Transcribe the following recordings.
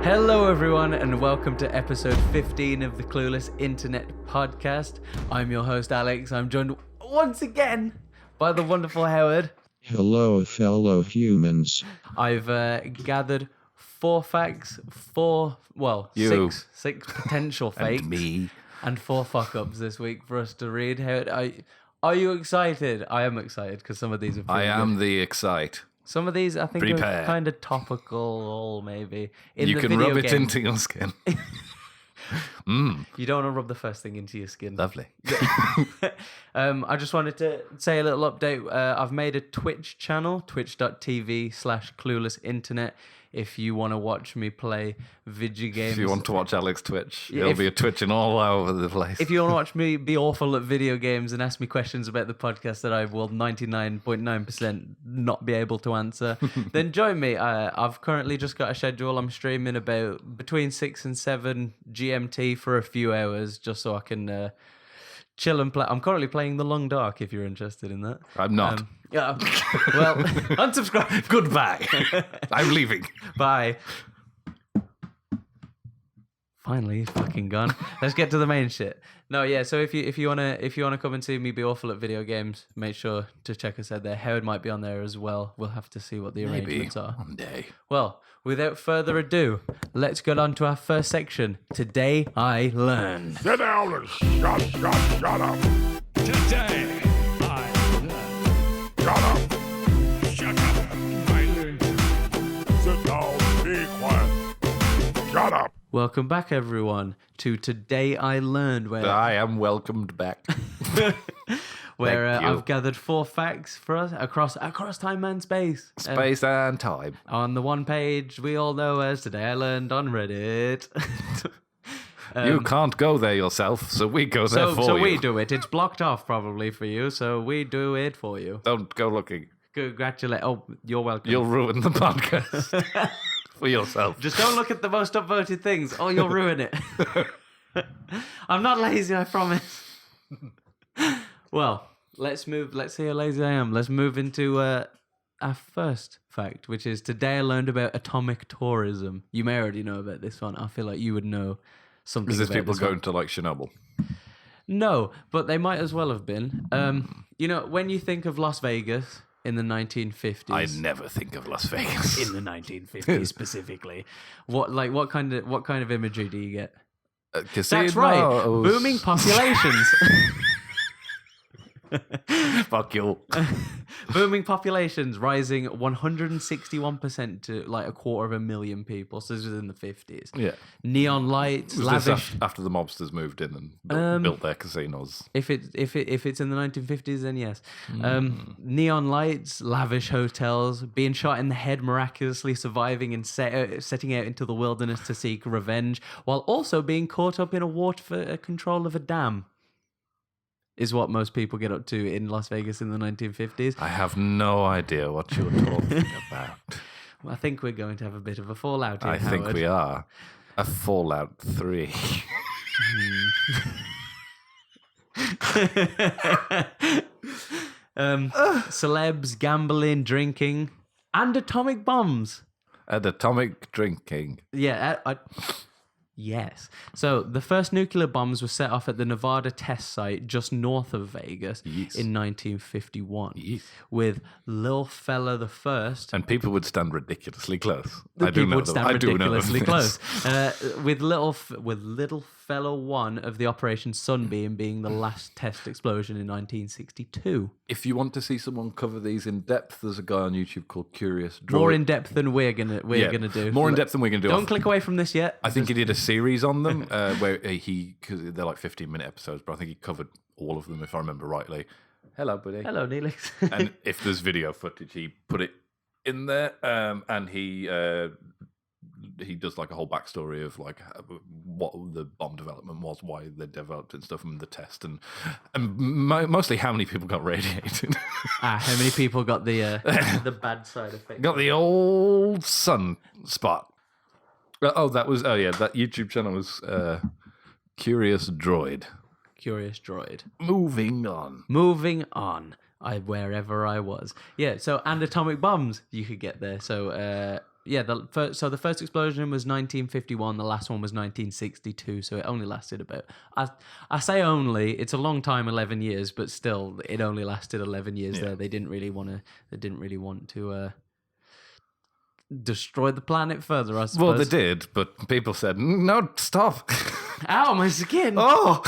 Hello everyone and welcome to episode 15 of the Clueless Internet podcast. I'm your host Alex. I'm joined once again by the wonderful Howard. Hello fellow humans. I've gathered 4 facts, six potential fakes And me. and 4 fuck-ups this week for us to read. Howard, are you excited? I am excited because some of these are pretty I am good. the excite. Some of these I think Prepare. are kind of topical, maybe. You can rub it into your skin. You don't want to rub the first thing into your skin. Lovely. I just wanted to say a little update. I've made a Twitch channel, twitch.tv/Clueless Internet. If you want to watch me play video games. If you want to watch Alex Twitch, Yeah, there'll if- be a twitching all over the place. If you want to watch me be awful at video games and ask me questions about the podcast that I will 99.9% not be able to answer, then join me. I've currently just got a schedule. I'm streaming about between 6 and 7 GMT for a few hours just so I can chill and play. I'm currently playing The Long Dark if you're interested in that. I'm not. Yeah. Well, unsubscribe. Goodbye. I'm leaving. Bye. Finally, he's fucking gone. Let's get to the main shit. No, yeah. So if you wanna come and see me be awful at video games, make sure to check us out there. Howard might be on there as well. We'll have to see what the Maybe arrangements are. one day. Well, without further ado, let's get on to our first section. Today I learned. Sit down and shut up. Today, Shut up. shut up. I learned. Sit down. Be quiet. Shut up. Welcome back, everyone, to Today I Learned, where I am welcomed back. where Thank you. I've gathered 4 facts for us across time and space. Space and time. On the one page we all know as Today I Learned on Reddit. You can't go there yourself, so we go there for So you. we do it. It's blocked off probably for you, so we do it for you. Don't go looking. Congratulate. Oh, you're welcome. You'll ruin the podcast for yourself. Just don't look at the most upvoted things. Oh, you'll ruin it. I'm not lazy, I promise. Well, let's move. Let's see how lazy I am. Let's move into our first fact, which is today I learned about atomic tourism. You may already know about this one. I feel like you would know something Is this about people this one. going to like Chernobyl? No, but they might as well have been. You know, when you think of Las Vegas in the 1950s, I never think of Las Vegas. in the 1950s specifically, what kind of imagery do you get? Casinos. That's right, booming populations. Fuck you. Booming populations rising 161% to like 250,000 people. So this was in the 50s. Yeah. Neon lights, Was lavish. this after the mobsters moved in and built their casinos? If it's in the 1950s, then yes. Neon lights, lavish hotels, being shot in the head, miraculously surviving and setting out into the wilderness to seek revenge, while also being caught up in a war for control of a dam. Is what most people get up to in Las Vegas in the 1950s. I have no idea what you're talking about. I think we're going to have a bit of a fallout here, I think Howard. we are. A Fallout 3. Celebs, gambling, drinking, and atomic bombs. And atomic drinking. Yeah, yes. So the first nuclear bombs were set off at the Nevada test site just north of Vegas Yes. in 1951 Yes. with Lil Fella the First. And people would stand ridiculously close. The I do people know would them. stand I do know ridiculously this. close. With Little Fella 1 of the Operation Sunbeam being the last test explosion in 1962. If you want to see someone cover these in depth, there's a guy on YouTube called Curious Draw. More in depth than we're gonna do. More in depth than we're going to do. Don't click away from this yet. I think he did a series on them where because they're like 15-minute episodes, but I think he covered all of them if I remember rightly. Hello, buddy. Hello, Neelix. And if there's video footage, he put it in there, and he he does like a whole backstory of like what the bomb development was, why they developed it and stuff, and the test, and mostly how many people got radiated. How many people got the bad side effect? Got the old sunspot. That YouTube channel was Curious Droid. Curious Droid. Moving on. Wherever I was. Yeah, so, and atomic bombs you could get there. So, the first explosion was 1951, the last one was 1962, so it only lasted about... I say only, it's a long time, 11 years, but still, it only lasted 11 years there. They didn't really want to destroy the planet further, I suppose. Well, they did, but people said, no, stop. Ow, my skin! Oh!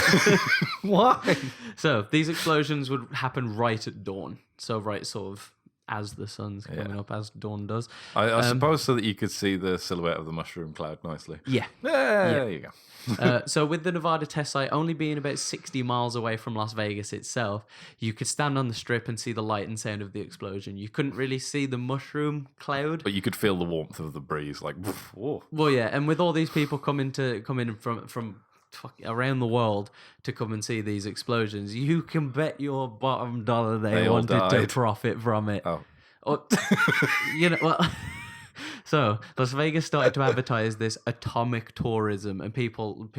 Why? So, these explosions would happen right at dawn. So, right sort of as the sun's coming up, as dawn does. I suppose so that you could see the silhouette of the mushroom cloud nicely. Yeah. There you go. So with the Nevada test site only being about 60 miles away from Las Vegas itself, you could stand on the strip and see the light and sound of the explosion. You couldn't really see the mushroom cloud. But you could feel the warmth of the breeze, like, whoa. Well, yeah, and with all these people coming from around the world to come and see these explosions, you can bet your bottom dollar they all wanted to died. profit from it. Oh. Or, so Las Vegas started to advertise this atomic tourism, and people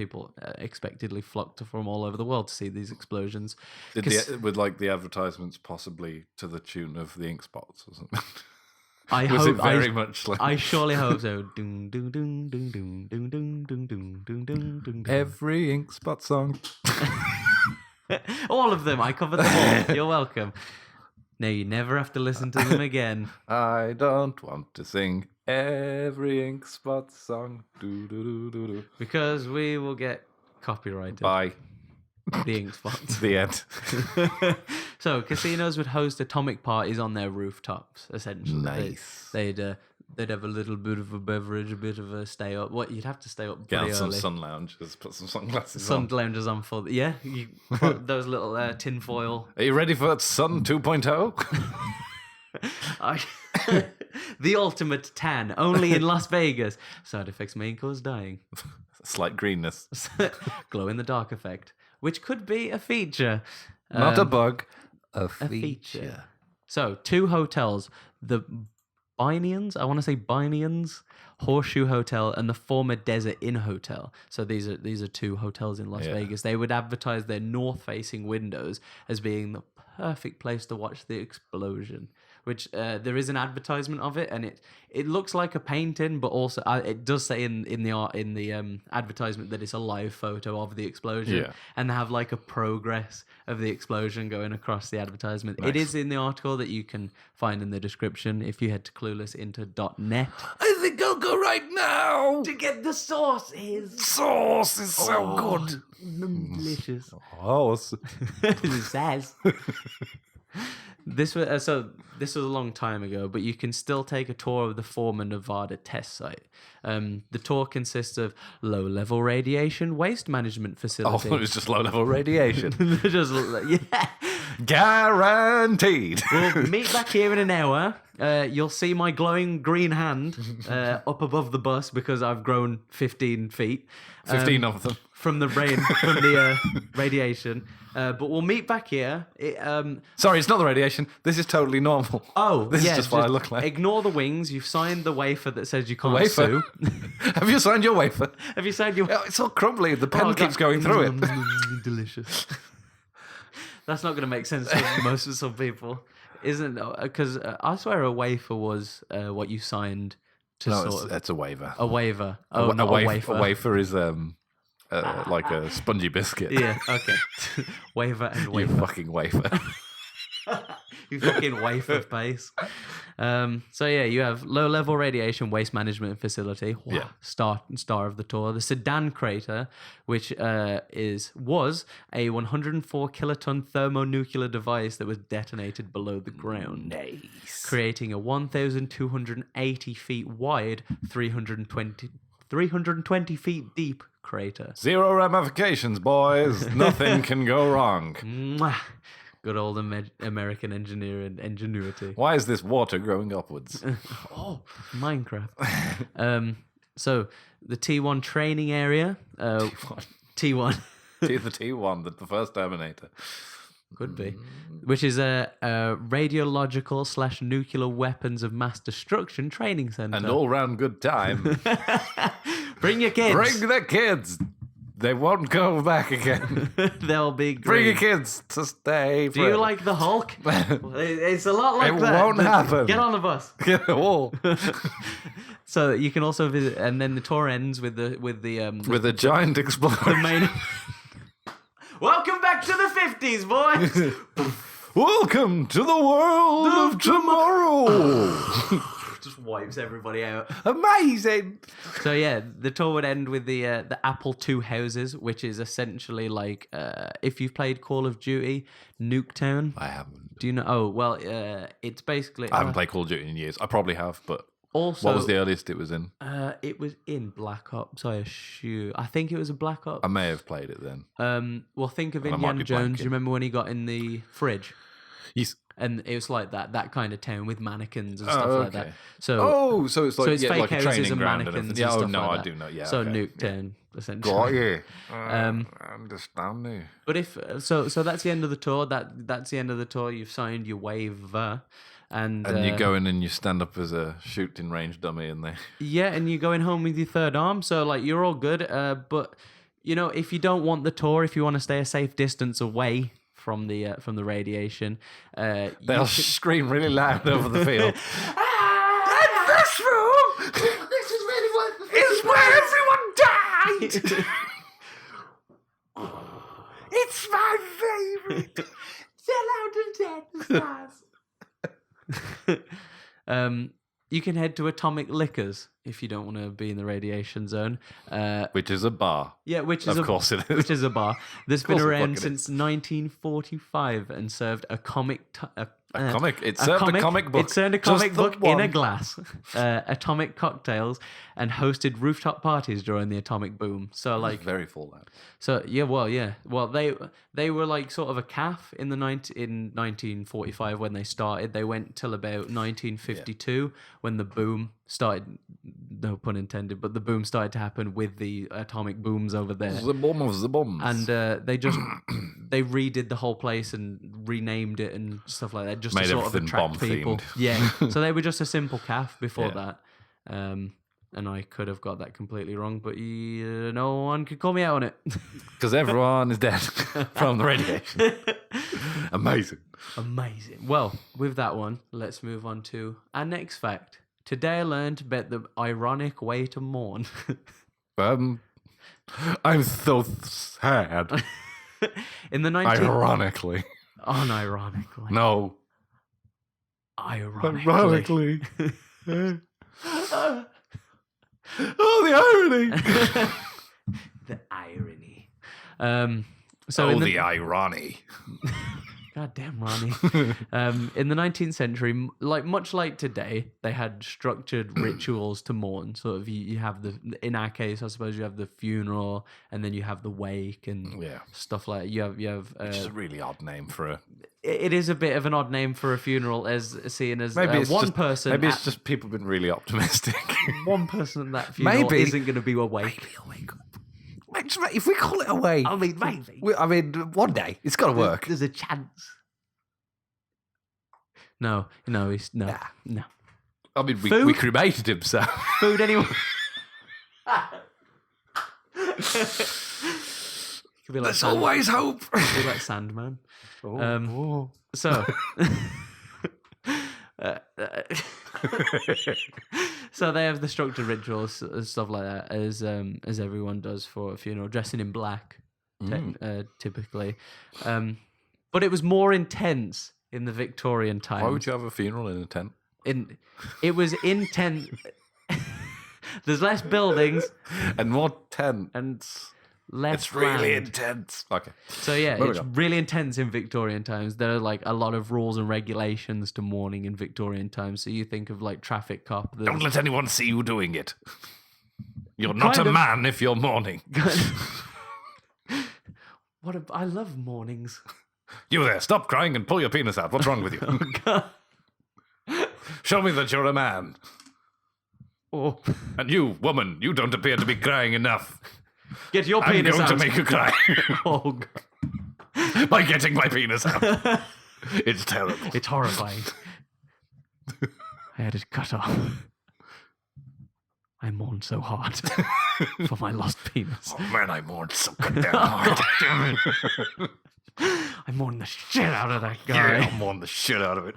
expectedly flocked from all over the world to see these explosions. With like the advertisements possibly to the tune of the ink spots or something. I Was hope it very much like I surely hope so. Ding, ding, ding, ding, ding, ding, ding, ding, ding, ding, ding, ding. every ink spot song? All of them. I covered them all. You're welcome. Now you never have to listen to them again. I don't want to sing every ink spot song. Do, do, do, do, do. Because we will get copyrighted. Bye. The ink spots. The end. So casinos would host atomic parties on their rooftops, essentially. Nice. They'd have a little bit of a beverage, a bit of a stay up. What, you'd have to stay up Get pretty on some early. sun lounges, put some sunglasses Sun on. lounges on for yeah. You put those little tin foil. Are you ready for Sun 2.0? The ultimate tan, only in Las Vegas. Side effects may cause dying. Slight greenness. Glow in the dark effect, which could be a feature. Not a bug, a A feature. feature. So, two hotels, the Binions, Horseshoe Hotel and the former Desert Inn Hotel. So these are two hotels in Las Vegas. They would advertise their north-facing windows as being the perfect place to watch the explosion. Which there is an advertisement of it, and it looks like a painting, but also it does say in the advertisement that it's a live photo of the explosion, and they have like a progress of the explosion going across the advertisement. Nice. It is in the article that you can find in the description if you head to cluelessinter.net. I think I'll go right now. To get the sauces. Sauce is so good. Delicious. Oh, Says. This was a long time ago, but you can still take a tour of the former Nevada test site. The tour consists of low-level radiation waste management facility. it was just low-level radiation. Just Guaranteed. We'll meet back here in an hour. You'll see my glowing green hand up above the bus because I've grown 15 feet. 15 of them. From the radiation. But we'll meet back here. Sorry, it's not the radiation. This is totally normal. Oh, this is just what I look like. Ignore the wings. You've signed the wafer that says you can't Wafer? sue. Have you signed your wafer? Have you signed your... Oh, it's all crumbly. The pen Oh, keeps God. going through it. Delicious. That's not going to make sense to most of some people, isn't it? Because I swear a wafer was what you signed to No, it's a waiver. A waiver. Oh, not a wafer. A wafer is like a spongy biscuit. Yeah, okay. Wafer and You wafer. fucking wafer. You fucking wafer face. So yeah, you have low-level radiation waste management facility. Wow. Yeah. Star of the tour. The Sedan crater, which was a 104 kiloton thermonuclear device that was detonated below the ground. Nice. Creating a 1,280 feet wide, 320 feet deep crater. 0 ramifications, boys. Nothing can go wrong. Mwah. Good old American engineering ingenuity. Why is this water growing upwards? Oh, Minecraft. So the T1 training area, T1 The T1, the first Terminator. could be, which is a radiological / nuclear weapons of mass destruction training center. And all round good time. Bring your kids. Bring the kids. They won't go back again. They'll be green. Bring your kids to stay. Do you like the Hulk? It's a lot like It that. won't happen. Get on the bus. Get a wall. So you can also visit, and then the tour ends with With a giant explosion. the main. Welcome back to the 50s, boys. Welcome to the world of tomorrow. Just wipes everybody out. Amazing. So yeah, the tour would end with the Apple II houses, which is essentially like if you've played Call of Duty, Nuketown. I haven't. Do you know? Oh well, it's basically. I haven't played Call of Duty in years. I probably have, but Also, what was the earliest it was in? It was in Black Ops. I assume. I think it was a Black Ops. I may have played it then. Well, think of Well, I might Indiana be Jones. blanking. Do you remember when he got in the fridge? Yes. And it was like that kind of town with mannequins and stuff like that. okay. So, So it's like, so it's fake like a houses training and ground mannequins and everything. stuff Oh, no, like I that. do know. Yeah. So okay. Nuketown, essentially. Got you. Um, I understand you. But if so that's the end of the tour. That's the end of the tour. You've signed your waiver, and You go in and you stand up as a shooting range dummy, and they. yeah, and you're going home with your third arm. So like you're all good. But you know, if you don't want the tour, if you want to stay a safe distance away from the radiation, They'll scream really loud over the field. And this room, this is really what is where everyone died. It's my favorite. You can head to Atomic Liquors if you don't want to be in the radiation zone. Which is a bar. Yeah, which is Of course it is. which is a bar that's been course it around fucking since 1945 and served a comic. It served a comic book. It served a Just comic the book in a one. glass, atomic cocktails, and hosted rooftop parties during the atomic boom. So like, Very full that. so yeah, well they were like sort of a calf in in 1945 when they started. They went till about 1952 when the boom started. No pun intended, but the boom started to happen with the atomic booms over there. The bomb of the bombs. And they just they redid the whole place and renamed it and stuff like that, just Made to sort of everything attract people. bomb-themed. Yeah, so they were just a simple calf before Yeah. that. And I could have got that completely wrong, but no one could call me out on it. Because everyone is dead from the radiation. Amazing. Amazing. Well, with that one, let's move on to our next fact. Today I learned about the ironic way to mourn. I'm so sad. In the 19... Ironically. Unironically. No. Ironically. Oh, the irony. The irony. So in the irony. God damn, Ronnie. In the 19th century, much like today, they had structured rituals to mourn. Sort of, you have in our case, I suppose you have the funeral, and then you have the wake and stuff like that. You have. Which is a really odd name for a. It is a bit of an odd name for a funeral, as seen as Maybe it's one just, person. Maybe it's just people been really optimistic. One person at that funeral Maybe. isn't going to be awake. If we call it away, I mean, maybe. One day it's got to work. There's a chance. No, it's no. I mean, we Food? cremated him, so. Food anyone? Could be like There's always hope. Could be like Sandman. So. So they have the structured rituals and stuff like that, as everyone does for a funeral, dressing in black, typically. But it was more intense in the Victorian times. Why would you have a funeral in a tent? It was intense. There's less buildings And more tent. and less. It's really land. intense. Okay. So yeah, Moving it's on. really intense in Victorian times. There are like a lot of rules and regulations to mourning in Victorian times. So you think of like traffic cop. Don't let anyone see you doing it. You're not Kind a of. man if you're mourning. I love mornings. You there, stop crying and pull your penis out. What's wrong with you? God. Show me that you're a man. Oh, And you, woman, you don't appear to be crying enough. get your I'm penis going out. to make you cry Oh, God. by getting my penis out. It's terrible. It's horrifying. I had it cut off. I mourned so hard for my lost penis. Oh man, I mourned so goddamn hard. Damn it. I mourned the shit out of that guy. Yeah, I mourned the shit out of it.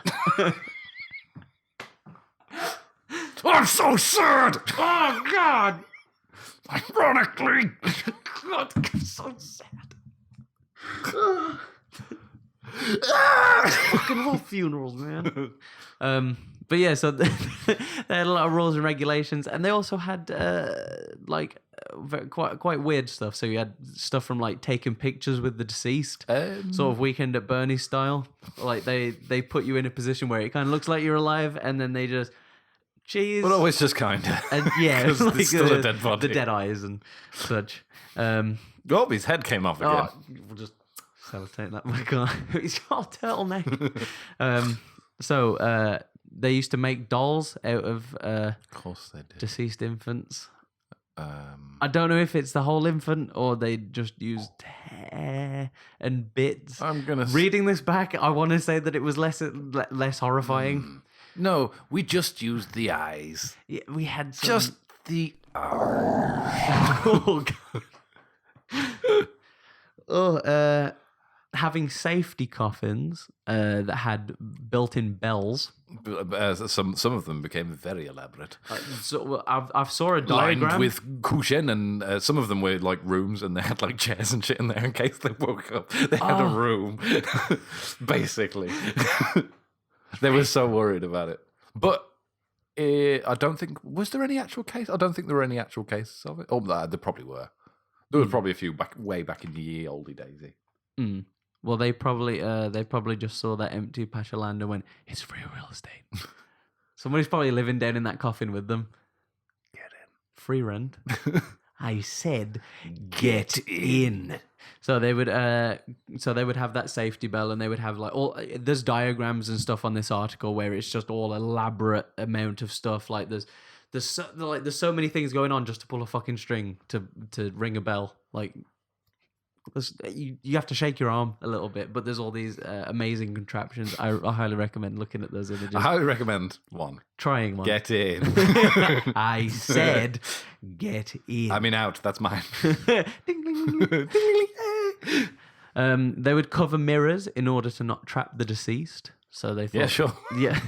I'm so sad. Oh, God. Ironically. God, I'm so sad. Fucking whole funerals, man. But yeah, so they had a lot of rules and regulations, and they also had quite weird stuff. So you had stuff from like taking pictures with the deceased, sort of Weekend at Bernie style. Like they put you in a position where it kind of looks like you're alive, and then they just cheese. But always just kind of. And yeah, 'Cause like there's still a dead body. the dead eyes and such. Oh, his head came off again. We'll just sellotape that back on. It's got a turtleneck. So they used to make dolls out of course they did. deceased infants. I don't know if it's the whole infant or they just used hair and bits. I'm gonna Reading this back, I want to say that it was less horrifying. No, we just used the eyes. Yeah, we had some... Just the Oh, God. Having safety coffins that had built-in bells. Some of them became very elaborate. So I saw a diagram Lined with cushion, and some of them were like rooms, and they had like chairs and shit in there in case they woke up. They had a room, basically. They were so worried about it. But I don't think... Was there any actual case? I don't think there were any actual cases of it. Oh, there probably were. There was probably a few way back in the ye olde daisy. Mm. Well, they probably just saw that empty patch of land and went, "It's free real estate." Somebody's probably living down in that coffin with them. Get in. Free rent. I said, get in. So they would have that safety bell, and they would have like all. There's diagrams and stuff on this article where it's just all elaborate amount of stuff. Like there's so many things going on just to pull a fucking string to ring a bell. Like you have to shake your arm a little bit, but there's all these amazing contraptions. I highly recommend looking at those images. I highly recommend one. Trying one. Get in. I said, get in. I mean, out. That's mine. Ding, ding, ding, ding, ding, ding. They would cover mirrors in order to not trap the deceased. So they thought, Yeah, sure. Yeah,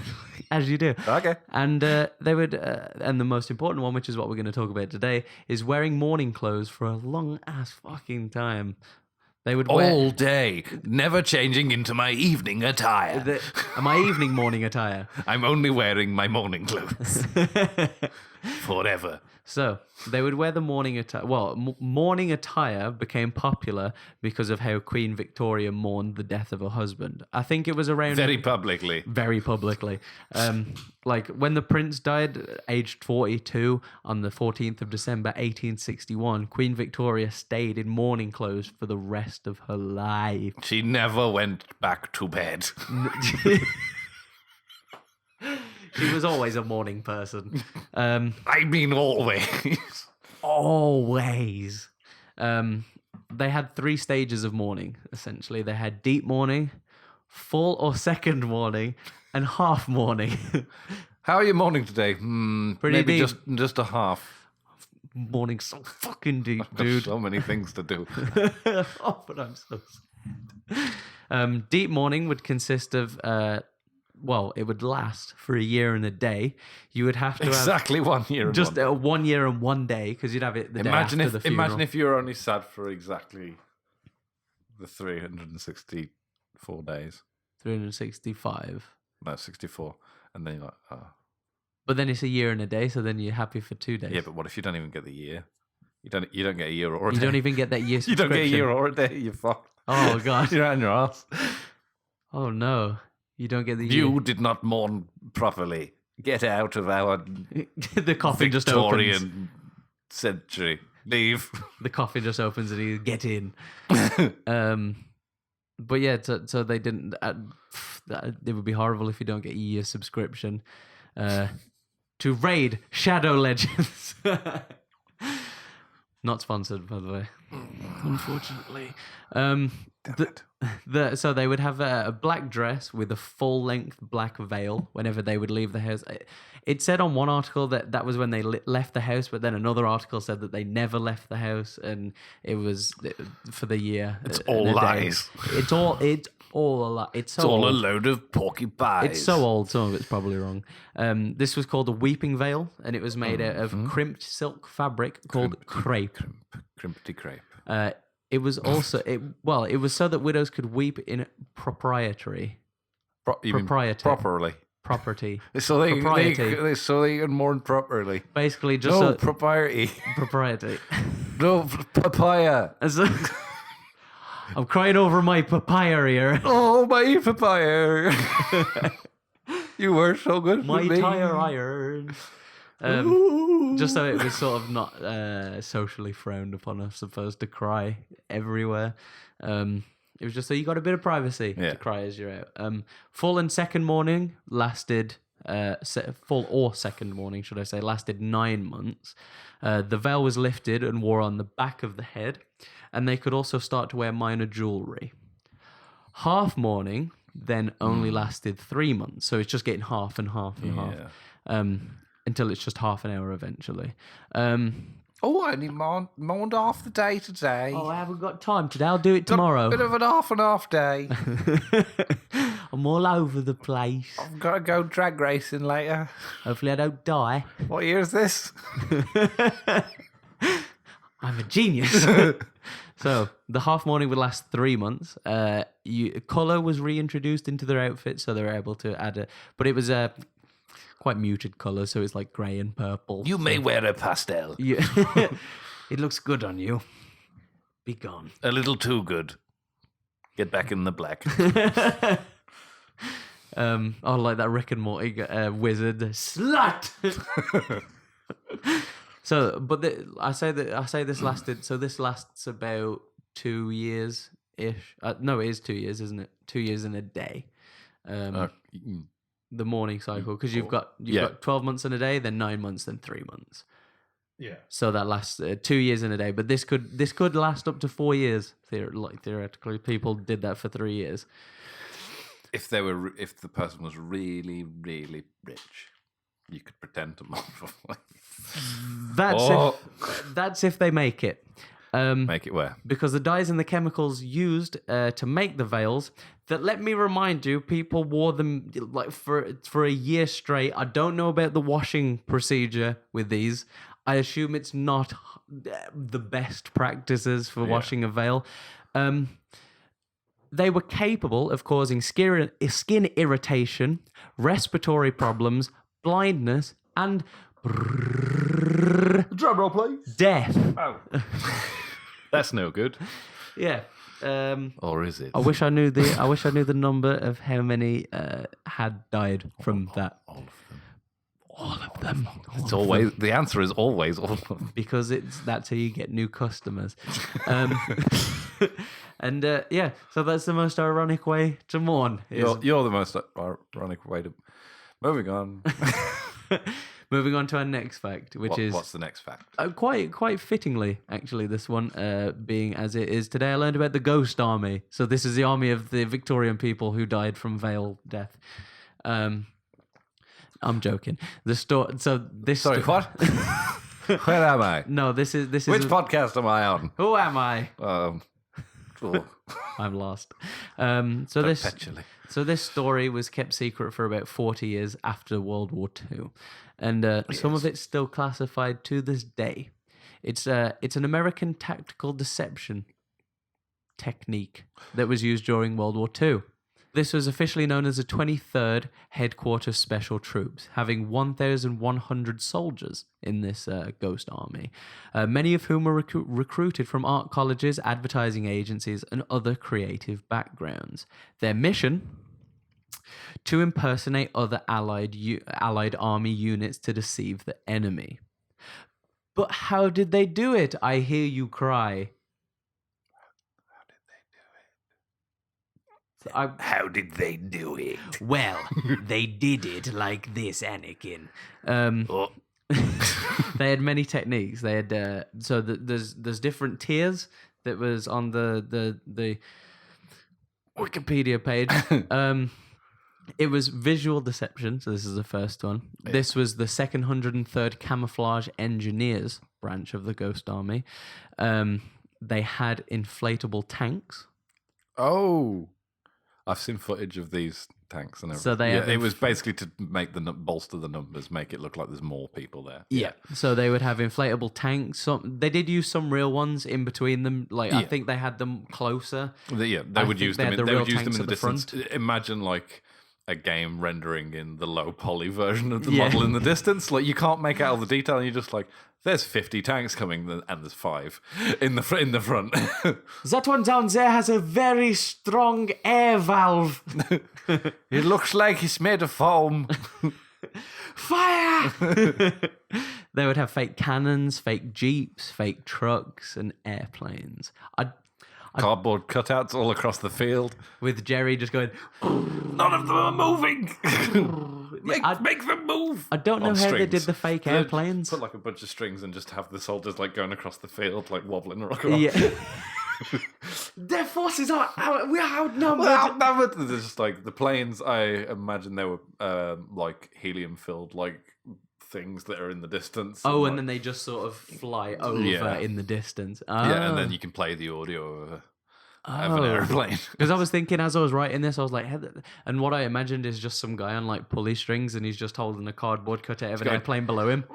as you do. Okay. And they would, and the most important one, which is what we're going to talk about today, is wearing mourning clothes for a long ass fucking time. They would wear All day, never changing into my evening attire. my evening morning attire. I'm only wearing my morning clothes. Forever. So they would wear the morning attire. Well, morning attire became popular because of how Queen Victoria mourned the death of her husband. I think it was around Very publicly. very publicly. Like when the prince died, aged 42, on the 14th of December 1861, Queen Victoria stayed in mourning clothes for the rest of her life. She never went back to bed. She was always a mourning person. I mean, always. Always. They had 3 stages of mourning, essentially. They had deep mourning, full or second mourning, and half mourning. How are you mourning today? Maybe deep. just a half. Mourning so fucking deep, There's dude. so many things to do. Oh, but I'm so sad. Deep mourning would consist of... it would last for a year and a day. You would have to Exactly 1 year. have just 1 year and 1 day, because you'd have it the day after the funeral. Imagine if you were only sad for exactly the 364 days. 365. No, 64. And then you're like, oh. But then it's a year and a day, so then you're happy for 2 days. Yeah, but what if you don't even get the year? You don't get a year or a day. You don't even get that year You don't get a subscription. year or a day. You're fucked. Oh, God. You're on your ass. Oh, no. You don't get the year. You did not mourn properly. Get out of our The coffin just opens. Victorian century. Leave. The coffin just opens and you get in. But yeah, so they didn't... it would be horrible if you don't get a year subscription. to raid Shadow Legends. Not sponsored, by the way, unfortunately. So they would have a black dress with a full-length black veil whenever they would leave the house. It said on one article that was when they left the house, but then another article said that they never left the house, and it was for the year. It's all lies. It's all a lie. It's all a load of porcupines. It's so old, some of it's probably wrong. This was called a weeping veil, and it was made out of crimped silk fabric called crepe. Crimpty crepe. It was also it was so that widows could weep in propriety. Properly. Property. So they can mourn properly. Basically, just no propriety. Propriety. No papaya. I'm crying over my papaya here. Oh, my papaya. You were so good my for me. tire iron. Just so it was sort of not socially frowned upon, I suppose, to cry everywhere. It was just so you got a bit of privacy to cry as you're out. Full or second mourning lasted 9 months. The veil was lifted and wore on the back of the head, and they could also start to wear minor jewelry. Half mourning then only lasted 3 months, so it's just getting half and half and half. Until it's just half an hour eventually. I only mourned half the day today. Oh, I haven't got time today. I'll do it tomorrow. A bit of an half and half day. I'm all over the place. I've got to go drag racing later. Hopefully I don't die. What year is this? I'm a genius. So the half mourning would last 3 months. Colour was reintroduced into their outfit, so they were able to add it. But it was quite muted colour, so it's like grey and purple. You may wear a pastel. It looks good on you. Be gone. A little too good. Get back in the black. Like that Rick and Morty wizard slut. So, but I say this lasted. So this lasts about 2 years ish. No, it is 2 years, isn't it? 2 years in a day. The morning cycle, because you've got 12 months in a day, then 9 months, then 3 months. Yeah. So that lasts 2 years in a day, but this could last up to 4 years. Theoretically, people did that for 3 years. If the person was really, really rich, you could pretend to mourn for That's if they make it. Make it where? Because the dyes and the chemicals used to make the veils, that, let me remind you, people wore them like for a year straight. I don't know about the washing procedure with these. I assume it's not the best practices for washing a veil. They were capable of causing skin irritation, respiratory problems, blindness, and drum roll, please. Death. Oh. That's no good. Yeah. Or is it? I wish I knew the number of how many had died from that. All of them. It's always the answer is always all of them, because that's how you get new customers. And so that's the most ironic way to mourn. You're the most ironic way to. Moving on. Moving on to our next fact, which is... What's the next fact? Quite fittingly, actually, this one being as it is today, I learned about the Ghost Army. So this is the army of the Victorian people who died from veil death. I'm joking. Sorry, what? Where am I? No, this is... Which podcast am I on? Who am I? Cool. I'm lost. Perpetually. So this story was kept secret for about 40 years after World War II. And some of it's still classified to this day. It's an American tactical deception technique that was used during World War II. This was officially known as the 23rd Headquarters Special Troops, having 1,100 soldiers in this ghost army, many of whom were recruited from art colleges, advertising agencies, and other creative backgrounds. Their mission: to impersonate other Allied army units to deceive the enemy. But how did they do it? I hear you cry. How did they do it? Well, they did it like this, Anakin. Oh. They had many techniques. They had there's different tiers that was on the Wikipedia page. It was visual deception, so this is the first one. Yeah. This was the 203rd Camouflage Engineers branch of the Ghost Army. They had inflatable tanks. Oh, I've seen footage of these tanks and everything. So it was basically to make bolster the numbers, make it look like there's more people there. Yeah. So they would have inflatable tanks. They did use some real ones in between them. I think they had them closer. They would use them in the distance. Imagine a game rendering in the low poly version of the model in the distance. You can't make out all the detail, and you're just there's 50 tanks coming, and there's 5 in the front. That one down there has a very strong air valve. It looks like it's made of foam. Fire! They would have fake cannons, fake jeeps, fake trucks, and airplanes. Cardboard cutouts all across the field. With Jerry just going, none of them are moving. make them move. I don't know how they did the fake airplanes. Put a bunch of strings and just have the soldiers going across the field, wobbling around. Yeah. Their forces are we're outnumbered. There's just the planes. I imagine they were helium filled, things that are in the distance. Oh, and then they just sort of fly over in the distance. Yeah, and then you can play the audio of an airplane. Because I was thinking as I was writing this, I was like, and what I imagined is just some guy on pulley strings, and he's just holding a cardboard cutout of an airplane below him.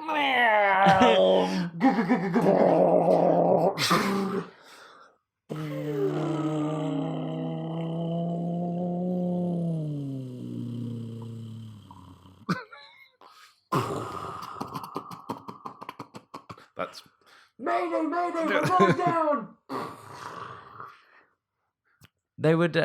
That's Mayday, we're going down. They would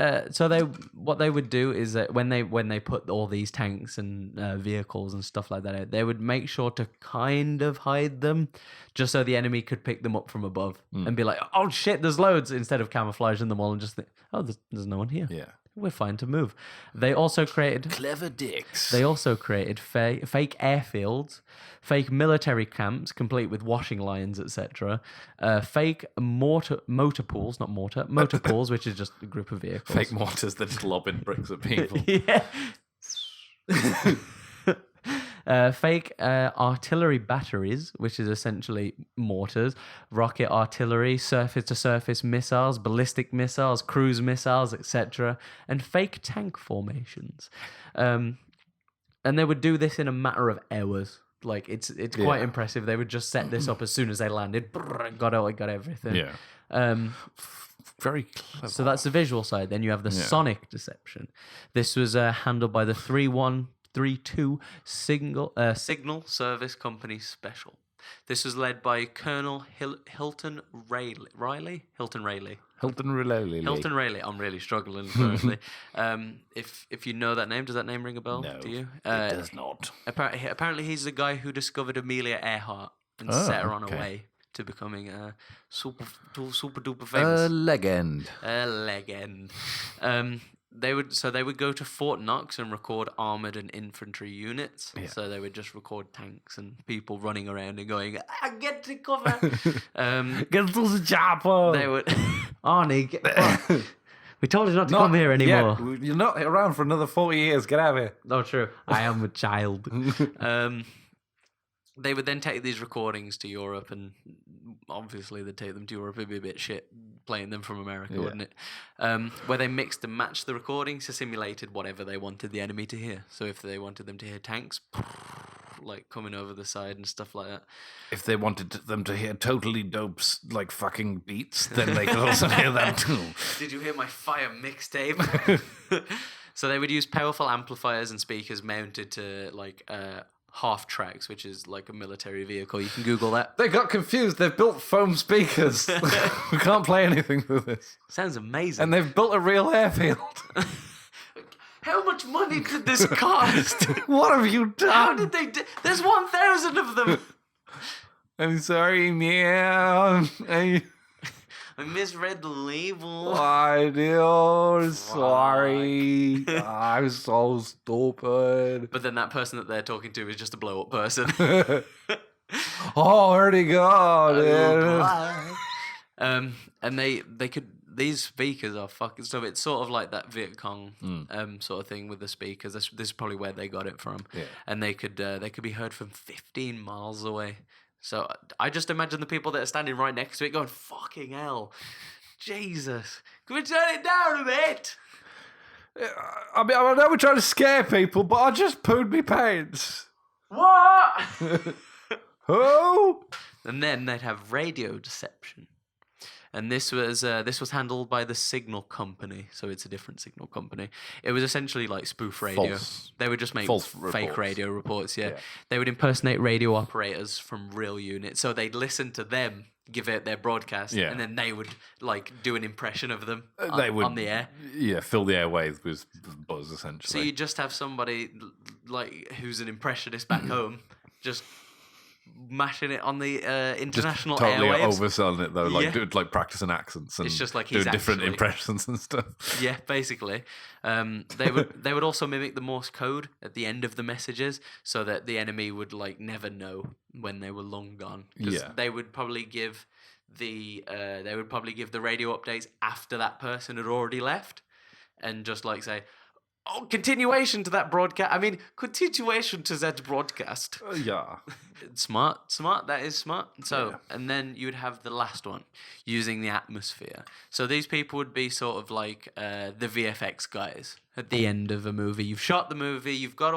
what they would do is that when they put all these tanks and vehicles and stuff like that out, they would make sure to kind of hide them just so the enemy could pick them up from above and be like, oh shit, there's loads, instead of camouflaging them all and just think, oh, there's no one here. Yeah. We're fine to move. They also created clever dicks. They also created fake airfields, fake military camps, complete with washing lines, etc. Fake motor pools, which is just a group of vehicles. Fake mortars that just lobbing bricks at people. Yeah. Fake artillery batteries, which is essentially mortars, rocket artillery, surface-to-surface missiles, ballistic missiles, cruise missiles, etc., and fake tank formations. And they would do this in a matter of hours. It's quite impressive. They would just set this up as soon as they landed. Got everything. Yeah. Very clever. So that's the visual side. Then you have the sonic deception. This was handled by the 3132 Signal Service Company Special. This was led by Colonel Hilton Rayleigh. Hilton Rayleigh. I'm really struggling currently. If you know that name, does that name ring a bell to you? It does not. Apparently, he's the guy who discovered Amelia Earhart and set her on a way to becoming super duper famous. A legend. They would go to Fort Knox and record armored and infantry units. Yeah. So they would just record tanks and people running around and going, get to cover. Get to the chopper. They would, Arnie, we told you not to come here anymore. Yet. You're not around for another 40 years. Get out of here. Oh, true. I am a child. They would then take these recordings to Europe, and obviously they'd take them to Europe. It'd be a bit shit playing them from America, wouldn't it? Where they mixed and matched the recordings to simulated whatever they wanted the enemy to hear. So if they wanted them to hear tanks, coming over the side and stuff like that. If they wanted them to hear totally dope, fucking beats, then they could also hear that too. Did you hear my fire mixtape? So they would use powerful amplifiers and speakers mounted to half tracks, which is like a military vehicle. You can Google that. They got confused. They've built foam speakers. We can't play anything with this. Sounds amazing. And they've built a real airfield. How much money did this cost? What have you done? How did they do? There's 1,000 of them. I'm sorry, meow. I misread the label. I know. Sorry. I'm so stupid. But then that person that they're talking to is just a blow up person. Oh, where'd he go? And they could, these speakers are fucking, so it's sort of like that Viet Cong sort of thing with the speakers. This is probably where they got it from. Yeah. And they could be heard from 15 miles away. So I just imagine the people that are standing right next to it going, fucking hell, Jesus, can we turn it down a bit? I mean, I know we're trying to scare people, but I just pooed me pants. What? Oh! And then they'd have radio deception. And this was handled by the Signal Company, so it's a different Signal Company. It was essentially like spoof radio. False. They would just make False fake reports. radio reports, yeah. Yeah. They would impersonate radio operators from real units, so they'd listen to them give out their broadcast, Yeah. and then they would like do an impression of them They would on the air. Yeah, fill the airwaves with buzz, essentially. So you just have somebody like who's an impressionist back home, just mashing it on the international just totally airwaves. overselling it though, like Yeah. practicing accents and It's just like he's doing different actually- impressions and stuff. Yeah, basically. They would also mimic the Morse code at the end of the messages, so that the enemy would like never know when they were long gone. 'Cause Yeah. they would probably give the radio updates after that person had already left, and just like say, "Oh, continuation to that broadcast." I mean, continuation to that broadcast. Yeah. Smart. That is smart. So, and then you would have the last one, using the atmosphere. So these people would be sort of like the VFX guys at the end of a movie. You've shot the movie. You've got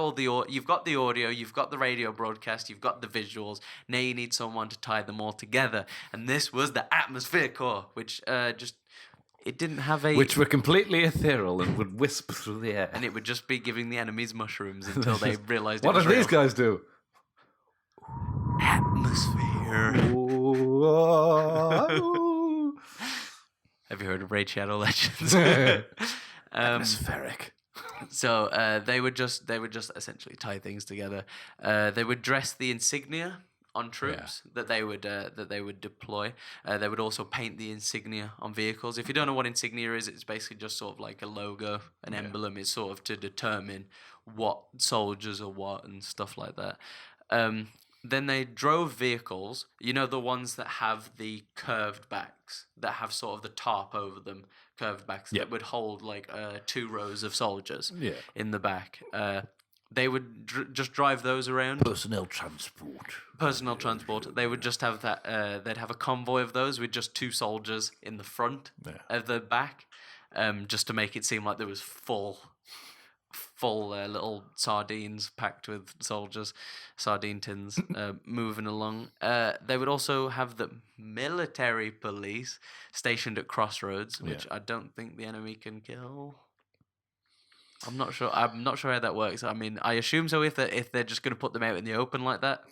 you've got the audio. You've got the radio broadcast. You've got the visuals. Now you need someone to tie them all together. And this was the atmosphere core, which it didn't have a Which were completely ethereal and would whisper through the air. and it would just be giving the enemies mushrooms until they realized What it was do these real. guys do? Atmosphere. Ooh, Have you heard of Raid Shadow Legends? atmospheric. So they would just essentially tie things together. They would dress the insignia on troops that they would deploy. They would also paint the insignia on vehicles. If you don't know what insignia is, it's basically just sort of like a logo, an emblem. It's sort of to determine what soldiers are what and stuff like that. Then they drove vehicles, you know, the ones that have the curved backs, that have sort of the tarp over them, curved backs that would hold like 2 rows of soldiers in the back. They would just drive those around. Personnel transport. They would just have that. They'd have a convoy of those with just 2 soldiers in the front of the back, just to make it seem like there was full little sardines packed with soldiers, sardine tins, moving along. They would also have the military police stationed at crossroads, which I don't think the enemy can kill. I'm not sure how that works. I mean, I assume so if they're just going to put them out in the open like that.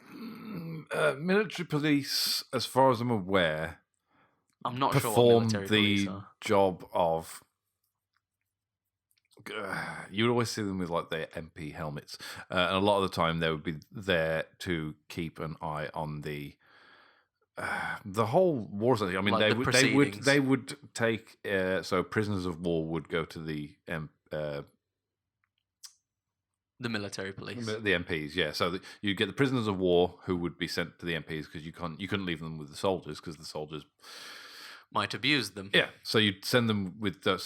Military police, as far as I'm aware, I'm not sure what perform military the police are. job of. You would always see them with like their MP helmets, and a lot of the time they would be there to keep an eye on the whole war zone. I mean, Like the they would take so prisoners of war would go to the military police. The MPs, yeah. So you get the prisoners of war who would be sent to the MPs because you couldn't leave them with the soldiers because the soldiers might abuse them. Yeah, so you'd send them with it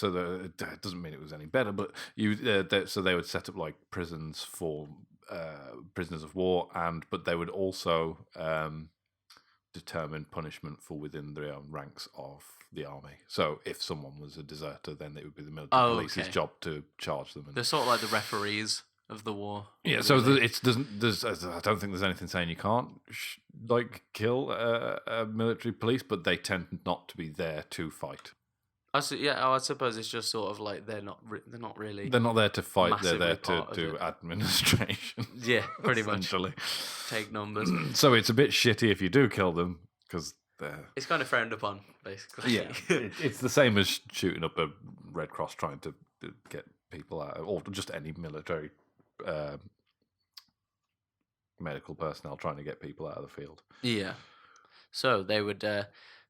doesn't mean it was any better, but so they would set up like prisons for prisoners of war, but they would also determine punishment for within their own ranks of the army. So if someone was a deserter, then it would be the military police's job to charge them. They're sort of like the referees of the war. Yeah, so I don't think there's anything saying you can't kill a military police, but they tend not to be there to fight. I suppose it's just sort of like they're not really. They're not there to fight. They're there massively to part of do it. administration. Yeah, pretty much. essentially. Take numbers. So it's a bit shitty if you do kill them because they're. It's kind of frowned upon, basically. Yeah, it's the same as shooting up a Red Cross trying to get people out, or just any military. Medical personnel trying to get people out of the field. Yeah. So they would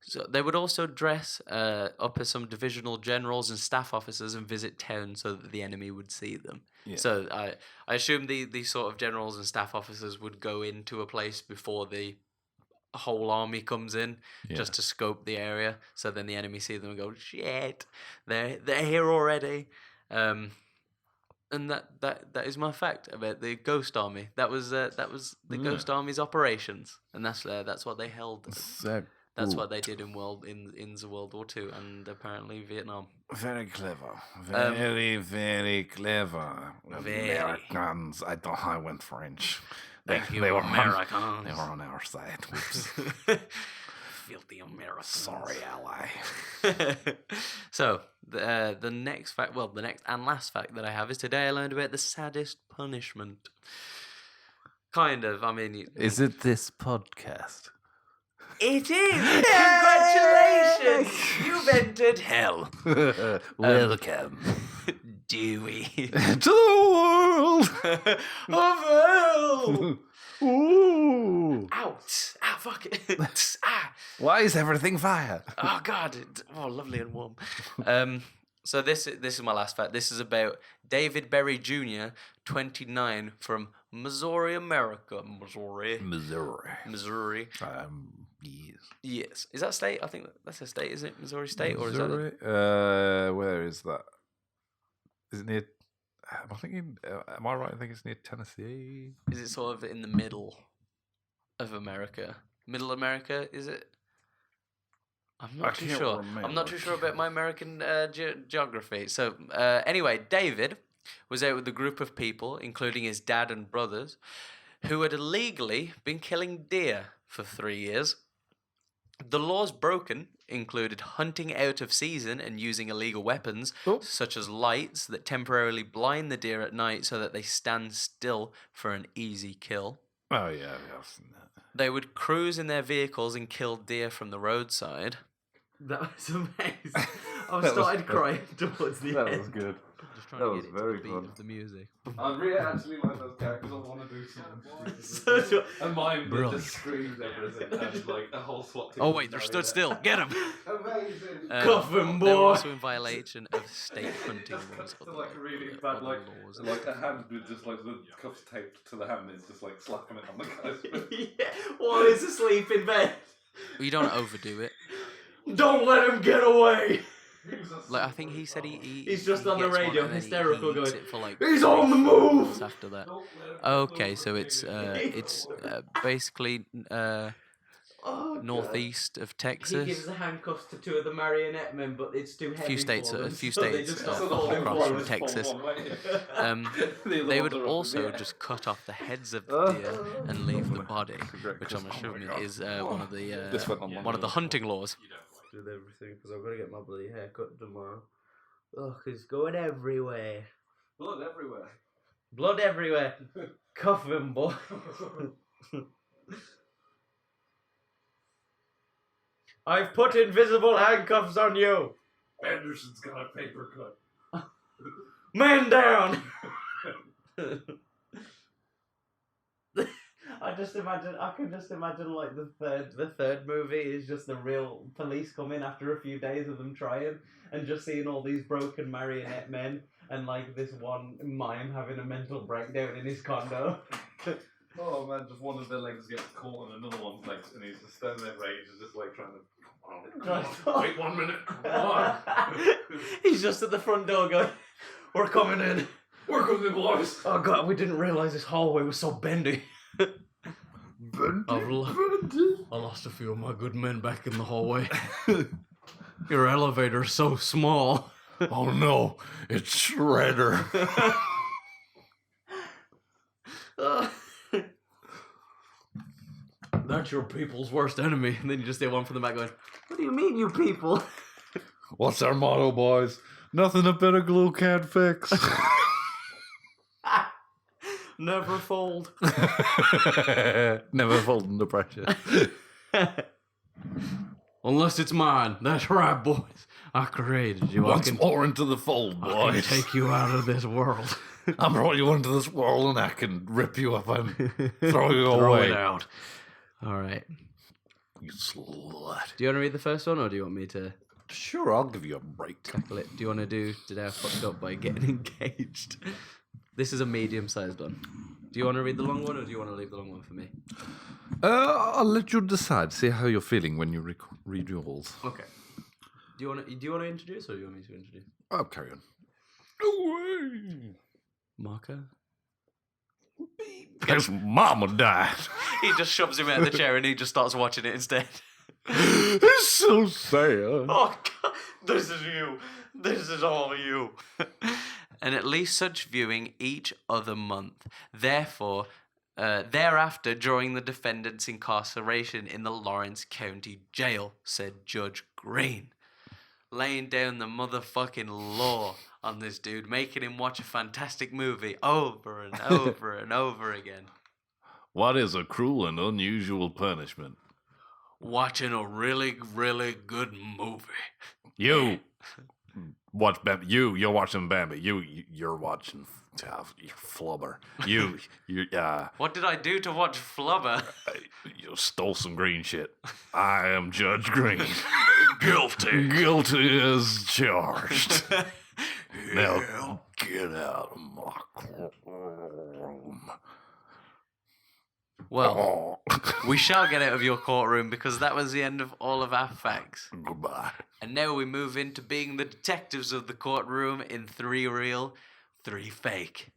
So they would also dress up as some divisional generals and staff officers and visit town so that the enemy would see them. Yeah. So I assume these sort of generals and staff officers would go into a place before the whole army comes in, just to scope the area. So then the enemy see them and go, shit, they're here already. And that is my fact about the Ghost Army. That was the Ghost Army's operations, and that's what they held. That's what they did in the World War II and apparently Vietnam. Very clever. Very clever. Americans. I went French. They were Americans. They were on our side. Whoops. Filthy Americans. Sorry, ally. So the next fact, the next and last fact that I have is today I learned about the saddest punishment. Kind of. I mean, Is it this podcast? it is. Congratulations! You've entered hell. Welcome Dewey. to the world of hell. Ooh. Out. Ah, fuck it. Ah. Why is everything fire? Oh, God. Lovely and warm. So this is my last fact. This is about David Berry Jr., 29, from Missouri, America. Missouri. Yes. Yes. Is that state? I think that's a state, isn't it? Missouri State? Or is that where is that? Is it near... Am I right? I think it's near Tennessee. Is it sort of in the middle of America? Middle America, is it? I'm not too sure. I'm not too sure about my American geography. So anyway, David was out with a group of people, including his dad and brothers, who had illegally been killing deer for 3 years. The laws broken included hunting out of season and using illegal weapons, such as lights that temporarily blind the deer at night so that they stand still for an easy kill. Oh, yeah, I've seen that. They would cruise in their vehicles and kill deer from the roadside. That was amazing. I started crying towards the end. That was good. Just trying to get it to the beat of the music. I really actually like those characters. I want to do something. So, And mine Brilliant. just screams everything and like a whole SWAT team. oh wait, they're stood still. Get them. Amazing. Cuff 'em, boy. They're also in violation of state hunting laws. So like really bad, other like laws. like a hand with just like the cuffs taped to the hand is just like slapping it on the guy's face. Yeah, while he's asleep in bed. You don't overdo it. Don't let him get away! Like I think he said He's just he on the gets one radio, and then hysterical, he eats going, it for like "He's on the move!" months after that. Okay, so it's basically Oh, God. northeast of He Texas. gives the handcuffs to two of the marionette men, but it's too heavy few states, for them, a few so they states just start across falling from forward. Texas. They would also just cut off the heads of the deer and leave the body, which I'm assuming is one of the hunting laws. With everything, because I've got to get my bloody hair cut tomorrow. Ugh, it's going everywhere. Blood everywhere. Blood everywhere. Cuff him, boy. I've put invisible handcuffs on you. Anderson's got a paper cut. Man down. I can just imagine like the third movie is just the real police coming after a few days of them trying and just seeing all these broken marionette men and like this one mime having a mental breakdown in his condo. Oh man, just one of their legs gets caught on another one's legs and he's just standing there rage, just like trying to wait 1 minute, come on. He's just at the front door going, "We're coming in. We're coming, boys. Oh God, we didn't realise this hallway was so bendy." I lost a few of my good men back in the hallway. Your elevator's so small. Oh no, it's Shredder. That's your people's worst enemy. And then you just hear one from the back going, What do you mean, you people? What's our motto, boys? Nothing a better glue can't fix. never fold. Never fold under pressure. Unless it's mine. That's right, boys. I created you. Once more into the fold, I can boys. take you out of this world. I brought you into this world and I can rip you up and throw you Throw away. it out. All right. You slut. Do you want to read the first one, or do you want me to Sure, I'll give you a break. tackle it? Do you want to do Today I Fucked Up by Getting Engaged? This is a medium-sized one. Do you want to read the long one, or do you want to leave the long one for me? I'll let you decide. See how you're feeling when you read yours. Okay. Do you want to introduce, or do you want me to introduce? I'll carry on. Marker? His mama died. He just shoves him out of the chair and he just starts watching it instead. It's so sad. Oh, God. This is you. This is all you. And at least such viewing each other month. Therefore, thereafter, during the defendant's incarceration in the Lawrence County Jail, said Judge Green. Laying down the motherfucking law on this dude, making him watch a fantastic movie over and over and over again. What is a cruel and unusual punishment? Watching a really, really good movie. You watch Bambi. You're watching Bambi. You're watching you flubber. You What did I do to watch Flubber? you stole some green shit. I am Judge Green. Guilty as charged. Now get out of my courtroom. Well, we shall get out of your courtroom because that was the end of all of our facts. Goodbye. And now we move into being the detectives of the courtroom in 3 real, 3 fake.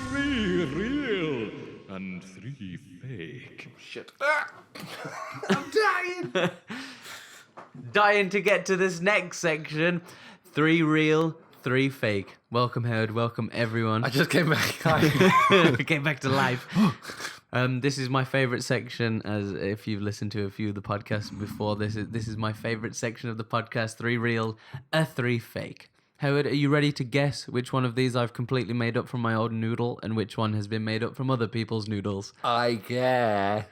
Three real and 3 fake. Shit. Dying to get to this next section. 3 real, 3 fake. Welcome, Howard. Welcome, everyone. I just came back. Came back to life. This is my favorite section. As if you've listened to a few of the podcasts before, this is my favorite section of the podcast. 3 real, 3 fake. Howard, are you ready to guess which one of these I've completely made up from my own noodle and which one has been made up from other people's noodles? I guess.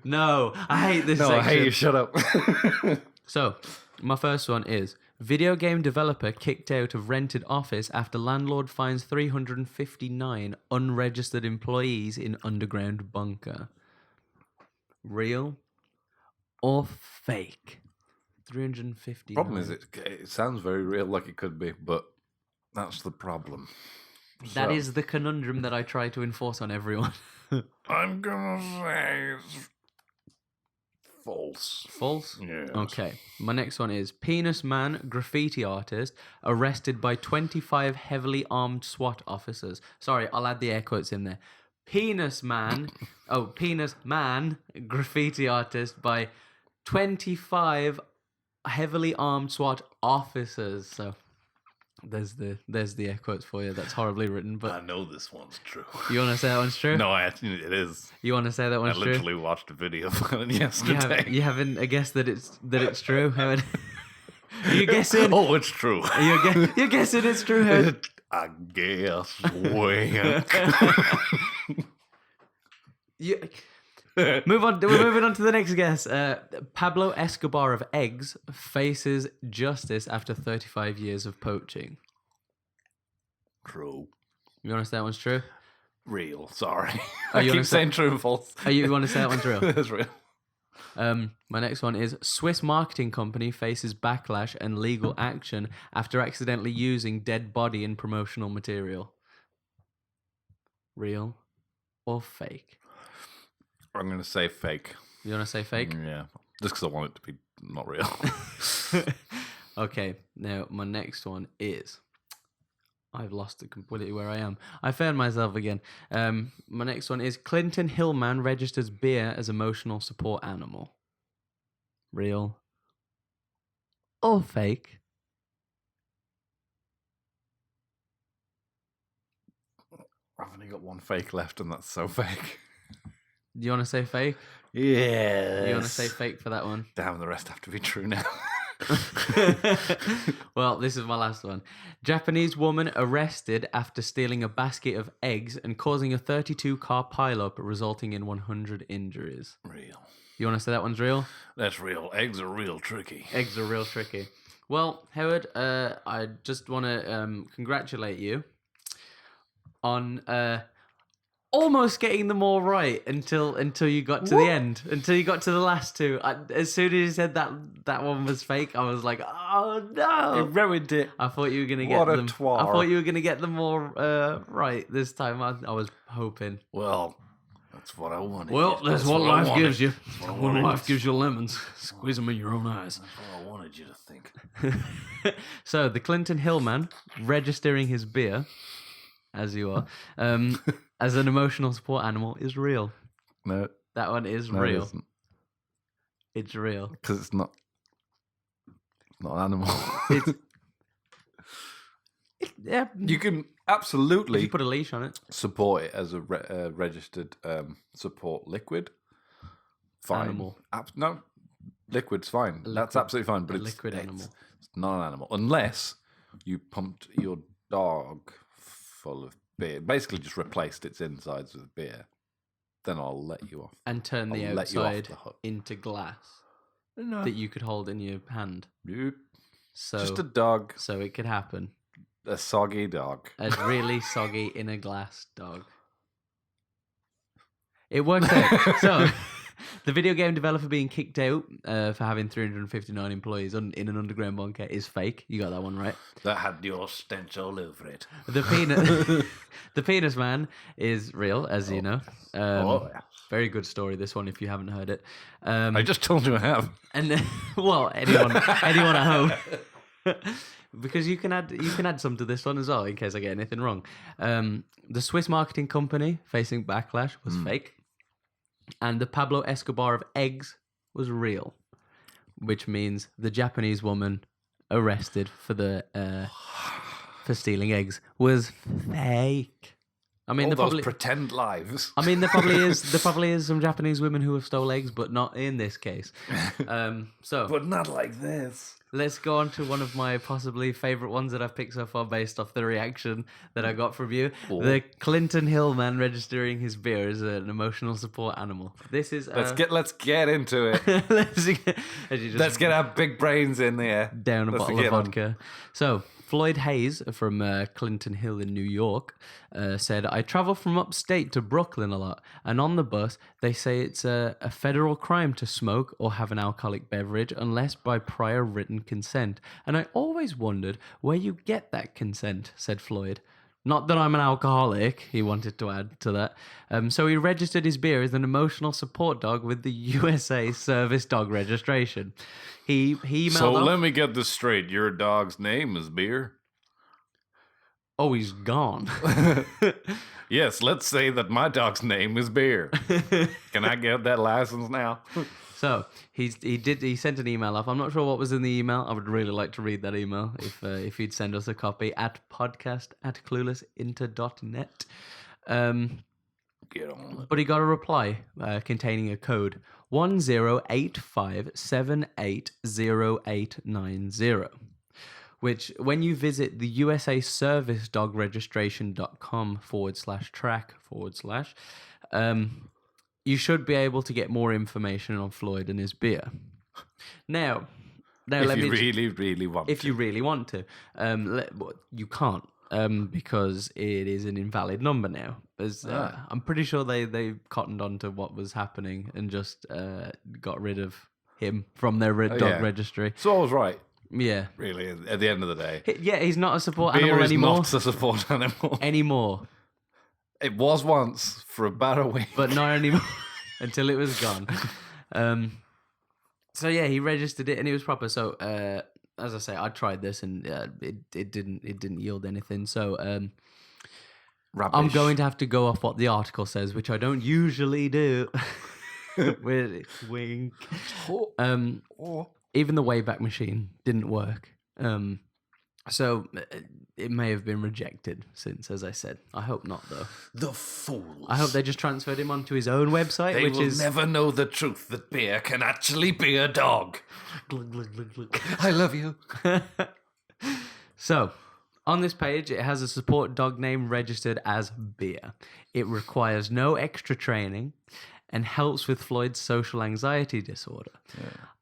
No, I hate this No, section. I hate you. Shut up. So, my first one is video game developer kicked out of rented office after landlord finds 359 unregistered employees in underground bunker. Real or fake? 350. Problem is, it sounds very real, like it could be, but that's the problem. That So, is the conundrum that I try to enforce on everyone. I'm gonna say it's false. False? Yes. Okay. My next one is penis man, graffiti artist, arrested by 25 heavily armed SWAT officers. Sorry, I'll add the air quotes in there. Penis man, graffiti artist by 25 heavily armed SWAT officers. So there's the air quotes for you. That's horribly written, I but know this one's true. you want to say that one's true? No, it is. You want to say that I one's true? literally watched a video of it yesterday. You haven't guessed that it's true, Howard? You guessing? Oh, it's true. You're guessing it's true, Howard? I guess. Wink. We're moving on to the next guess. Pablo Escobar of Eggs faces justice after 35 years of poaching. True. You want to say that one's true? Real. Sorry. Oh, I you wanna keep say- saying true and false. You want to say that one's real? It's real. My next one is Swiss marketing company faces backlash and legal action after accidentally using dead body in promotional material. Real or fake? I'm going to say fake. You want to say fake? Yeah. Just because I want it to be not real. Okay, now my next one is... I've lost it completely where I am. I found myself again. My next one is Clinton Hillman registers beer as emotional support animal. Real or fake? I've only got one fake left, and that's so fake. Do you want to say fake? Yeah. You want to say fake for that one? Damn, the rest have to be true now. Well, this is my last one. Japanese woman arrested after stealing a basket of eggs and causing a 32-car pileup, resulting in 100 injuries. Real. You want to say that one's real? That's real. Eggs are real tricky. Eggs are real tricky. Well, Howard, I just want to congratulate you on almost getting them all right until you got to the end, until you got to the last two. As soon as you said that one was fake, I was like, oh no! You ruined it. I thought you were gonna get What a them. twar. I thought you were gonna get them all right this time. I was hoping. Well, that's what I wanted. Well, that's what I life wanted. gives you. That's what I When wanted. life gives you lemons, squeeze them in your own eyes. That's what I wanted you to think. So the Clinton Hill man registering his beer, as you are, as an emotional support animal is real. No, That one is no, real. it isn't. It's real. Because it's not an animal. Yeah, You can if absolutely you put a leash on it. support it as a registered support liquid. Fine. Animal. No, liquid's fine. That's liquid- absolutely fine. But a it's liquid it's- animal. It's not an animal unless you pumped your dog full of beer. Basically, just replaced its insides with beer. Then I'll let you off. And turn the I'll let you off outside the hook. into glass No. that you could hold in your hand. Nope. So, Just a dog, so it could happen. a soggy dog. A really soggy in a glass dog. It worked out. So, the video game developer being kicked out for having 359 employees in an underground bunker is fake. You got that one right. That had your stench all over it. The the penis man is real, as you know. Oh, yeah. Very good story. This one, if you haven't heard it. I just told you I have. And well, anyone at home. Because you can add some to this one as well in case I get anything wrong. The Swiss marketing company facing backlash was fake, and the Pablo Escobar of eggs was real, which means the Japanese woman arrested for stealing eggs was fake. I mean, All there those probably, pretend lives. I mean, there probably is some Japanese women who have stole eggs, but not in this case. So But not like this. let's go on to one of my possibly favorite ones that I've picked so far based off the reaction that I got from you. Oh. The Clinton Hill man registering his beer as an emotional support animal. This is Let's get into it. as you just Let's get our big brains in there. down a Let's bottle of get on. vodka. So, Floyd Hayes from Clinton Hill in New York said, I travel from upstate to Brooklyn a lot, and on the bus, they say it's a federal crime to smoke or have an alcoholic beverage unless by prior written consent. And I always wondered where you get that consent, said Floyd. Not that I'm an alcoholic, he wanted to add to that. So he registered his beer as an emotional support dog with the USA Service Dog Registration. He emailed So off- let me get this straight. Your dog's name is Beer? Oh, he's gone. Yes, let's say that my dog's name is Beer. Can I get that license now? So he sent an email off. I'm not sure what was in the email. I would really like to read that email if he'd send us a copy at podcast@cluelessinter.net. Get on it. But he got a reply containing a code 1085780890, which when you visit the USA Service Dog Registration.com /track/ you should be able to get more information on Floyd and his beer. Now If let you me really, really want if to. you really want to. You can't because it is an invalid number now. I'm pretty sure they cottoned on to what was happening and just got rid of him from their dog yeah. registry. So I was right, Yeah. really, at the end of the day. Yeah, he's not a support Beer animal is anymore. not a support animal. Anymore. It was once for about a week. But not anymore until it was gone. So yeah, he registered it and it was proper. So as I say, I tried this and it didn't yield anything. So Rubbish. I'm going to have to go off what the article says, which I don't usually do. Wink. Even the Wayback Machine didn't work. So it may have been rejected since, as I said. I hope not, though. The fools. I hope they just transferred him onto his own website, They which will is... never know the truth that beer can actually be a dog. Glug, glug, glug, glug. I love you. So, on this page, it has a support dog name registered as Beer. It requires no extra training and helps with Floyd's social anxiety disorder.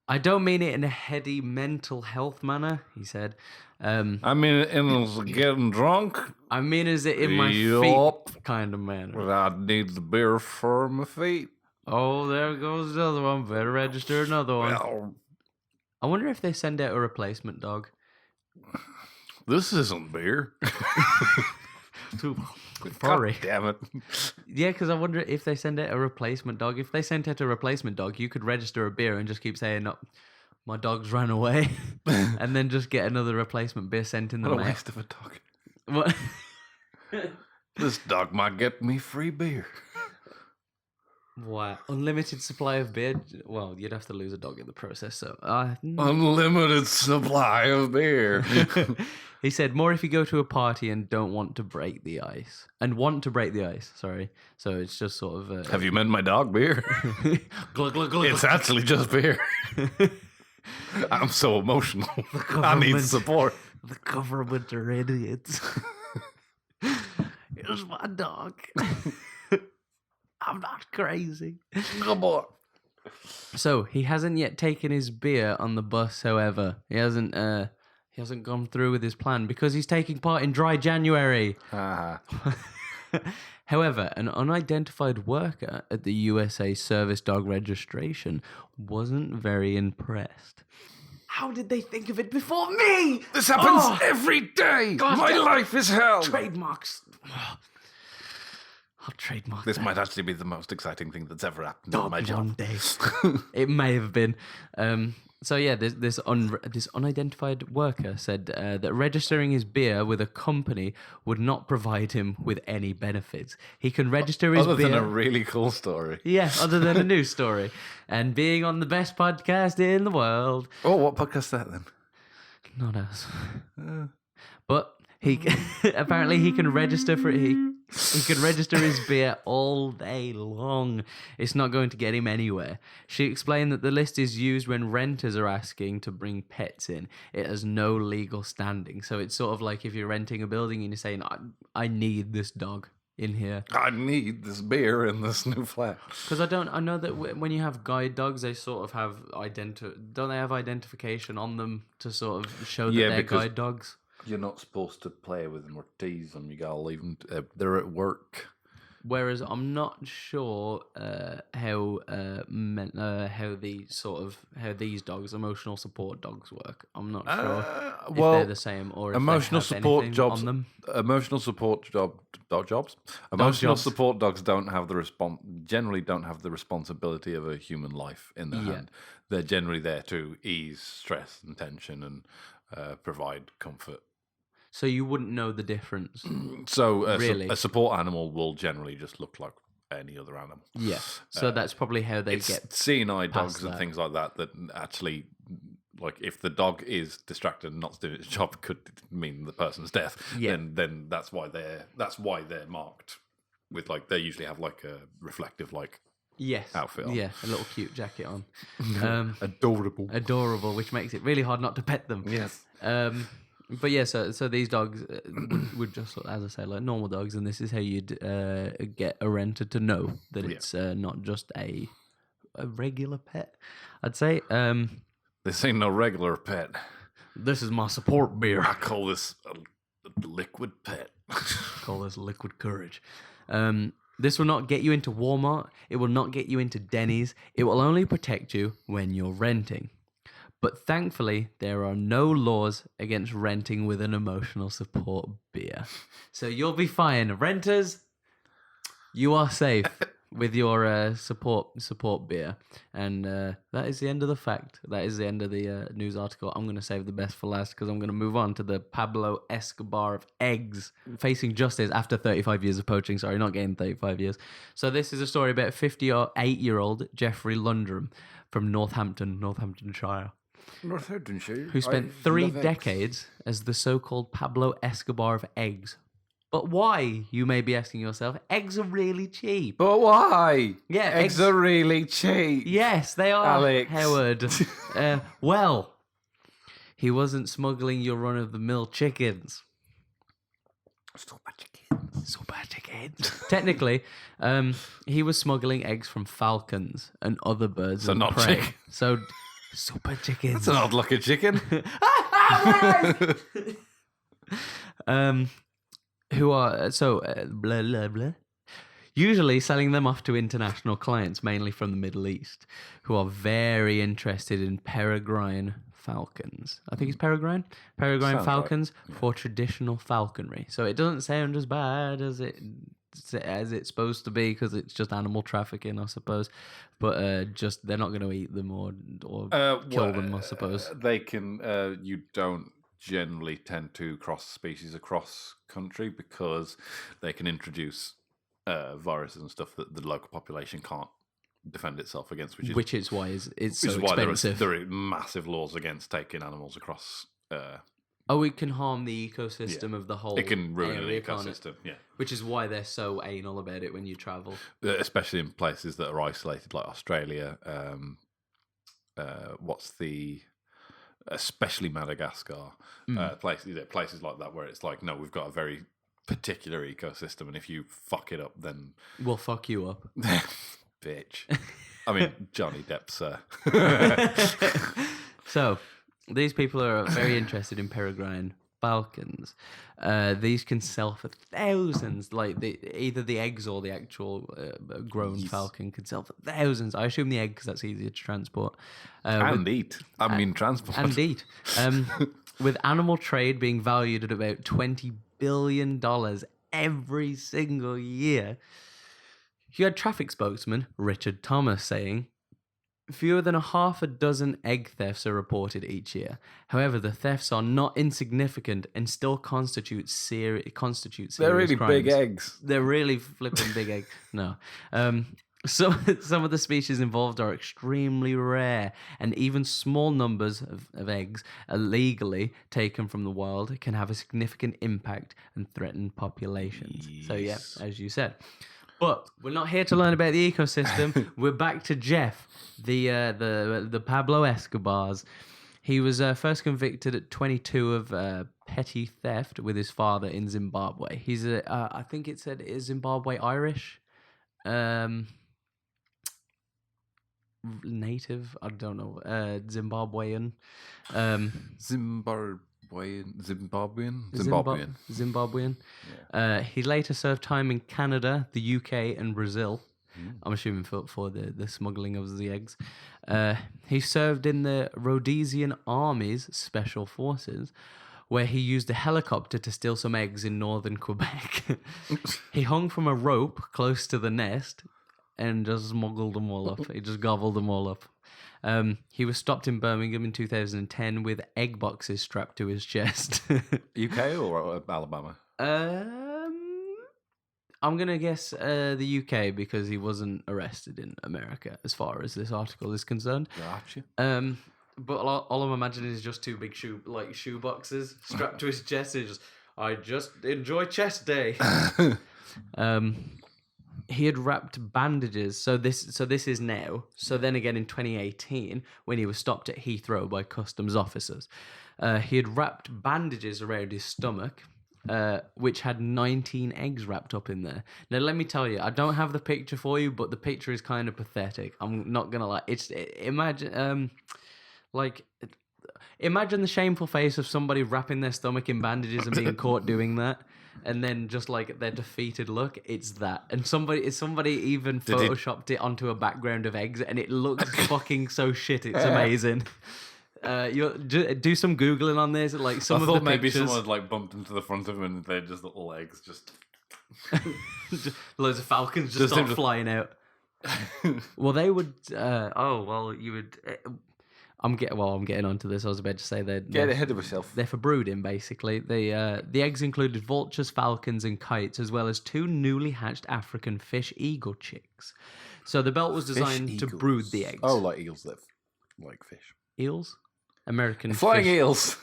I don't mean it in a heady mental health manner, he said. I mean, in getting drunk. I mean is it in my Yup. feet kind of manner. I need the beer for my feet. Oh, there goes the other one. Better register another one. Well, I wonder if they send out a replacement dog. this isn't beer. Too furry. God damn it. Yeah, because I wonder if they send out a replacement dog. If they sent out a replacement dog, you could register a beer and just keep saying, "No, my dog's ran away," and then just get another replacement beer sent in the What a mail. waste of a dog. What? This dog might get me free beer. What? Unlimited supply of beer? Well, you'd have to lose a dog in the process. So, Unlimited supply of beer. he said, more if you go to a party and don't want to break the ice. Sorry. So it's just sort of... Have you met my dog, beer? glug, glug, glug. It's actually just beer. I'm so emotional. I need support. The government are idiots. Here's my dog. I'm not crazy. Come on. So he hasn't yet taken his beer on the bus. However, he hasn't gone through with his plan because he's taking part in Dry January. However, an unidentified worker at the USA Service Dog Registration wasn't very impressed. How did they think of it before me? This happens Oh! every day. God My damn- life is hell. Trademarks. I'll trademark This that. might actually be the most exciting thing that's ever happened Oh, in my one job. day. It may have been. So yeah, this unidentified worker said that registering his beer with a company would not provide him with any benefits. He can register his Other beer. than a really cool story. Yeah, other than a news story. And being on the best podcast in the world. Oh, what podcast is that then? Not us. But he apparently he can register for he can register his beer all day long. It's not going to get him anywhere. She explained that the list is used when renters are asking to bring pets in. It has no legal standing. So it's sort of like if you're renting a building and you're saying, I need this dog in here. I need this beer in this new flat. Because I know that when you have guide dogs, they sort of have don't they have identification on them to sort of show that they're because guide dogs? You're not supposed to play with them or tease them. You gotta leave them. They're at work. Whereas I'm not sure how these dogs, emotional support dogs, work. I'm not sure if they're the same or if emotional they have support anything jobs. on them. Emotional support jobs. Emotional support dogs don't have the generally don't have the responsibility of a human life in their hand. They're generally there to ease stress and tension and provide comfort. So you wouldn't know the difference. So Really? a support animal will generally just look like any other animal. Yeah. So that's probably how they It's get. CNI dogs past and that. things like that that actually, like, if the dog is distracted and not doing its job, could mean the person's death. Yeah. Then that's why they're marked with, like, they usually have like a reflective Yes. outfit on. Yeah, a little cute jacket on. Adorable, which makes it really hard not to pet them. Yes. But yeah, so these dogs would just, as I say, like normal dogs, and this is how you'd get a renter to know that it's not just a regular pet. I'd say. This ain't no regular pet. This is my support beer. I call this a liquid pet. Call this liquid courage. This will not get you into Walmart. It will not get you into Denny's. It will only protect you when you're renting. But thankfully, there are no laws against renting with an emotional support beer. So you'll be fine. Renters, you are safe with your support beer. And that is the end of the fact. That is the end of the news article. I'm going to save the best for last because I'm going to move on to the Pablo Escobar of eggs facing justice after 35 years of poaching. Sorry, not getting 35 years. So this is a story about 58-year-old Jeffrey Lundrum from Northamptonshire. who spent 3 decades as the so-called Pablo Escobar of eggs. But why, you may be asking yourself? Eggs are really cheap. But why? Yeah, eggs are really cheap. Yes, they are, Alex. Howard. Well, he wasn't smuggling your run-of-the-mill chickens. Super chickens. Technically, he was smuggling eggs from falcons and other birds So of not prey. chicken. So, super chickens. That's an odd looking chicken. Who are blah blah blah. Usually selling them off to international clients, mainly from the Middle East, who are very interested in peregrine falcons. I think it's peregrine Sounds falcons right. Yeah. for traditional falconry. So it doesn't sound as bad as it's supposed to be, because it's just animal trafficking, I suppose. But just they're not going to eat them or kill them, I suppose. They can. You don't generally tend to cross species across country because they can introduce viruses and stuff that the local population can't defend itself against, which is why it's so why expensive. there are massive laws against taking animals across. It can harm the ecosystem of the whole. It can ruin area, the can't it? ecosystem. Yeah, Which is why they're so anal about it when you travel. especially in places that are isolated, like Australia. Especially Madagascar, places like that where it's like, no, we've got a very particular ecosystem, and if you fuck it up, then We'll fuck you up. bitch. I mean, Johnny Depp's. So, these people are very interested in peregrine falcons. These can sell for thousands. Like either the eggs or the actual grown falcon can sell for thousands. I assume the egg, because that's easier to transport. And eat. I mean, transport. And eat. With animal trade being valued at about $20 billion every single year. You had traffic spokesman Richard Thomas saying, fewer than half a dozen egg thefts are reported each year. However, the thefts are not insignificant and still constitute serious They're really crimes. big eggs. They're really flipping big eggs. No. Some of the species involved are extremely rare, and even small numbers of eggs illegally taken from the wild can have a significant impact and threaten populations. So yeah, as you said. But we're not here to learn about the ecosystem. We're back to Jeff, the Pablo Escobars. He was first convicted at 22 of petty theft with his father in Zimbabwe. He's I think it said is Zimbabwe Irish, native. I don't know. Zimbabwean. Zimbabwean. Yeah. He later served time in Canada, the UK, and Brazil. I'm assuming for the smuggling of the eggs. He served in the Rhodesian Army's Special Forces, where he used a helicopter to steal some eggs in northern Quebec. He hung from a rope close to the nest and just smuggled them all up. He just gobbled them all up. He was stopped in Birmingham in 2010 with egg boxes strapped to his chest. UK or Alabama? I'm going to guess the UK, because he wasn't arrested in America as far as this article is concerned. Gotcha. But all I'm imagining is just two big shoe boxes strapped to his chest. I just enjoy chest day. He had wrapped bandages. So this is now. So then again in 2018, when he was stopped at Heathrow by customs officers, he had wrapped bandages around his stomach, which had 19 eggs wrapped up in there. Now, let me tell you, I don't have the picture for you, but the picture is kind of pathetic. I'm not gonna lie. Imagine the shameful face of somebody wrapping their stomach in bandages and being caught doing that, and then just like their defeated look. It's that, and somebody even photoshopped it onto a background of eggs, and it looks fucking so shit. It's amazing. Do some googling on this. Like some of the maybe pictures. someone like bumped into the front of him and they're just little eggs, just loads of falcons just start flying out. Well, they would. You would. I'm getting onto this. I was about to say that. Get ahead of yourself. They're for brooding, basically. The eggs included vultures, falcons, and kites, as well as 2 newly hatched African fish eagle chicks. So the belt was designed to brood the eggs. Oh, like eagles that like fish. Eels? American Flying fish. eels.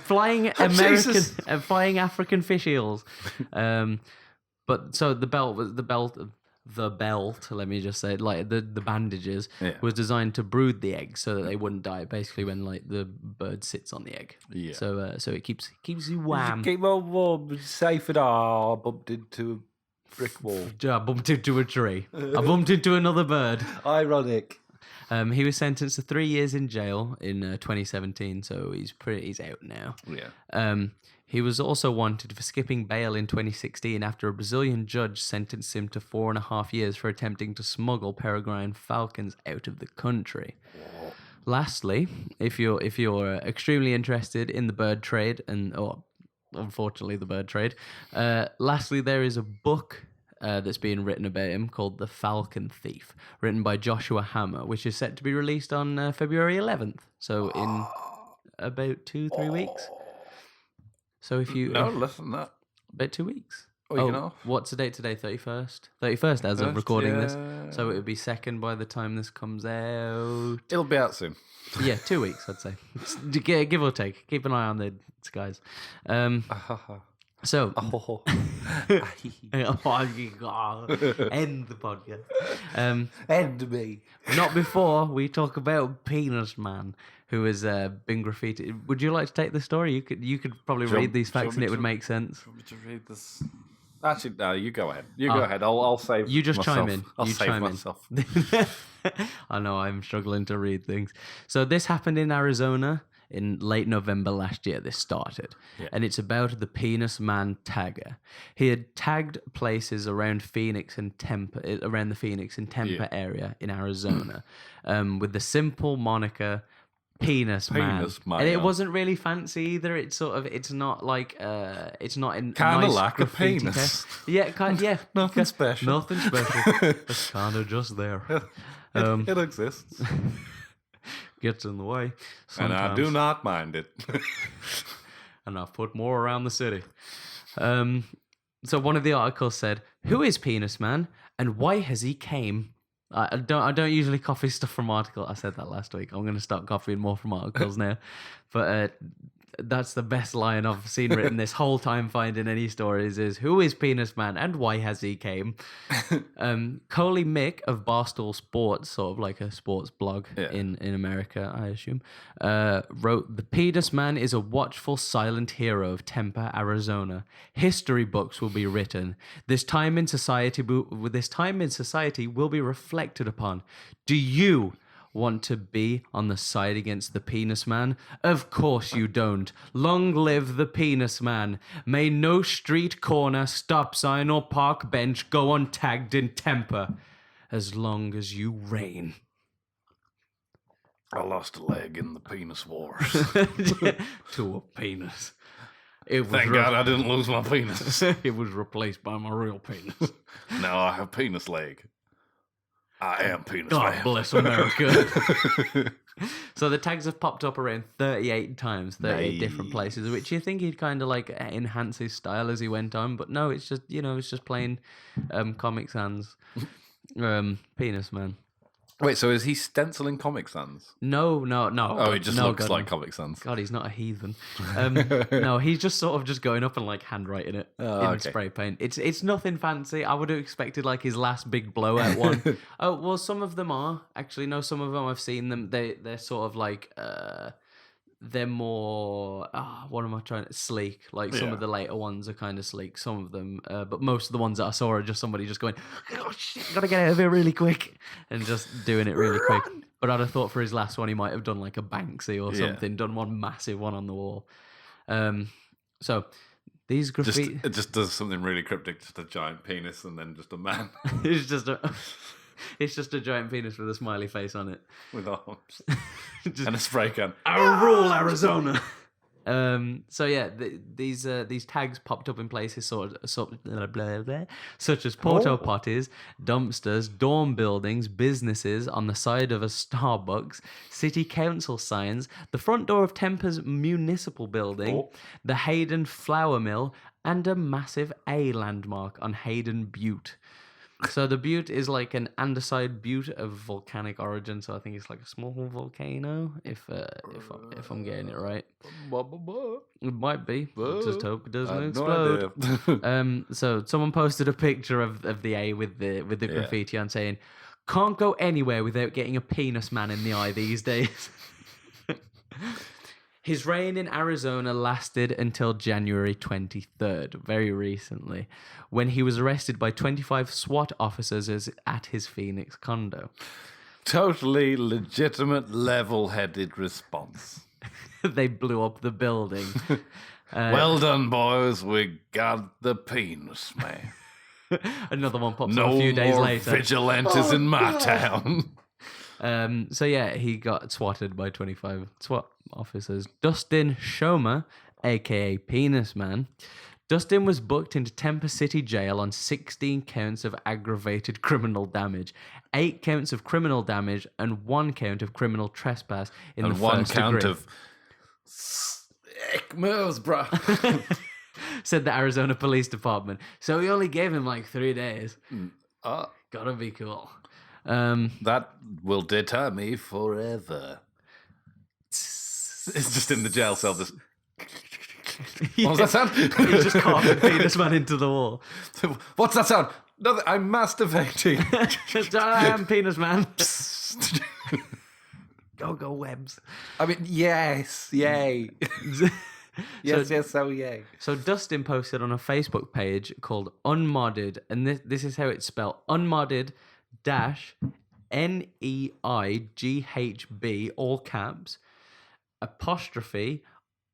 Flying Jesus. American, flying African fish eels. But so the belt. Let me just say, like the bandages was designed to brood the eggs so that they wouldn't die. Basically, when like the bird sits on the egg. Yeah. So it keeps you warm. Keep on warm, safe and I bumped into a brick wall. I bumped into a tree. I bumped into another bird. Ironic. He was sentenced to 3 years in jail in 2017, so he's out now. Yeah. He was also wanted for skipping bail in 2016 after a Brazilian judge sentenced him to 4.5 years for attempting to smuggle peregrine falcons out of the country. Lastly, if you're extremely interested in the bird trade unfortunately the bird trade, lastly there is a book that's being written about him called The Falcon Thief, written by Joshua Hammer, which is set to be released on February 11th. So in about 2-3 weeks. So if you less than that. about 2 weeks. Week and a half. What's the date today? 31st. 31st as of recording this. Yeah. So it would be 2nd by the time this comes out. It'll be out soon. Yeah, 2 weeks, I'd say. Give or take. Keep an eye on the skies. So, end the podcast. End me. Not before we talk about Penis Man, who has been graffitied. Would you like to take the story? You could probably read these facts and it would make sense. Want me to read this? Actually, no. You go ahead. You go ahead. I'll save. You just myself. chime in. I'll You save chime myself. in. I know I'm struggling to read things. So this happened in Arizona in late November last year. This started, and it's about the Penis Man tagger. He had tagged places around Phoenix and Tempe, around the Phoenix and Tempe area in Arizona, with the simple moniker Penis Man. And it wasn't really fancy either. It's not like it's not in Kinda nice like a graffiti penis. test. Yeah, Nothing special. Nothing special. It's kind of just there. It exists, Gets in the way. and I do not mind it. And I've put more around the city. So one of the articles said, "Who is Penis Man, and why has he came?" I don't usually copy stuff from articles. I said that last week. I'm going to start copying more from articles now. But that's the best line I've seen written this whole time finding any stories is, "Who is Penis Man and why has he came?" Coley Mick of Barstool Sports, sort of like a sports blog in America, I assume, wrote, "The Penis Man is a watchful, silent hero of Tempe, Arizona. History books will be written. This time in society will be reflected upon. Do you want to be on the side against the Penis Man? Of course you don't. Long live the Penis Man. May no street corner, stop sign, or park bench go untagged in Tempe, as long as you reign." I lost a leg in the penis wars. To a penis. It was Thank God I didn't lose my penis. It was replaced by my real penis. Now I have penis leg. I am Penis God Man. bless America. So the tags have popped up around 38 times, 38 different places, which you think he'd kind of like enhance his style as he went on, but no, it's just plain Comic Sans Penis Man. Wait, so is he stenciling Comic Sans? No. Oh, he just looks God, like Comic Sans. God, he's not a heathen. No, he's just sort of just going up and like handwriting it in spray paint. It's nothing fancy. I would have expected like his last big blowout one. Oh, well, some of them are. Actually, no, some of them I've seen them. They're sort of like they're more what am I trying to sleek. Like some of the later ones are kind of sleek, some of them, but most of the ones that I saw are just somebody just going, "Oh shit, gotta get out of here really quick," and just doing it really quick. But I'd have thought for his last one he might have done like a Banksy or something, done one massive one on the wall. So these graffiti It just does something really cryptic, just a giant penis and then just a man it's just a giant penis with a smiley face on it. with arms and a spray can. Our rule, Arizona. So yeah, these tags popped up in places such as porta potties, dumpsters, dorm buildings, businesses, on the side of a Starbucks, city council signs, the front door of Tempe's municipal building, the Hayden Flour Mill, and a massive A landmark on Hayden Butte. So the butte is like an andesite butte of volcanic origin. So I think it's like a small volcano. If I'm getting it right, it might be. Just hope it doesn't explode. So someone posted a picture of the A with the graffiti on saying, "Can't go anywhere without getting a penis man in the eye these days." His reign in Arizona lasted until January 23rd, very recently, when he was arrested by 25 SWAT officers at his Phoenix condo. Totally legitimate, level-headed response. They blew up the building. Well done, boys. We got the penis, man. Another one pops No up a few days more later. vigilantes in my town. So yeah, he got swatted by 25 SWAT officers. Dustin Schomer, aka Penis Man. Dustin was booked into Tampa City Jail on 16 counts of aggravated criminal damage, 8 counts of criminal damage, and 1 count of criminal trespass in the one first count degree. of sick moves, bro. Said the Arizona Police Department. So we only gave him like 3 days. Gotta be cool. That will deter me forever. It's just in the jail cell. This. What was that sound? He just carved Penis Man into the wall. What's that sound? Nothing. I'm masturbating. I am Penis Man. Go webs. I mean, yes, yay. yes, so yay. So Dustin posted on a Facebook page called Unmodded, and this is how it's spelled: Unmodded -NEIGHB, all caps, apostrophe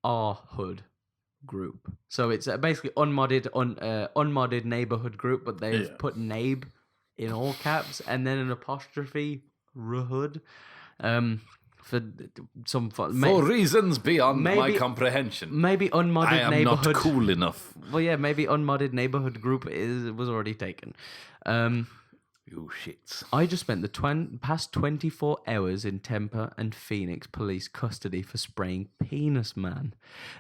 R hood group. So it's basically unmodded neighborhood group, but they've put NABE in all caps and then an apostrophe hood. For some For reasons beyond my comprehension. Maybe unmodded I am neighborhood. not cool enough. Well, yeah, maybe unmodded neighborhood group was already taken. You shits. I just spent the past 24 hours in Tampa and Phoenix police custody for spraying Penis Man.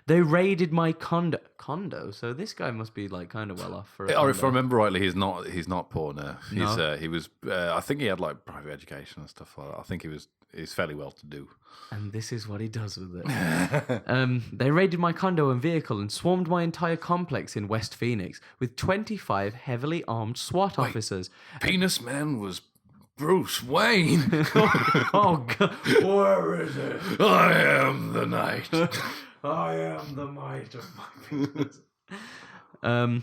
They raided my condo. So this guy must be like kind of well off for. Or if I remember rightly, he's not poor now. No. He was. I think he had like private education and stuff like that. I think he's fairly well to do. And this is what he does with it. They raided my condo and vehicle and swarmed my entire complex in West Phoenix with 25 heavily armed SWAT officers. Penis Man was Bruce Wayne. Oh, God. Where is it? I am the night. I am the might of my penis. And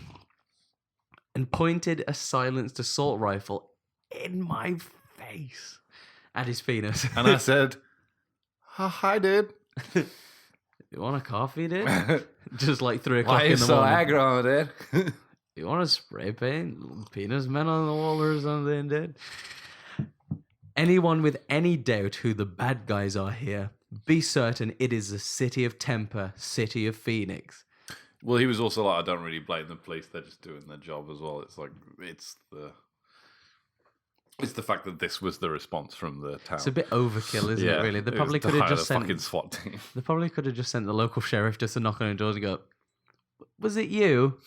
pointed a silenced assault rifle in my face at his penis. And I said, "Hi, dude. You want a coffee, dude?" Just like 3 o'clock Why are in you the so morning. aggro, dude?" You want to spray paint Penis Man on the wall or something, dude? Anyone with any doubt who the bad guys are here, be certain it is the city of Tampa, city of Phoenix. Well, he was also like, I don't really blame the police. They're just doing their job as well. It's like, it's the fact that this was the response from the town. It's a bit overkill, isn't it? Really, they it probably was to could have hire just the sent. fucking SWAT team. They probably could have just sent the local sheriff just to knock on the doors and go, "Was it you?"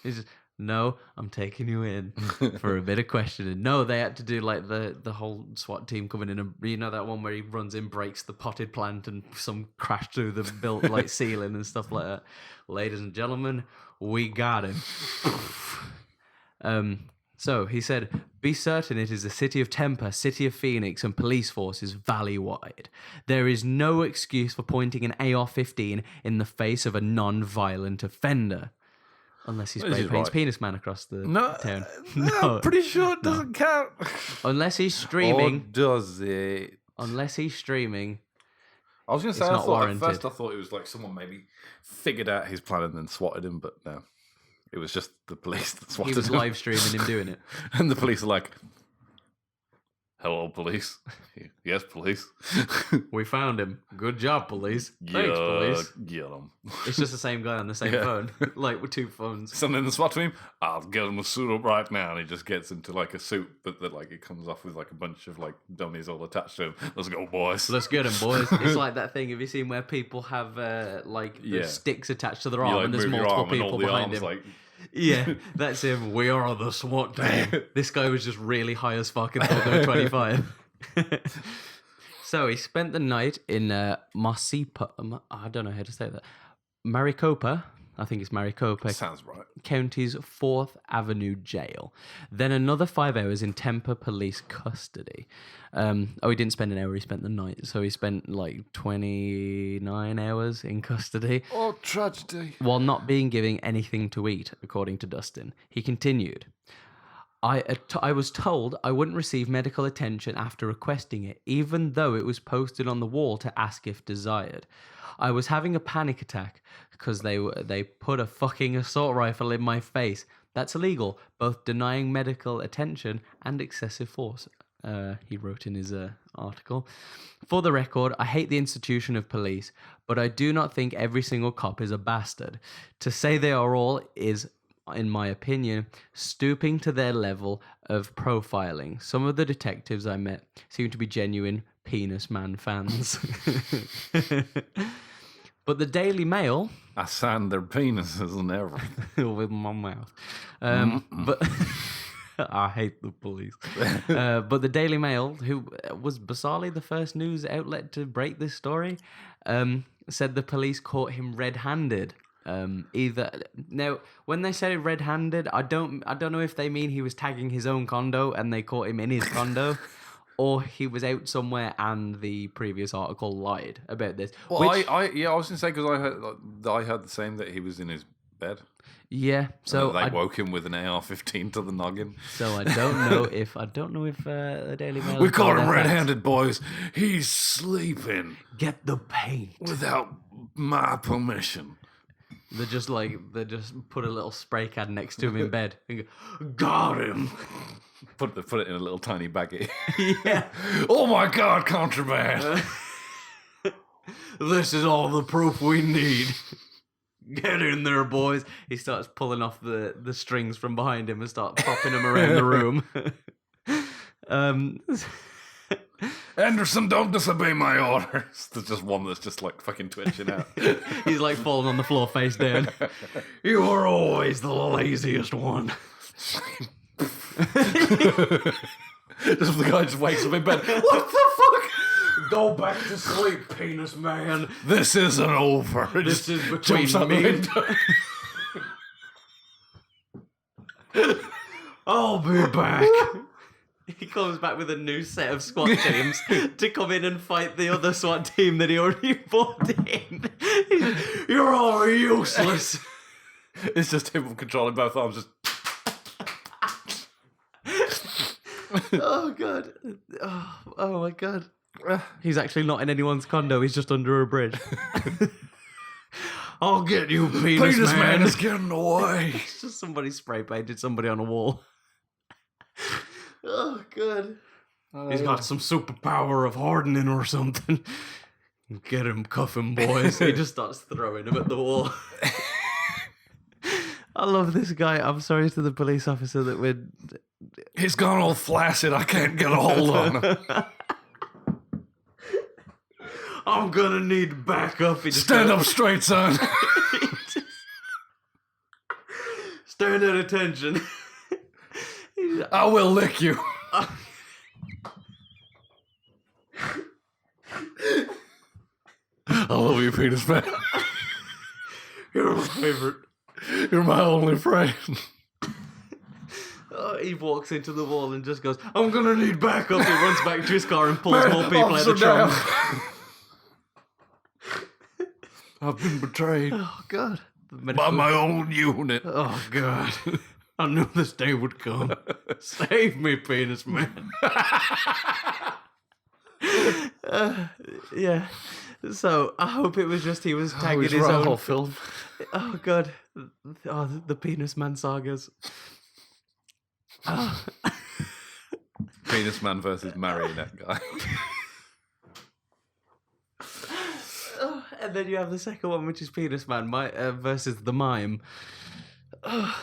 He's just, "No, I'm taking you in for a bit of questioning." No, they had to do like the whole SWAT team coming in, and you know that one where he runs in, breaks the potted plant, and some crash through the built like ceiling and stuff like that. Ladies and gentlemen, we got him. So he said, "Be certain it is the city of Tampa, city of Phoenix, and police forces valley-wide. There is no excuse for pointing an AR-15 in the face of a non-violent offender." Unless he spray is paints right. Penis Man across the town. I'm pretty sure it doesn't count. Unless he's Or streaming. does it? Unless he's streaming. I was going to say, It's I not thought, at warranted. first I thought it was like someone maybe figured out his plan and then swatted him, but no. It was just the police that He swatted was him. live streaming him doing it. And the police are like, "Hello, police." "Yes, police." We found him. Good job, police. Thanks, police. Get him. It's just the same guy on the same Yeah. phone. Like with 2 phones. Something in the SWAT team, "I'll get him a suit up right now." And he just gets into like a suit, but then like it comes off with like a bunch of like dummies all attached to him. "Let's go, boys." Let's get him, boys. It's like that thing. Have you seen where people have like the Yeah. sticks attached to their You arm like and there's move your multiple arm and all people the behind arms him? like Yeah, that's him. We are the SWAT team. This guy was just really high as fuck and thought they were 25. So he spent the night in Maricopa. I don't know how to say that. Maricopa. I think it's Maricopa. Sounds right. County's 4th Avenue Jail. Then another 5 hours in Tampa police custody. He didn't spend an hour, he spent the night. So he spent like 29 hours in custody. Oh, tragedy. While not being given anything to eat, according to Dustin. He continued, I was told I wouldn't receive medical attention after requesting it, even though it was posted on the wall to ask if desired. I was having a panic attack because they put a fucking assault rifle in my face. That's illegal, both denying medical attention and excessive force. He wrote in his article. For the record, I hate the institution of police, but I do not think every single cop is a bastard. To say they are all is, in my opinion, stooping to their level of profiling. Some of the detectives I met seem to be genuine penis man fans. But the Daily Mail... I signed their penises and everything. with my mouth. But I hate the police. But the Daily Mail, who was bizarrely the first news outlet to break this story, said the police caught him red-handed. Now, when they say red-handed, I don't know if they mean he was tagging his own condo and they caught him in his condo, or he was out somewhere and the previous article lied about this. Well, I was gonna say because I heard the same that he was in his bed. Yeah, so they woke him with an AR-15 to the noggin. So I don't know if the Daily Mail. We caught him red-handed, boys. He's sleeping. Get the paint Without my permission. They just put a little spray can next to him in bed and go, got him. Put it in a little tiny baggie. Yeah. Oh my God, contraband. This is all the proof we need. Get in there, boys. He starts pulling off the strings from behind him and starts popping them around the room. Anderson, don't disobey my orders. There's just one that's just like fucking twitching out. He's like falling on the floor face down. You are always the laziest one. Just the guy just wakes up in bed. What the fuck? Go back to sleep, penis man. This isn't over. This is between jumps out me the window. I'll be back. He comes back with a new set of SWAT teams to come in and fight the other SWAT team that he already bought in. You're all useless. It's just him controlling both arms. Just oh god. Oh my god. He's actually not in anyone's condo. He's just under a bridge. I'll get you, penis man. is getting away. It's just somebody spray painted somebody on a wall. Oh god. He's got some superpower of hardening or something. Get him, cuff him, boys. He just starts throwing him at the wall. I love this guy. I'm sorry to the police officer that we're... He's gone all flaccid. I can't get a hold on him. I'm gonna need backup. Stand up straight, son. Stand at attention. I will lick you. I love you, penis man. You're my favorite. You're my only friend. He walks into the wall and just goes, I'm gonna need backup. He runs back to his car and pulls more people out of the trunk. I've been betrayed. Oh, God. By my own unit. Oh, God. I knew this day would come. Save me, penis man. Yeah. So, I hope it was just he was tagging his own... whole film. Oh, God. Oh, the penis man sagas. Oh. Penis man versus marionette guy. Oh, and then you have the second one, which is Penis Man versus the mime. Oh.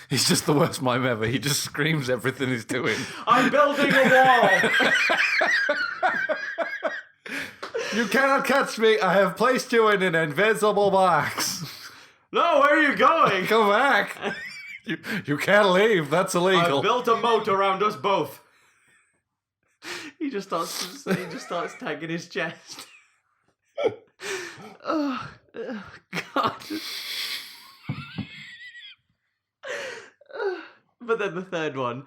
He's just the worst mime ever. He just screams everything he's doing. I'm building a wall! You cannot catch me. I have placed you in an invisible box. No, where are you going? Come back. You can't leave. That's illegal. I built a moat around us both. He just starts tagging his chest. Oh, God. But then the third one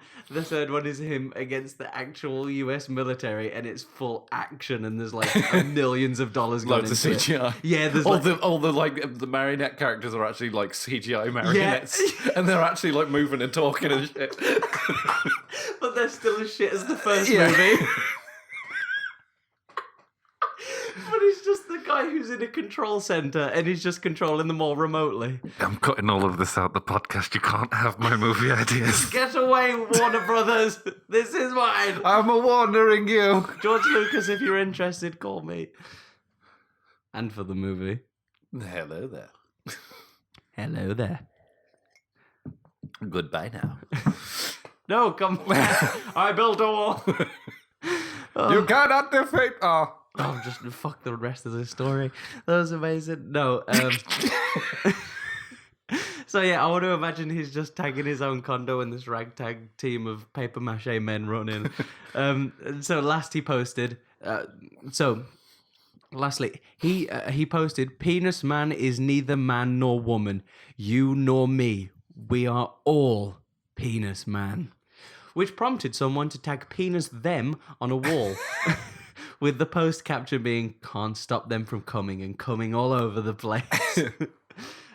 is him against the actual US military, and it's full action, and there's like millions of dollars gone Loads of into CGI. it. Yeah, there's all the marionette characters are actually like CGI marionettes, and they're actually like moving and talking and shit. But they're still as shit as the first movie. But he's just the guy who's in a control center, and he's just controlling them all remotely. I'm cutting all of this out the podcast. You can't have my movie ideas. Get away, Warner Brothers! This is mine! I'm a-wandering you. George Lucas, if you're interested, call me. And for the movie. Hello there. Hello there. Goodbye now. No, come back. I built a wall. You cannot defeat. Oh, just fuck the rest of the story. That was amazing. No, so yeah, I want to imagine he's just tagging his own condo and this ragtag team of paper mache men running. So lastly, he posted, "Penis man is neither man nor woman. You nor me. We are all penis man." Which prompted someone to tag penis them on a wall. With the post caption being, "Can't stop them from coming and coming all over the place."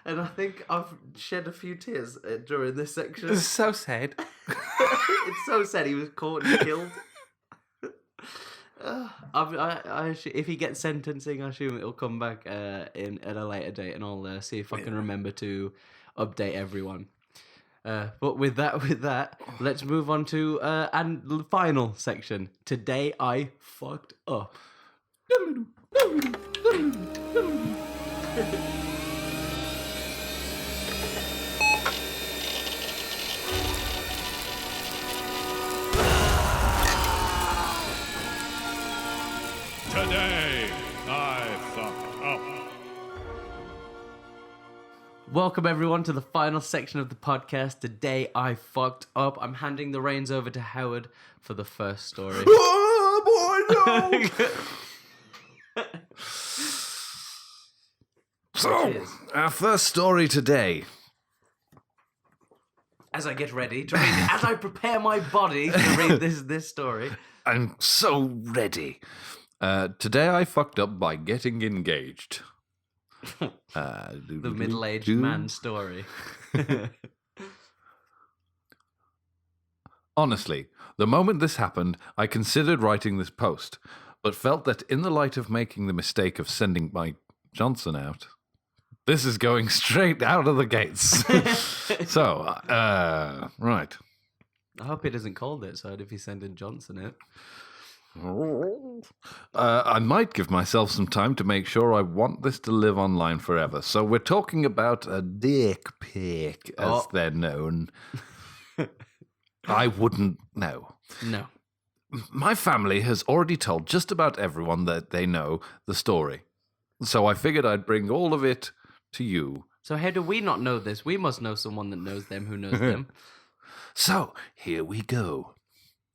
And I think I've shed a few tears during this section. It's so sad. It's so sad he was caught and killed. If he gets sentencing, I assume it'll come back at a later date, and I'll see if I can remember to update everyone. But with that, let's move on to and the final section. Today I fucked up. Today, I fucked up. Welcome everyone to the final section of the podcast. Today I fucked up. I'm handing the reins over to Howard for the first story. Oh boy, no! So, our first story today. As I get ready to read, as I prepare my body to read this story. I'm so ready. Today I fucked up by getting engaged. The middle-aged man story. Honestly, the moment this happened, I considered writing this post, but felt that in the light of making the mistake of sending my Johnson out, this is going straight out of the gates. So, right. I hope it isn't cold outside if he's sending Johnson out. I might give myself some time to make sure I want this to live online forever. So we're talking about a dick pic, as they're known. I wouldn't know. No. My family has already told just about everyone that they know the story. So I figured I'd bring all of it to you. So how do we not know this? We must know someone that knows them who knows them. So here we go.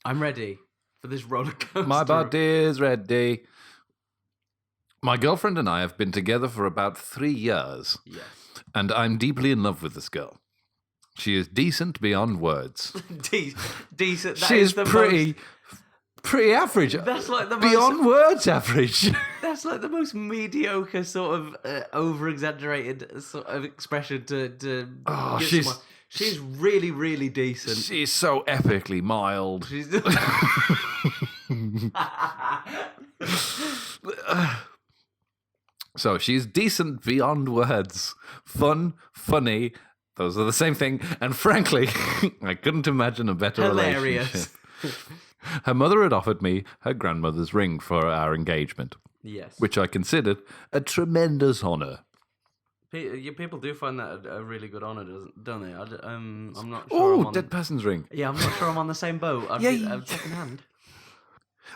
I'm ready for this roller coaster. My body is ready. My girlfriend and I have been together for about 3 years. Yes. And I'm deeply in love with this girl. She is decent beyond words. Decent. She's pretty average. That's like the beyond words average. That's like the most mediocre sort of over-exaggerated sort of expression to give someone. She's really, really decent. She's so epically mild. She's So she's decent beyond words. Fun, funny. Those are the same thing. And frankly, I couldn't imagine a better hilarious. relationship. Her mother had offered me her grandmother's ring for our engagement. Yes. Which I considered a tremendous honour. People do find that a really good honour, don't they? I'm not sure. Oh, dead person's ring. Yeah, I'm not sure I'm on the same boat. I'd second hand.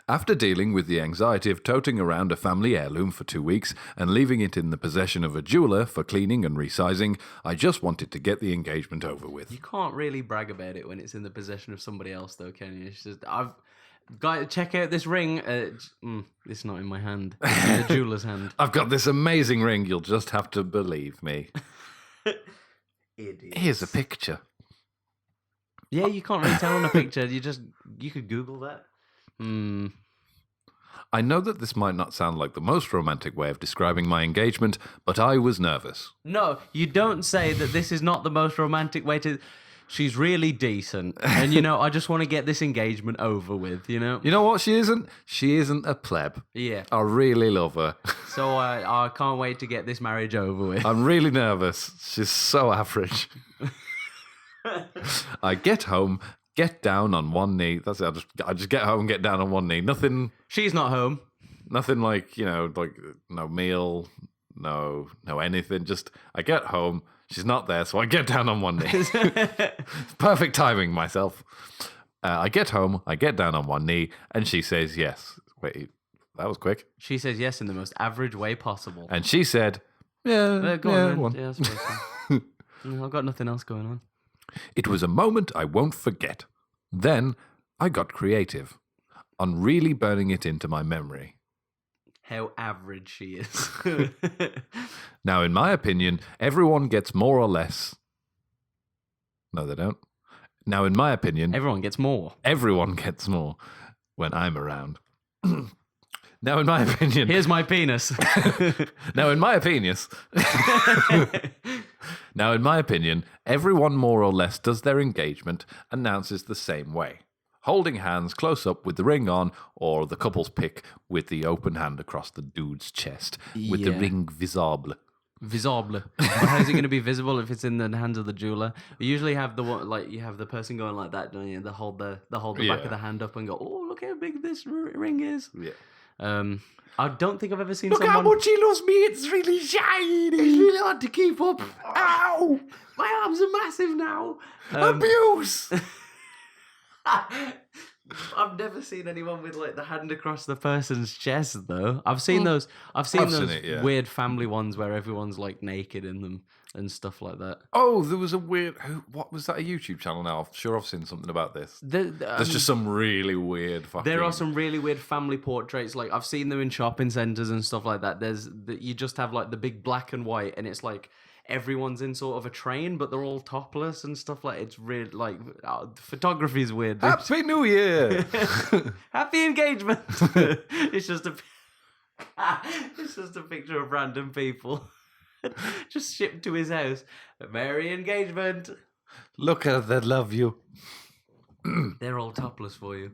After dealing with the anxiety of toting around a family heirloom for 2 weeks and leaving it in the possession of a jeweler for cleaning and resizing, I just wanted to get the engagement over with. You can't really brag about it when it's in the possession of somebody else, though, can you? It's just, guys, check out this ring. It's not in my hand. It's in the jeweler's hand. I've got this amazing ring, you'll just have to believe me. Idiot. Here's a picture. Yeah, you can't really tell on a picture. You could Google that. I know that this might not sound like the most romantic way of describing my engagement, but I was nervous. No, you don't say that this is not the most romantic way to... She's really decent. And, I just want to get this engagement over with, You know what she isn't? She isn't a pleb. Yeah. I really love her. So I can't wait to get this marriage over with. I'm really nervous. She's so average. I get home, get down on one knee. That's it. I just get home, get down on one knee. Nothing. She's not home. Nothing like no meal, no anything. Just I get home. She's not there, so I get down on one knee. Perfect timing, myself. I get home, I get down on one knee, and she says yes. Wait, that was quick. She says yes in the most average way possible. And she said, yeah, Go on, then. one. Yeah, I suppose so. I've got nothing else going on. It was a moment I won't forget. Then I got creative on really burning it into my memory. How average she is. Now, in my opinion, everyone gets more or less. No, they don't. Now, in my opinion, Everyone gets more. everyone gets more when I'm around. Now, in my opinion, Here's my penis. now in my opinion, now in my opinion, everyone more or less does their engagement announces the same way, holding hands close up with the ring on, or the couple's pick with the open hand across the dude's chest with the Yeah. ring visible. Visible. How is it going to be visible if it's in the hands of the jeweler? You usually have the one, like you have the person going like that, don't you? They hold the back Yeah. of the hand up and go, "Oh, look how big this ring is." Yeah. I don't think I've ever seen Look someone. how much he loves me. It's really shiny. It's really hard to keep up. Ow! My arms are massive now. Abuse. I've never seen anyone with like the hand across the person's chest though. I've seen those. I've seen those it, yeah. weird family ones where everyone's like naked in them and stuff like that. Oh, there was a weird. What was that? A YouTube channel? Now I'm sure I've seen something about this. There's just some really weird. Fucking... There are some really weird family portraits. Like I've seen them in shopping centers and stuff like that. You just have like the big black and white, and it's like everyone's in sort of a train, but they're all topless and stuff like. It's really like photography is weird. Happy New Year. Happy engagement. It's just a picture of random people just shipped to his house. Merry engagement. Look how they love you. They're all topless for you.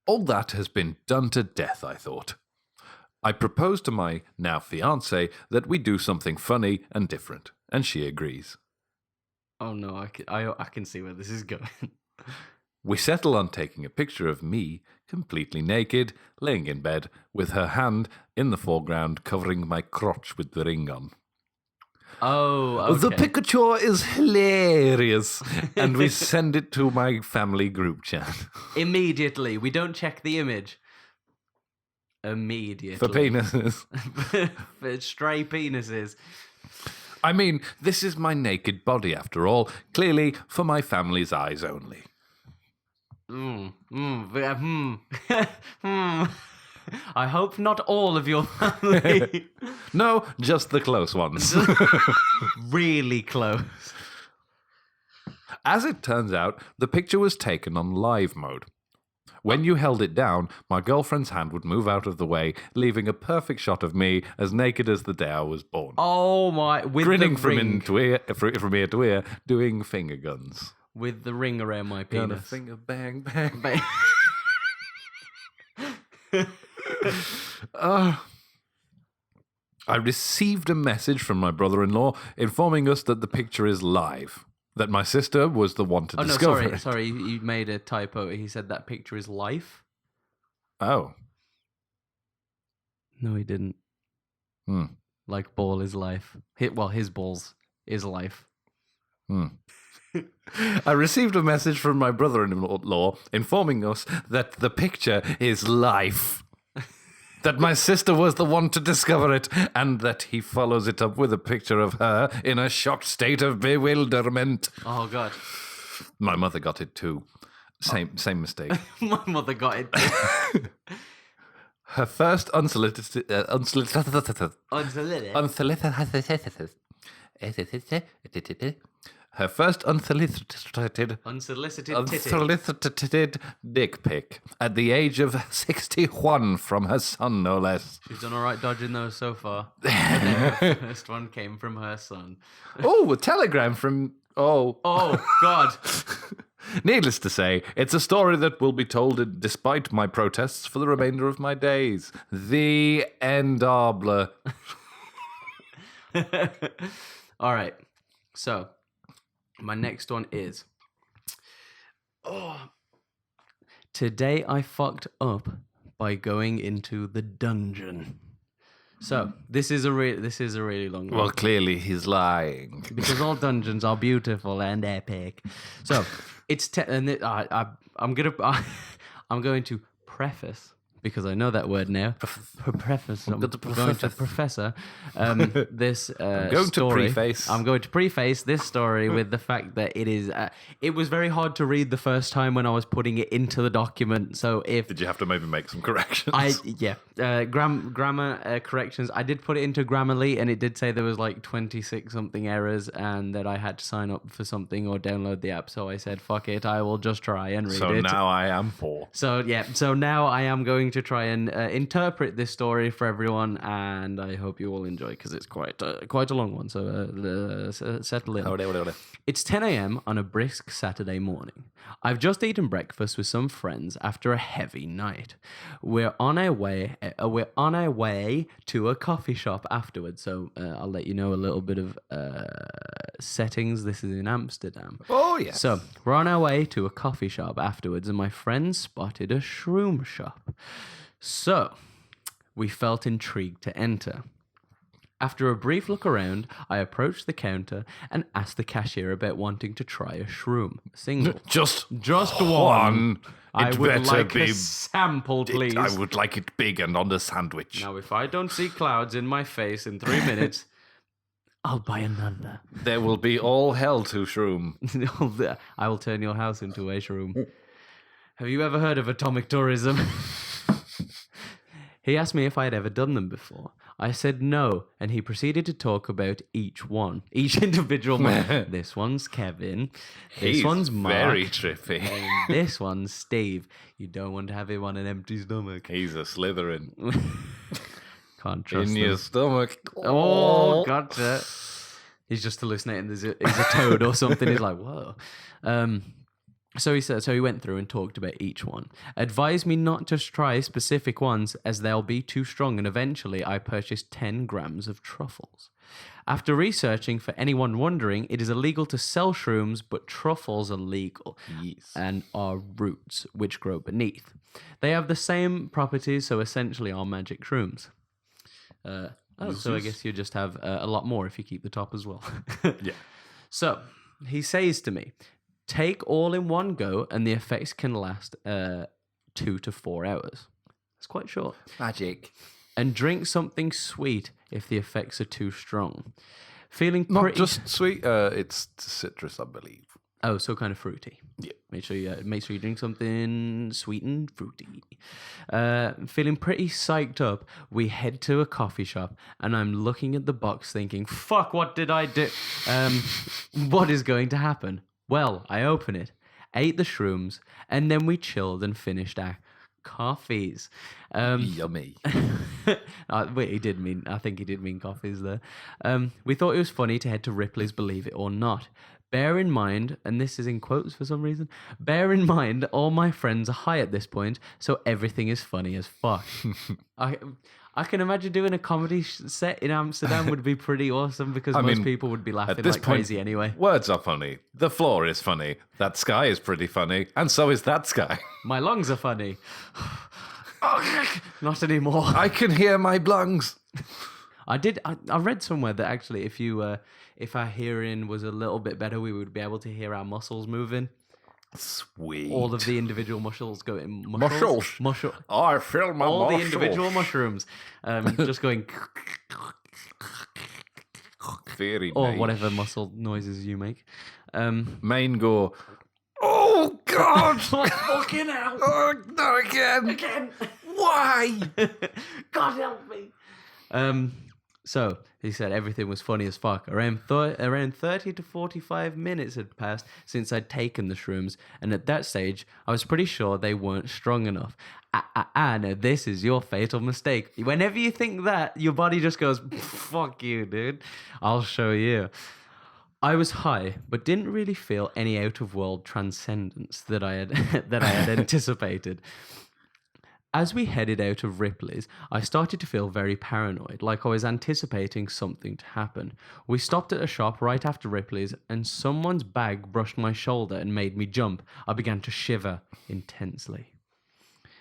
All that has been done to death, I thought. I proposed to my now fiancée that we do something funny and different, and she agrees. Oh no, I can see where this is going. We settle on taking a picture of me, completely naked, laying in bed, with her hand in the foreground covering my crotch with the ring on. Oh, okay. The picture is hilarious, and we send it to my family group chat. Immediately. We don't check the image. Immediately. For penises. For stray penises. I mean, this is my naked body after all, clearly for my family's eyes only. I hope not all of your family. No, just the close ones. Really close. As it turns out, the picture was taken on live mode. When you held it down, my girlfriend's hand would move out of the way, leaving a perfect shot of me as naked as the day I was born. Oh my! With Grinning the from, ring. from ear to ear, doing finger guns. With the ring around my Gonna penis. finger bang bang. I received a message from my brother-in-law informing us that the picture is live. That my sister was the one to discover it. Sorry, you made a typo. He said that picture is life. Oh. No, he didn't. Like ball is life. His balls is life. I received a message from my brother-in-law informing us that the picture is life. That my sister was the one to discover it, and that he follows it up with a picture of her in a shocked state of bewilderment. Oh, God. My mother got it too. Same mistake. My mother got it. Her first unsolicited her first unsolicited dick pic at the age of 61 from her son, no less. She's done all right dodging those so far. The first one came from her son. Oh, a telegram from... Oh, God. Needless to say, it's a story that will be told despite my protests for the remainder of my days. The endable. All right. So, my next one is... Today I fucked up by going into the dungeon. So, this is a really long one. Well, clearly he's lying. Because all dungeons are beautiful and epic. So, I'm going to preface, because I know that word now. Preface. I'm going to professor. This story. I'm going to preface this story with the fact that it is. It was very hard to read the first time when I was putting it into the document. So did you have to maybe make some corrections? Grammar corrections. I did put it into Grammarly, and it did say there was like 26 something errors, and that I had to sign up for something or download the app. So I said, "Fuck it, I will just try and read it." So now I am 4. So now I am going to try and interpret this story for everyone, and I hope you all enjoy, because it's quite a long one. So settle in. It's 10 a.m. on a brisk Saturday morning. I've just eaten breakfast with some friends after a heavy night. We're on our way to a coffee shop afterwards. So I'll let you know a little bit of settings. This is in Amsterdam. Oh, yes. So we're on our way to a coffee shop afterwards, and my friends spotted a shroom shop. So we felt intrigued to enter. After a brief look around, I approached the counter and asked the cashier about wanting to try a shroom. Single. Just one. I It would better like be- a sample, please. I would like it big and on the sandwich. Now, if I don't see clouds in my face in 3 minutes, I'll buy another. There will be all hell to shroom. I will turn your house into a shroom. Have you ever heard of atomic tourism? He asked me if I had ever done them before. I said no, and he proceeded to talk about each individual one. This one's Kevin. This one's Mark. Very trippy. And this one's Steve. You don't want to have him on an empty stomach. He's a Slytherin. Can't trust In him. your stomach. Oh, gotcha. He's just hallucinating. He's a toad or something. He's like, whoa. So he went through and talked about each one. Advised me not to try specific ones as they'll be too strong, and eventually I purchased 10 grams of truffles. After researching, for anyone wondering, it is illegal to sell shrooms, but truffles are legal. Yes. And are roots which grow beneath. They have the same properties, so essentially are magic shrooms. So I guess you just have a lot more if you keep the top as well. Yeah. So he says to me, take all in one go, and the effects can last 2 to 4 hours. It's quite short. Magic. And drink something sweet if the effects are too strong. Feeling Not pretty... just sweet, it's citrus, I believe. Oh, so kind of fruity. Yeah. Make sure you drink something sweet and fruity. Feeling pretty psyched up, we head to a coffee shop, and I'm looking at the box thinking, fuck, what did I do? What is going to happen? Well, I open it, ate the shrooms, and then we chilled and finished our coffees. Yummy. Wait, I think he did mean coffees there. We thought it was funny to head to Ripley's Believe It or Not. Bear in mind, and this is in quotes for some reason, bear in mind all my friends are high at this point, so everything is funny as fuck. I can imagine doing a comedy set in Amsterdam would be pretty awesome, because most people would be laughing like crazy anyway. Words are funny. The floor is funny. That sky is pretty funny. And so is that sky. My lungs are funny. Not anymore. I can hear my lungs. I read somewhere that actually if you if our hearing was a little bit better, we would be able to hear our muscles moving. Sweet. All of the individual muscles going. Muscles. I feel my All muscles. the individual mushrooms. Just going. Very Or nice. whatever muscle noises you make. Main go, oh, God. Fucking hell. Oh, not again. Again. Why? God help me. So he said everything was funny as fuck. Around 30 to 45 minutes had passed since I'd taken the shrooms, and at that stage, I was pretty sure they weren't strong enough. Now this is your fatal mistake. Whenever you think that, your body just goes, fuck you, dude. I'll show you. I was high, but didn't really feel any out-of-world transcendence that I had anticipated. As we headed out of Ripley's, I started to feel very paranoid, like I was anticipating something to happen. We stopped at a shop right after Ripley's, and someone's bag brushed my shoulder and made me jump. I began to shiver intensely.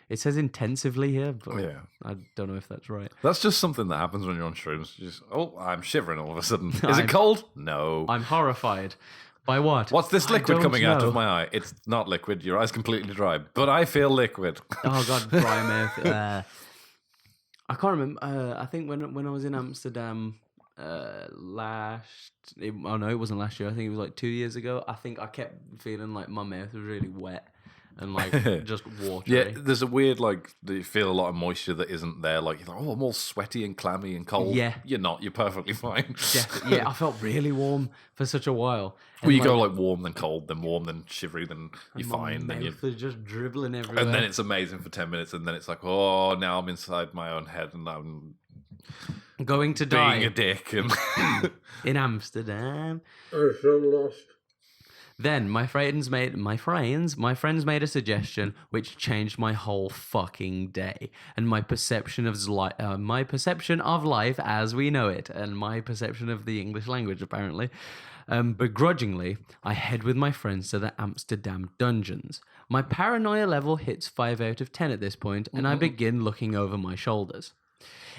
It says intensively here, but Yeah. I don't know if that's right. That's just something that happens when you're on shrooms. You just, oh, I'm shivering all of a sudden. Is it cold? No. I'm horrified. By what? What's this I liquid don't coming out know. of my eye? It's not liquid. Your eye's completely dry. But I feel liquid. Oh God, dry mouth. I can't remember. I think when I was in Amsterdam it wasn't last year. I think it was like 2 years ago. I think I kept feeling like my mouth was really wet and like just watery. Yeah, there's a weird, like, you feel a lot of moisture that isn't there. Like, you're like, oh, I'm all sweaty and clammy and cold. Yeah. You're not. You're perfectly fine. Definitely. Yeah, I felt really warm for such a while. Well, you go like warm, then cold, then warm, then shivery, then you're fine. Then mouth was just dribbling everywhere. and then it's amazing for 10 minutes, and then it's like, oh, now I'm inside my own head, and I'm going to die being a dick. And in Amsterdam. I'm so lost. Then my friends made a suggestion which changed my whole fucking day and my perception of life as we know it, and my perception of the English language apparently. Begrudgingly, I head with my friends to the Amsterdam dungeons. My paranoia level hits 5 out of 10 at this point, and I begin looking over my shoulders.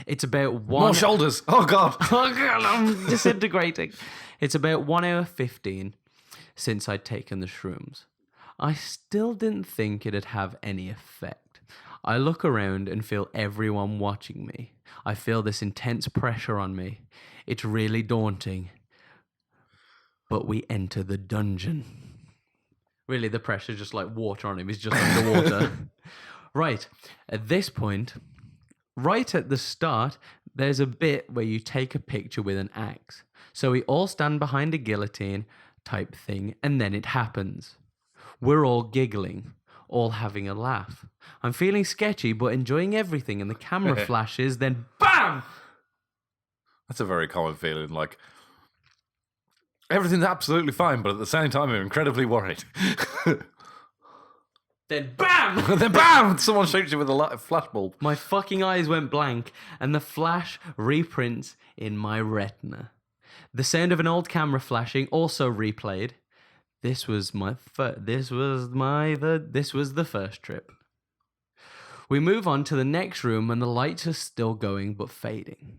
It's about more shoulders. Oh, God. Oh God, I'm disintegrating. It's about 1 hour 15 since I'd taken the shrooms. I still didn't think it'd have any effect. I look around and feel everyone watching me. I feel this intense pressure on me. It's really daunting. But we enter the dungeon. Really, the pressure just like water on him. He's just underwater. Right. At this point, right at the start, there's a bit where you take a picture with an axe. So we all stand behind a guillotine type thing, and then it happens. We're all giggling, all having a laugh. I'm feeling sketchy, but enjoying everything, and the camera flashes, then BAM! That's a very common feeling. Like, everything's absolutely fine, but at the same time, I'm incredibly worried. Then BAM! Then BAM! Someone shoots you with a flashbulb. My fucking eyes went blank, and the flash reprints in my retina. The sound of an old camera flashing also replayed. This was the first trip. We move on to the next room, and the lights are still going but fading.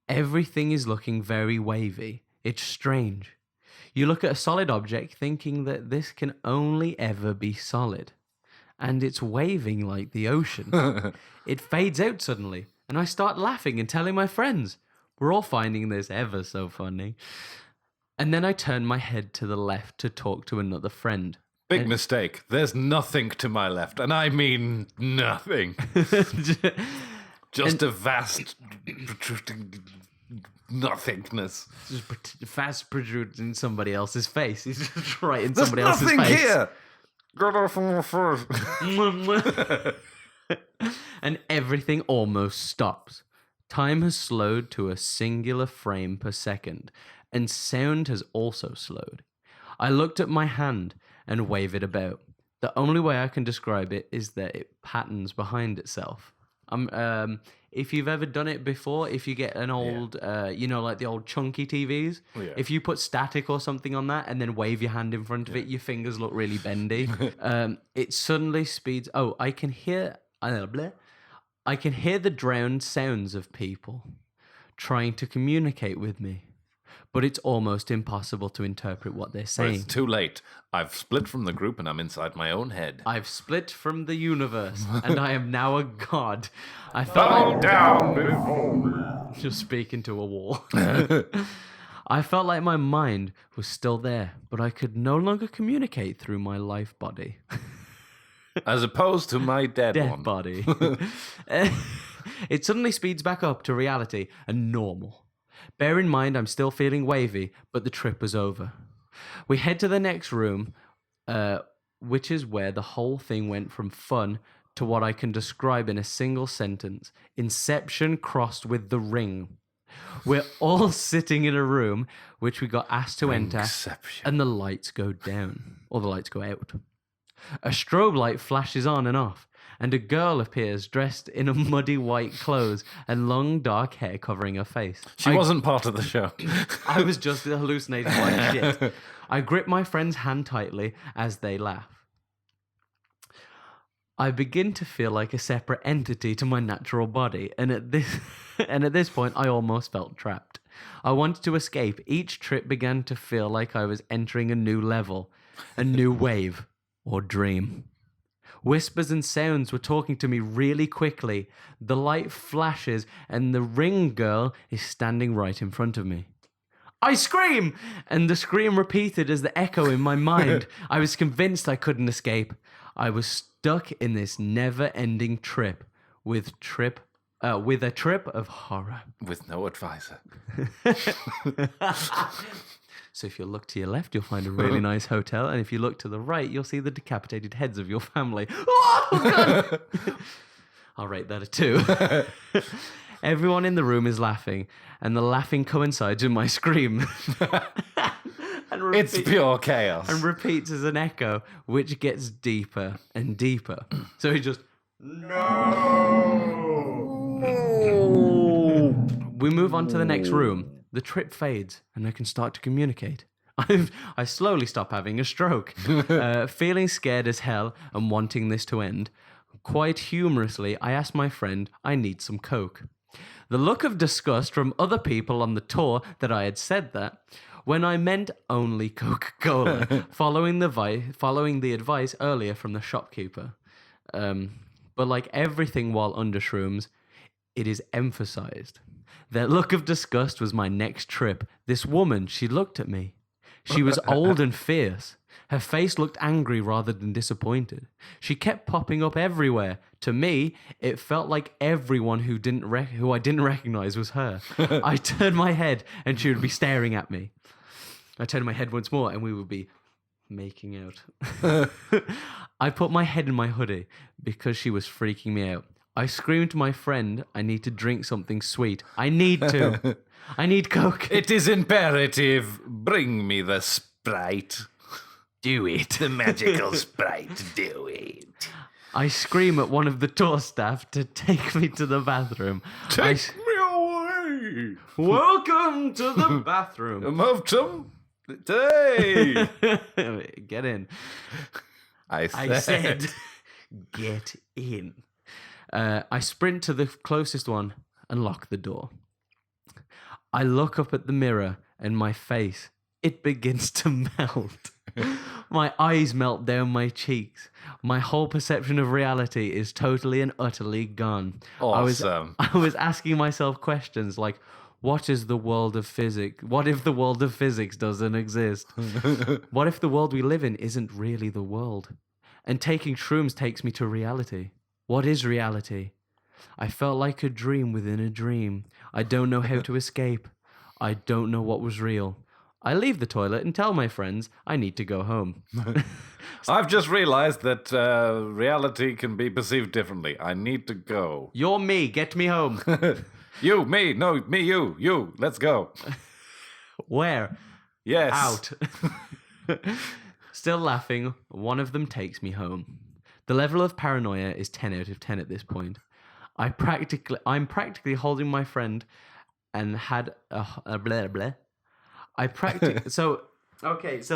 Everything is looking very wavy. It's strange. You look at a solid object thinking that this can only ever be solid. And it's waving like the ocean. It fades out suddenly, and I start laughing and telling my friends. We're all finding this ever so funny. And then I turn my head to the left to talk to another friend. Big mistake. There's nothing to my left, and I mean nothing. Just a vast protruding nothingness. Just fast protruding somebody else's face. He's just right in There's somebody else's nothing face. here. Get off my face. And everything almost stops. Time has slowed to a singular frame per second, and sound has also slowed. I looked at my hand and wave it about. The only way I can describe it is that it patterns behind itself. If you've ever done it before, if you get an old, like the old chunky TVs, if you put static or something on that and then wave your hand in front of it, your fingers look really bendy. It suddenly speeds. Oh, I can hear the drowned sounds of people trying to communicate with me. but it's almost impossible to interpret what they're But saying. it's too late. I've split from the group and I'm inside my own head. I've split from the universe, and I am now a god. I felt Bow like down before me. just speaking to a wall. I felt like my mind was still there, but I could no longer communicate through my life body. As opposed to my dead Death one. body. It suddenly speeds back up to reality and normal. Bear in mind, I'm still feeling wavy, but the trip was over. We head to the next room, which is where the whole thing went from fun to what I can describe in a single sentence. Inception crossed with The Ring. We're all sitting in a room, which we got asked to enter, Inception. and the lights go down, or the lights go out. A strobe light flashes on and off, and a girl appears dressed in a muddy white clothes and long dark hair covering her face. She wasn't part of the show. I was just hallucinating like shit. I grip my friend's hand tightly as they laugh. I begin to feel like a separate entity to my natural body, and at this point, I almost felt trapped. I wanted to escape. Each trip began to feel like I was entering a new level, a new wave, or dream. Whispers and sounds were talking to me really quickly. The light flashes, and the ring girl is standing right in front of me. I scream! And the scream repeated as the echo in my mind. I was convinced I couldn't escape. I was stuck in this never-ending trip with a trip of horror. With no advisor. So if you look to your left, you'll find a really nice hotel, and if you look to the right, you'll see the decapitated heads of your family. Oh, God! I'll rate that a 2. Everyone in the room is laughing, and the laughing coincides with my scream. And It's pure chaos. and repeats as an echo, which gets deeper and deeper. So he just... We move on to the next room. The trip fades, and I can start to communicate. I slowly stop having a stroke, feeling scared as hell and wanting this to end. Quite humorously, I ask my friend, I need some coke. The look of disgust from other people on the tour that I had said that, when I meant only Coca-Cola, following the advice earlier from the shopkeeper. But like everything while under shrooms, it is emphasized. Their look of disgust was my next trip. This woman, she looked at me. She was old and fierce. Her face looked angry rather than disappointed. She kept popping up everywhere. To me, it felt like everyone who I didn't recognize was her. I turned my head and she would be staring at me. I turned my head once more and we would be making out. I put my head in my hoodie because she was freaking me out. I screamed to my friend, I need to drink something sweet. I need to. I need Coke. It is imperative. Bring me the Sprite. Do it. The magical Sprite. Do it. I scream at one of the tour staff to take me to the bathroom. Take me away. Welcome to the bathroom. Movtum. Hey. Get in. I I said, get in. I sprint to the closest one and lock the door. I look up at the mirror and my face, it begins to melt. My eyes melt down my cheeks. My whole perception of reality is totally and utterly gone. Awesome. I was asking myself questions like, what is the world of physics? What if the world of physics doesn't exist? What if the world we live in isn't really the world? And taking shrooms takes me to reality. What is reality? I felt like a dream within a dream. I don't know how to escape. I don't know what was real. I leave the toilet and tell my friends I need to go home. I've just realized that reality can be perceived differently. I need to go. You're me. Get me home. You, me, no, me, you. Let's go. Where? Yes. Out. Still laughing, one of them takes me home. The level of paranoia is 10 out of 10 at this point. I'm practically holding my friend and had a blah blah. So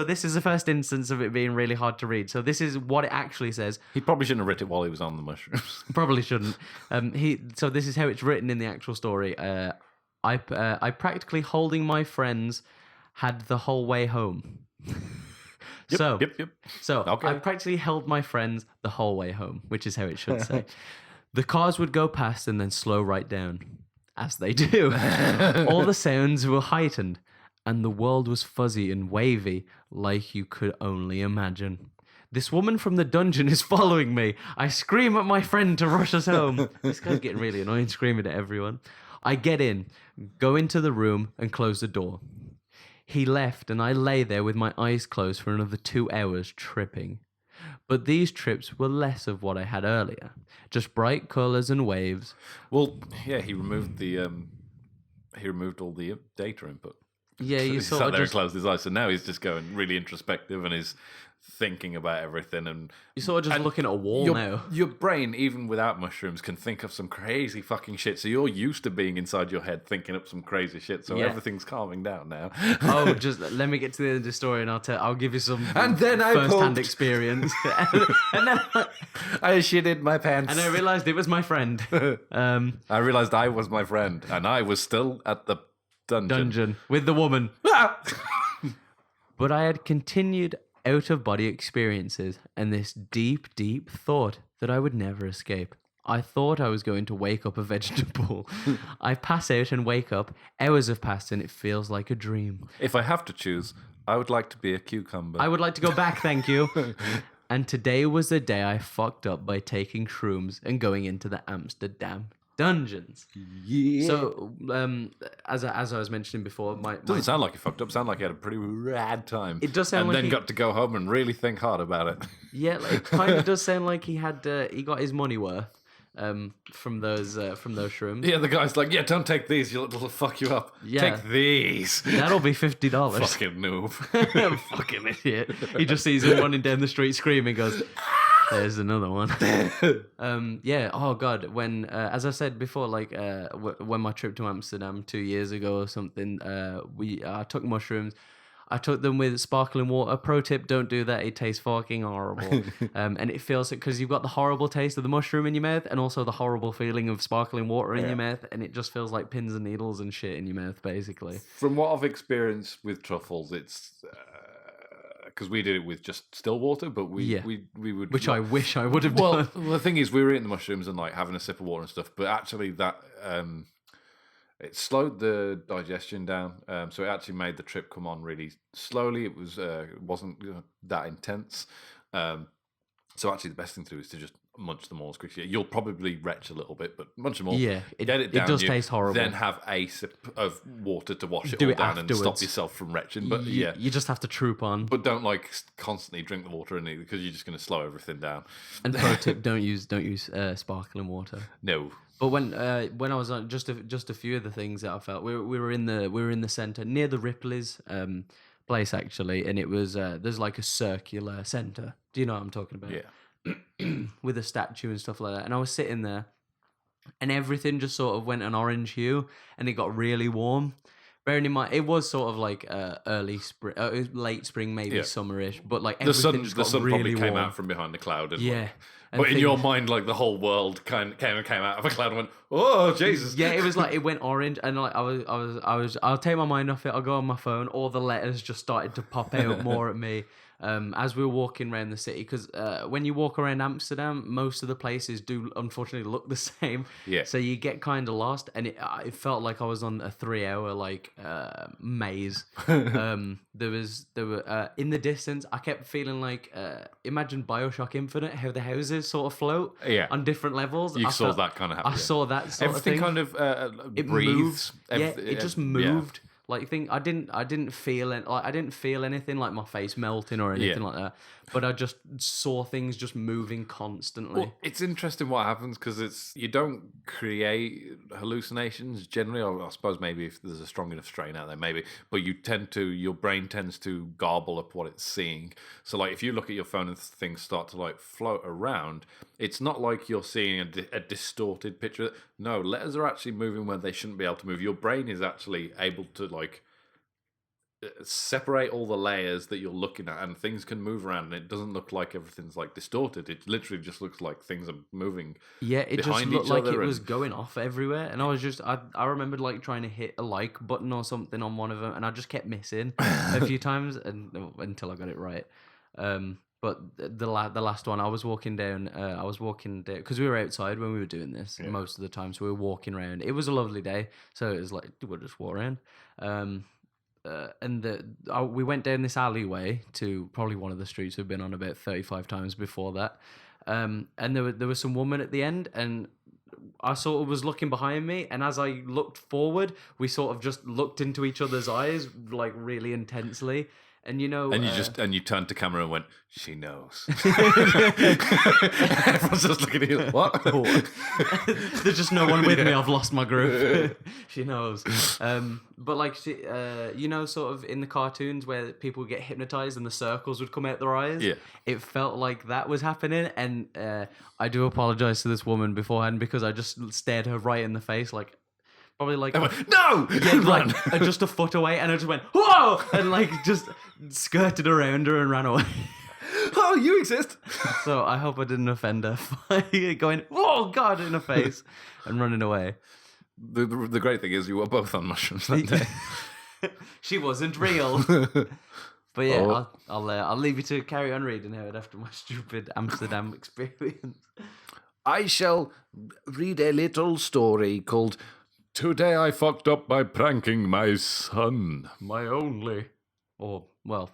this is the first instance of it being really hard to read. So this is what it actually says. He probably shouldn't have written it while he was on the mushrooms. Probably shouldn't. So this is how it's written in the actual story. I practically holding my friends had the whole way home. Yep. So Okay. I practically held my friends the whole way home, which is how it should say. The cars would go past and then slow right down, as they do. All the sounds were heightened, and the world was fuzzy and wavy, like you could only imagine. This woman from the dungeon is following me. I scream at my friend to rush us home. This guy's getting really annoying, screaming at everyone. I get in, go into the room, and close the door. He left, and I lay there with my eyes closed for another 2 hours, tripping. But these trips were less of what I had earlier. Just bright colours and waves. Well, yeah, he removed all the data input. Yeah, you He sort sat of there and just closed his eyes. So now he's just going really introspective and he's thinking about everything. And you're sort of just and looking at a wall your, now. Your brain, even without mushrooms, can think of some crazy fucking shit. So you're used to being inside your head thinking up some crazy shit. So Yeah. everything's calming down now. Oh, just let me get to the end of the story, and I'll give you some And then I first-hand pooped. experience. and then I shitted my pants. and I realised it was my friend. I realized I was my friend, and I was still at the dungeon. With the woman. But I had continued out-of-body experiences and this deep, deep thought that I would never escape. I thought I was going to wake up a vegetable. I pass out and wake up. Hours have passed and it feels like a dream. If I have to choose, I would like to be a cucumber. I would like to go back, thank you. And today was the day I fucked up by taking shrooms and going into the Amsterdam dungeons. Yeah. So, as I was mentioning before, my Doesn't sound like you fucked up. Sound like you had a pretty rad time. It does sound and like then he- got to go home and really think hard about it. yeah, like, it kind of does sound like he got his money worth from those shrooms. Yeah, the guy's like, yeah, don't take these. It'll fuck you up. Yeah. Take these. That'll be $50. Fucking noob. Fucking idiot. He just sees him running down the street screaming, goes, there's another one. Yeah, oh God. When, as I said before, like when my trip to Amsterdam 2 years ago or something, I took mushrooms. I took them with sparkling water. Pro tip, don't do that. It tastes fucking horrible. And it feels, because you've got the horrible taste of the mushroom in your mouth and also the horrible feeling of sparkling water in your mouth. And it just feels like pins and needles and shit in your mouth, basically. From what I've experienced with truffles, it's because we did it with just still water, but we would, Which I wish I would have well, done. the thing is, we were eating the mushrooms and like having a sip of water and stuff, but actually that it slowed the digestion down, so it actually made the trip come on really slowly. It wasn't that intense. So actually, the best thing to do is to just munch them all as quickly. You'll probably retch a little bit, but munch them all. Yeah, Get it down. does taste horrible. Then have a sip of water to wash it Do all it down and stop afterwards. yourself from retching. But yeah, You just have to troop on. but don't like constantly drink the water in it because you're just going to slow everything down. And pro tip, don't use sparkling water. No. But when I was on just a few of the things that I felt, we were in the center near the Ripley's place actually, and it was there's like a circular center. Do you know what I'm talking about? Yeah. With a statue and stuff like that. And I was sitting there, and everything just sort of went an orange hue, and it got really warm. Bearing in mind, it was sort of like early spring, late spring, maybe Yeah. summerish, but like The everything sun, just the got sun really probably came warm. out from behind the cloud. And Yeah. like- And but in your things- mind, like the whole world came out of a cloud and went, "Oh Jesus!" Yeah, it was like it went orange, and like I'll take my mind off it. I'll go on my phone. All the letters just started to pop out more at me as we were walking around the city. Because when you walk around Amsterdam, most of the places do unfortunately look the same. Yeah. So you get kind of lost, and it felt like I was on a 3-hour like maze. There were in the distance. I kept feeling like imagine BioShock Infinite, how the houses sort of float Yeah. on different levels. You I saw felt- that kind of happen. I saw that sort Everything of thing. kind of It breathes. moved. It just moved. Like I didn't feel it. Like I didn't feel anything like my face melting or anything like that. But I just saw things just moving constantly. Well, it's interesting what happens because you don't create hallucinations generally. Or I suppose maybe if there's a strong enough strain out there, maybe. But your brain tends to garble up what it's seeing. So like if you look at your phone and things start to like float around, it's not like you're seeing a distorted picture. No, letters are actually moving where they shouldn't be able to move. Your brain is actually able to like separate all the layers that you're looking at, and things can move around, and it doesn't look like everything's like distorted. It literally just looks like things are moving. Yeah, it just behind looked each like other it was and- going off everywhere, and I remembered like trying to hit a like button or something on one of them, and I just kept missing a few times, and until I got it right. But the last one, I was walking down because we were outside when we were doing this most of the time, so we were walking around. It was a lovely day, so it was like we'll just walk around. We went down this alleyway to probably one of the streets we've been on about 35 times before that. And there was some woman at the end, and I sort of was looking behind me, and as I looked forward, we sort of just looked into each other's eyes like really intensely. And you know, and you turned to camera and went, "She knows." Everyone's just looking at you. Like, what? There's just no one with me. I've lost my group. She knows. But like, you know, sort of in the cartoons where people get hypnotized and the circles would come out their eyes. Yeah. It felt like that was happening, and I do apologize to this woman beforehand because I just stared her right in the face, like. Probably like I went, no, yeah, like just a foot away, and I just went whoa, and like just skirted around her and ran away. Oh, you exist. So I hope I didn't offend her by going oh god in her face and running away. The great thing is you were both on mushrooms that day. She wasn't real. But yeah, I'll leave you to carry on reading Howard after my stupid Amsterdam experience. I shall read a little story called "Today I Fucked Up by Pranking My Son." My only. Or, well,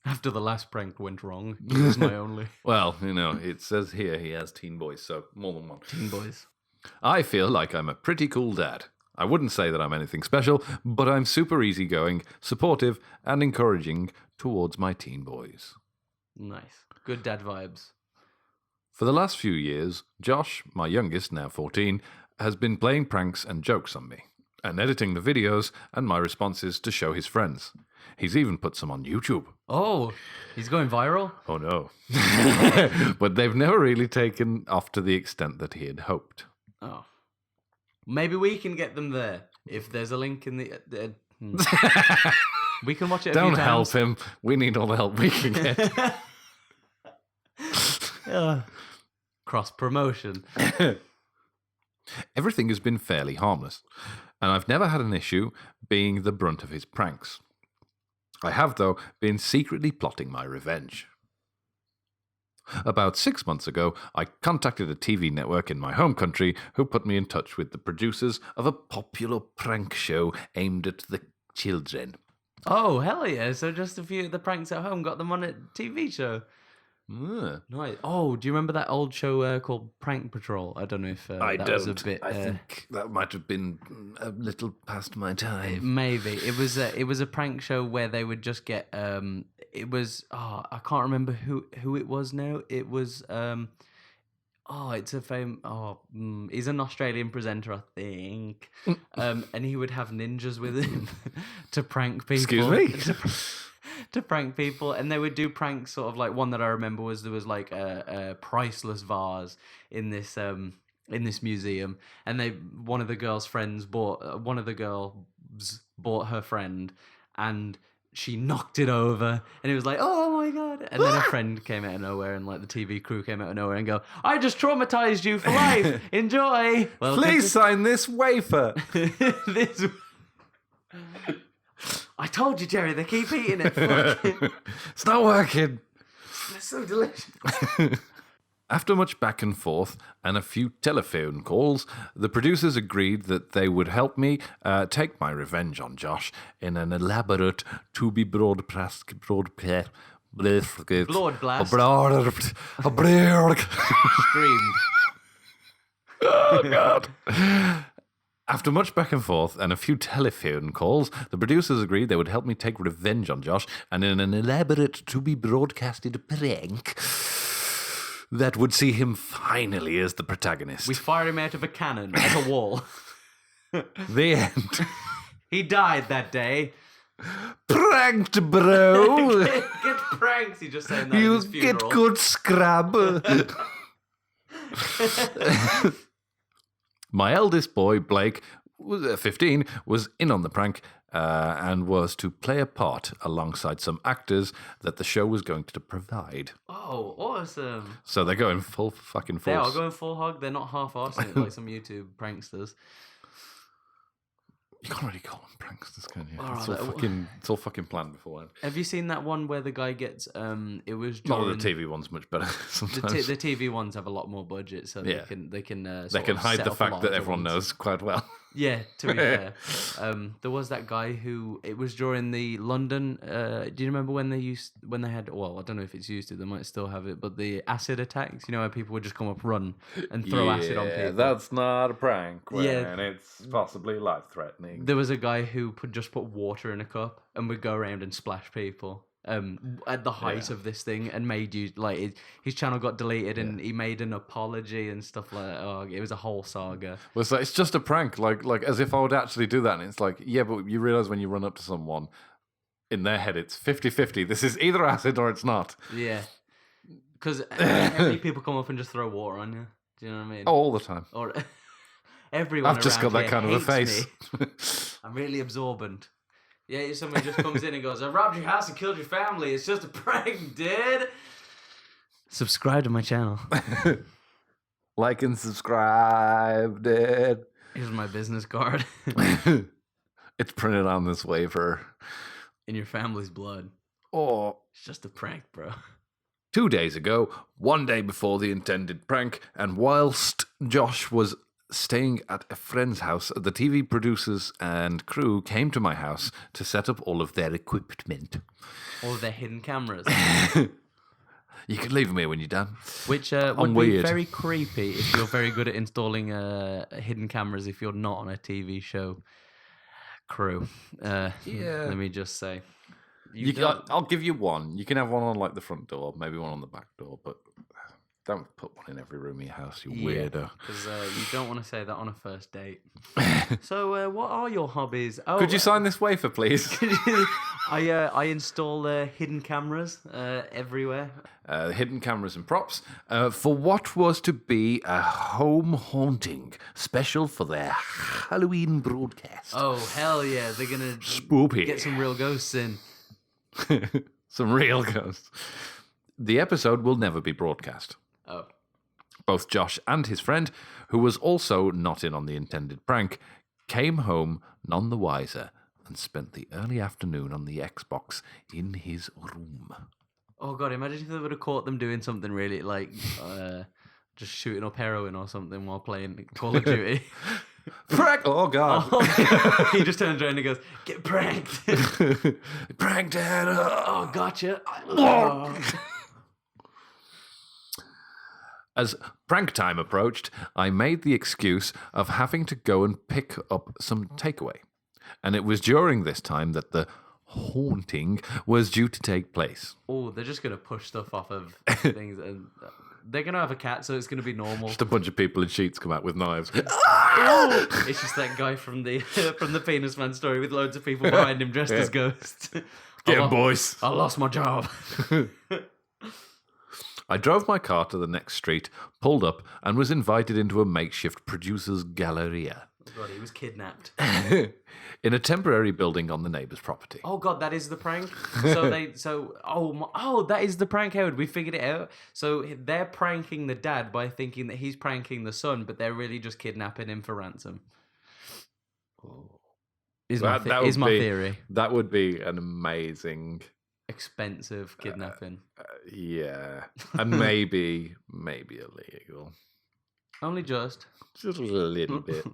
after the last prank went wrong, he was my only. Well, you know, it says here he has teen boys, so more than one. Teen boys. I feel like I'm a pretty cool dad. I wouldn't say that I'm anything special, but I'm super easygoing, supportive, and encouraging towards my teen boys. Nice. Good dad vibes. For the last few years, Josh, my youngest, now 14, has been playing pranks and jokes on me, and editing the videos and my responses to show his friends. He's even put some on YouTube. Oh, he's going viral? Oh no. But they've never really taken off to the extent that he had hoped. Oh. Maybe we can get them there. If there's a link in the... We can watch it a Don't few help times. him. We need all the help we can get. Cross promotion. Everything has been fairly harmless, and I've never had an issue being the brunt of his pranks. I have, though, been secretly plotting my revenge. About 6 months ago, I contacted a TV network in my home country who put me in touch with the producers of a popular prank show aimed at the children. Oh, hell yeah. So just a few of the pranks at home got them on a TV show. Ah. Nice. Oh, do you remember that old show called Prank Patrol? I don't know if I that don't. was a bit... I think that might have been a little past my time. Maybe. It was a prank show where they would just get... it was... Oh, I can't remember who it was now. It was... it's a he's an Australian presenter, I think. And he would have ninjas with him to prank people. Excuse me? To prank people, and they would do pranks. Sort of like one that I remember was there was like a priceless vase in this museum, and one of the girls' friends bought her friend, and she knocked it over, and it was like, oh my god! And then a friend came out of nowhere, and like the TV crew came out of nowhere and go, I just traumatized you for life. Enjoy. Well, Please sign this wafer. this. I told you, Jerry, they keep eating it. Fuck. It's not working. It's so delicious. After much back and forth and a few telephone calls, the producers agreed that they would help me take my revenge on Josh in an elaborate to-be broadcast... Blood blast. Screamed. Oh, God. After much back and forth and a few telephone calls, the producers agreed they would help me take revenge on Josh, and in an elaborate to-be-broadcasted prank that would see him finally as the protagonist. We fired him out of a cannon at a wall. The end. He died that day. Pranked, bro! Get pranks. He just saying that You at his funeral. get good scrub. My eldest boy, Blake, 15, was in on the prank, and was to play a part alongside some actors that the show was going to provide. Oh, awesome. So they're going full fucking force. They are going full hog. They're not half-arsing it like some YouTube pranksters. You can't really call them pranksters, can you? All It's right. all fucking planned beforehand. Have you seen that one where the guy gets? It was Not during that the TV one's much better the, sometimes. the TV ones have a lot more budget, so Yeah. they can They sort can of hide set the up fact that larger everyone ones. knows quite well. Yeah, to be fair, there was that guy who it was during the London. Do you remember when they had? Well, I don't know if it's used to. They might still have it, but the acid attacks. You know, where people would just come up, run, and throw acid on people. That's not a prank when Yeah. it's possibly life-threatening. There was a guy who just put water in a cup and would go around and splash people. At the height of this thing, and made you like his channel got deleted, and he made an apology and stuff like that. Oh, it was a whole saga. Well, it's like, it's just a prank, like as if I would actually do that. And it's like, yeah, but you realize when you run up to someone, in their head, it's 50-50. This is either acid or it's not. Yeah, because how many people come up and just throw water on you? Do you know what I mean? Oh, all the time. Or everyone. I've just got around that here kind of a hates face. me. I'm really absorbent. Yeah, somebody just comes in and goes, "I robbed your house and killed your family. It's just a prank, dude." Subscribe to my channel. Like and subscribe, dude. Here's my business card. It's printed on this wafer. In your family's blood. Oh. It's just a prank, bro. 2 days ago, one day before the intended prank, and whilst Josh was staying at a friend's house, the TV producers and crew came to my house to set up all of their equipment. All of their hidden cameras. You can leave them here when you're done. Which would be weird. very creepy if you're very good at installing hidden cameras if you're not on a TV show crew. Let me just say. I'll give you one. You can have one on like the front door, maybe one on the back door, but don't put one in every room in your house, you weirdo. Because you don't want to say that on a first date. So, what are your hobbies? Oh, Could you sign this wafer, please? I install hidden cameras everywhere. Hidden cameras and props for what was to be a home haunting special for their Halloween broadcast. Oh, hell yeah. They're going to Spoopy. get some real ghosts in. Some real ghosts. The episode will never be broadcast. Oh. Both Josh and his friend, who was also not in on the intended prank, came home none the wiser and spent the early afternoon on the Xbox in his room. Oh, God, imagine if they would have caught them doing something really, like, just shooting up heroin or something while playing Call of Duty. Prank! Oh, God. He just turns around and goes, "Get pranked." Prank Dad! Oh, gotcha. As prank time approached, I made the excuse of having to go and pick up some takeaway. And it was during this time that the haunting was due to take place. Oh, they're just going to push stuff off of things. And they're going to have a cat, so it's going to be normal. Just a bunch of people in sheets come out with knives. It's just that guy from the from the Penis Man story with loads of people behind him dressed as ghosts. Get 'em, boys. I lost my job. I drove my car to the next street, pulled up, and was invited into a makeshift producer's galleria God, he was kidnapped. in a temporary building on the neighbour's property. Oh God, that is the prank. That is the prank, Howard. We figured it out. So they're pranking the dad by thinking that he's pranking the son, but they're really just kidnapping him for ransom. Is my theory. That would be an amazing, Expensive kidnapping. yeah, and maybe illegal. Only just. Just a little bit.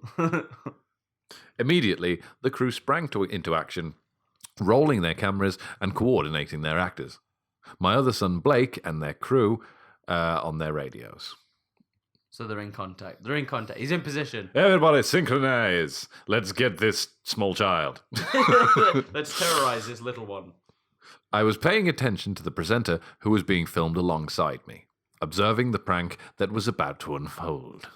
Immediately, the crew sprang into action, rolling their cameras and coordinating their actors. My other son, Blake, and their crew on their radios. So they're in contact. He's in position. Everybody synchronize. Let's get this small child. Let's terrorize this little one. I was paying attention to the presenter who was being filmed alongside me, observing the prank that was about to unfold.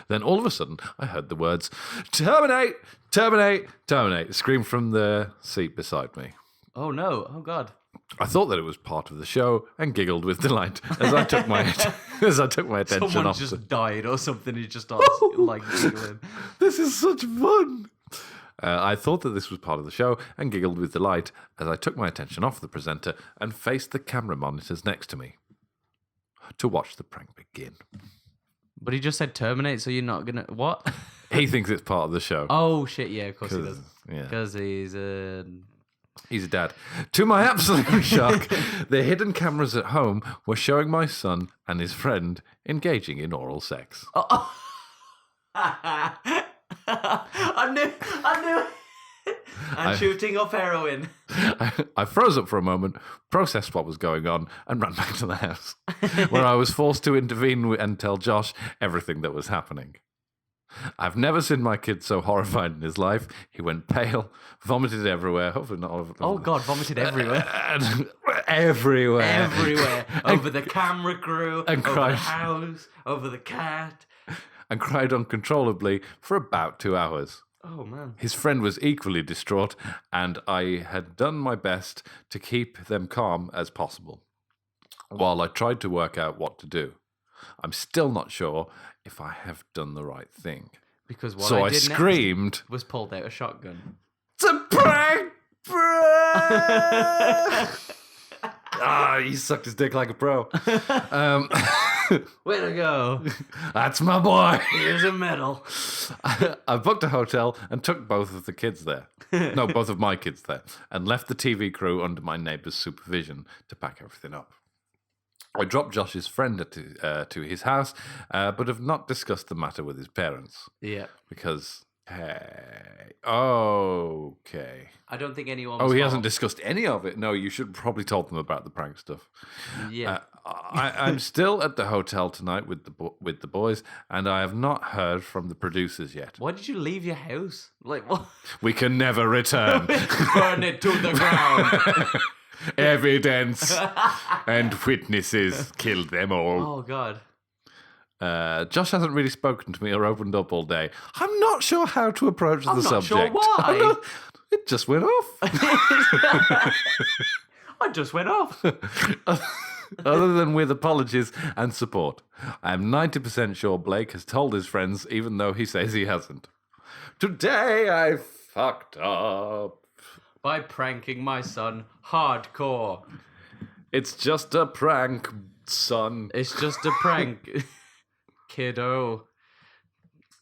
Then all of a sudden, I heard the words, "Terminate! Terminate! Terminate!" scream from the seat beside me. Oh no! Oh God! I thought that it was part of the show and giggled with delight as I took my attention Someone off. just died or something. He just starts like giggling. This is such fun. I thought that this was part of the show and giggled with delight as I took my attention off the presenter and faced the camera monitors next to me to watch the prank begin. But he just said terminate, so you're not gonna what? He thinks it's part of the show. Oh shit! Yeah, of course he does. Yeah. Because he's He's a dad. To my absolute shock, the hidden cameras at home were showing my son and his friend engaging in oral sex. I knew. And shooting off heroin. I froze up for a moment, processed what was going on, and ran back to the house, where I was forced to intervene and tell Josh everything that was happening. I've never seen my kid so horrified in his life. He went pale, vomited everywhere. Hopefully not over. Oh God, vomited everywhere. Everywhere. Everywhere. Over the camera crew, and over cried. the house, over the cat. And cried uncontrollably for about 2 hours. Oh man. His friend was equally distraught, and I had done my best to keep them calm as possible, while I tried to work out what to do. I'm still not sure if I have done the right thing. Because what So I did screamed, next was pulled out a shotgun. "It's a prank, bro!" He sucked his dick like a pro. Way to go. That's my boy. Here's a medal. I booked a hotel and took both of the kids there. No, both of my kids there. And left the TV crew under my neighbour's supervision to pack everything up. I dropped Josh's friend to his house, but have not discussed the matter with his parents. Yeah. Because, hey, okay. I don't think anyone. Oh, he hasn't discussed any of it. No, you should probably told them about the prank stuff. Yeah. I'm still at the hotel tonight with the boys, and I have not heard from the producers yet. Why did you leave your house? Like what? We can never return. Burn it to the ground. Evidence and witnesses killed them all. Oh God. Josh hasn't really spoken to me or opened up all day. I'm not sure how to approach the not subject. sure why. It just went off. I just went off. Other than with apologies and support. I'm 90% sure Blake has told his friends, even though he says he hasn't. Today I fucked up. By pranking my son hardcore. It's just a prank, son. It's just a prank, kiddo.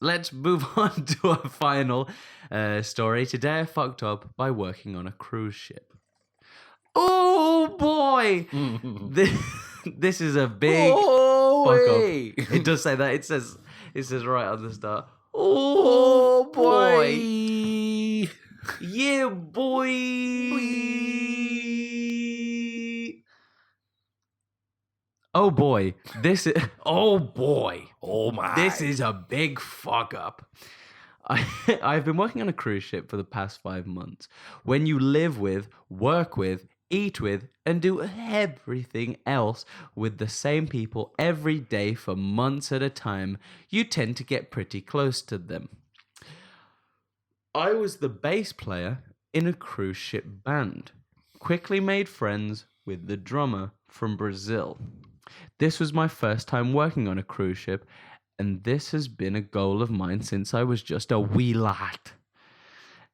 Let's move on to our final story. Today I fucked up by working on a cruise ship. Oh boy! This is a big fuck up. It does say that. It says right on the start. Oh boy! Yeah, boy! Oh boy! This is. Oh boy! Oh my. This is a big fuck up. I've been working on a cruise ship for the past 5 months. When you live with, work with, eat with, and do everything else with the same people every day for months at a time, you tend to get pretty close to them. I was the bass player in a cruise ship band. Quickly made friends with the drummer from Brazil. This was my first time working on a cruise ship, and this has been a goal of mine since I was just a wee lad.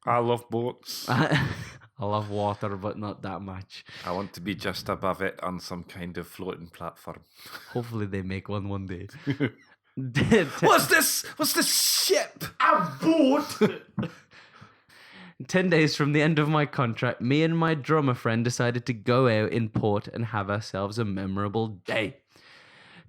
I love boats. I love water, but not that much. I want to be just above it on some kind of floating platform. Hopefully they make one day. What's this? What's this ship? A boat! 10 days from the end of my contract, me and my drummer friend decided to go out in port and have ourselves a memorable day.